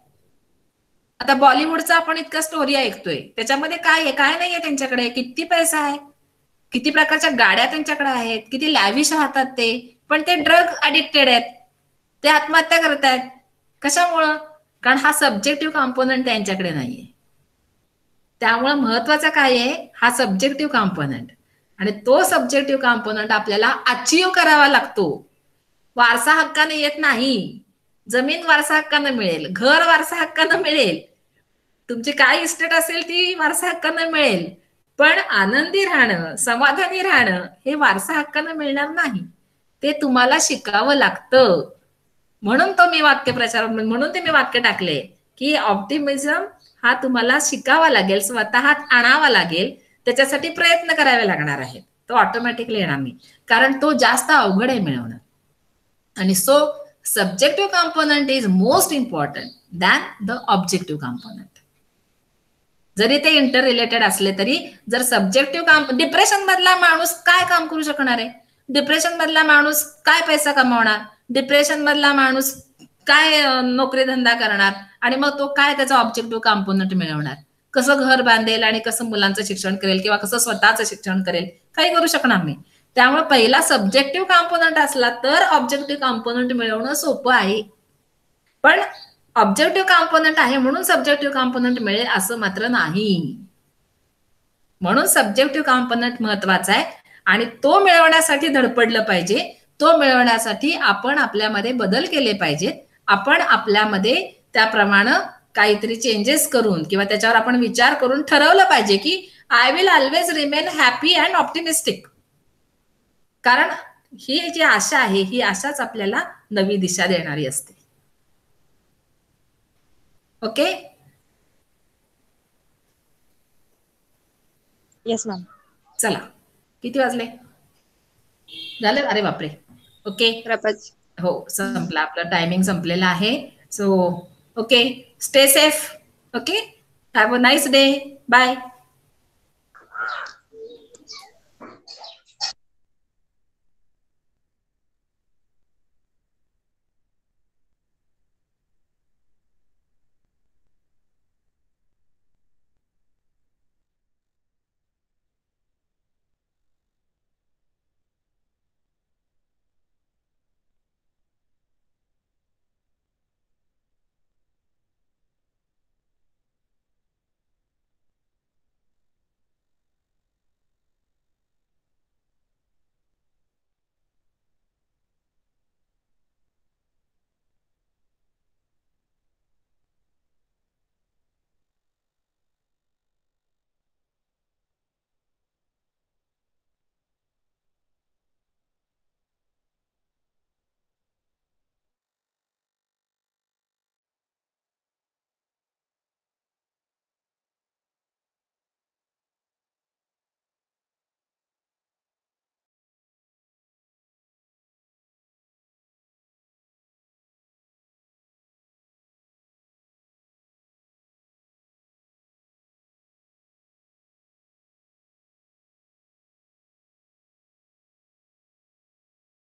आता बॉलिवूडचा आपण इतका स्टोरी ऐकतोय, त्याच्यामध्ये काय आहे, काय नाहीये त्यांच्याकडे. किती पैसा आहे, किती प्रकारच्या गाड्या त्यांच्याकडे आहेत, किती लॅविश राहतात ते, पण ते ड्रग अडिक्टेड आहेत, ते आत्महत्या करतायत. कशामुळं? कारण हा सब्जेक्टिव्ह कॉम्पोनंट त्यांच्याकडे नाहीये. त्यामुळे महत्वाचा काय आहे, हा सब्जेक्टिव्ह कॉम्पोनंट, आणि तो सब्जेक्टिव्ह कॉम्पोनंट आपल्याला अचीव्ह करावा लागतो. वारसा हक्काने येत नाही. जमीन वारसा हक्कानं मिळेल, घर वारसा हक्कानं मिळेल, तुमची काय इस्टेट असेल ती वारसा हक्कानं मिळेल, पण आनंदी राहणं, समाधानी राहणं हे वारसा हक्कानं मिळणार नाही. ते तुम्हाला शिकावं लागतं. म्हणून तो मी वाक्यप्रचार, म्हणून ते मी वाक्य टाकले की ऑप्टिमिझम हा तुम्हाला शिकावा लागेल, स्वतः आणावा लागेल, त्याच्यासाठी प्रयत्न करावे लागणार आहेत. तो ऑटोमॅटिकली येणार नाही, कारण तो जास्त अवघड आहे मिळवणं. आणि so subjective component is most important than the objective component. जरी ते इंटर रिलेटेड असले तरी जर सब्जेक्टिव्ह डिप्रेशन मधला माणूस काय काम करू शकणार आहे, डिप्रेशन मधला माणूस काय पैसा कमावणार, डिप्रेशन मधला माणूस काय नोकरी धंदा करणार आणि मग तो काय त्याचा ऑब्जेक्टिव्ह कॉम्पोनंट मिळवणार, कसं घर बांधेल आणि कसं मुलांचं शिक्षण करेल किंवा कसं स्वतःचं शिक्षण करेल, काही करू शकणार नाही. त्यामुळे पहिला सब्जेक्टिव्ह कॉम्पोनंट असला तर ऑब्जेक्टिव्ह कॉम्पोनंट मिळवणं सोपं आहे. पण ऑब्जेक्टिव्ह कॉम्पोनंट आहे म्हणून सब्जेक्टिव्ह कॉम्पोनंट मिळेल असं मात्र नाही. म्हणून सब्जेक्टिव्ह कॉम्पोनंट महत्वाचा आहे आणि तो मिळवण्यासाठी धडपडलं पाहिजे. तो मिळवण्यासाठी आपण आपल्यामध्ये बदल केले पाहिजेत. आपण आपल्यामध्ये त्याप्रमाणे काहीतरी चेंजेस करून किंवा त्याच्यावर आपण विचार करून ठरवलं पाहिजे की I will always remain happy and optimistic. कारण ही जी आशा आहे ही आशाच आपल्याला नवी दिशा देणारी असते. ओके. Yes ma'am. चला किती वाजले झाले? अरे बापरे. ओके हो संपला, आपलं टायमिंग संपलेला आहे. So okay, stay safe. Okay, have a nice day. Bye.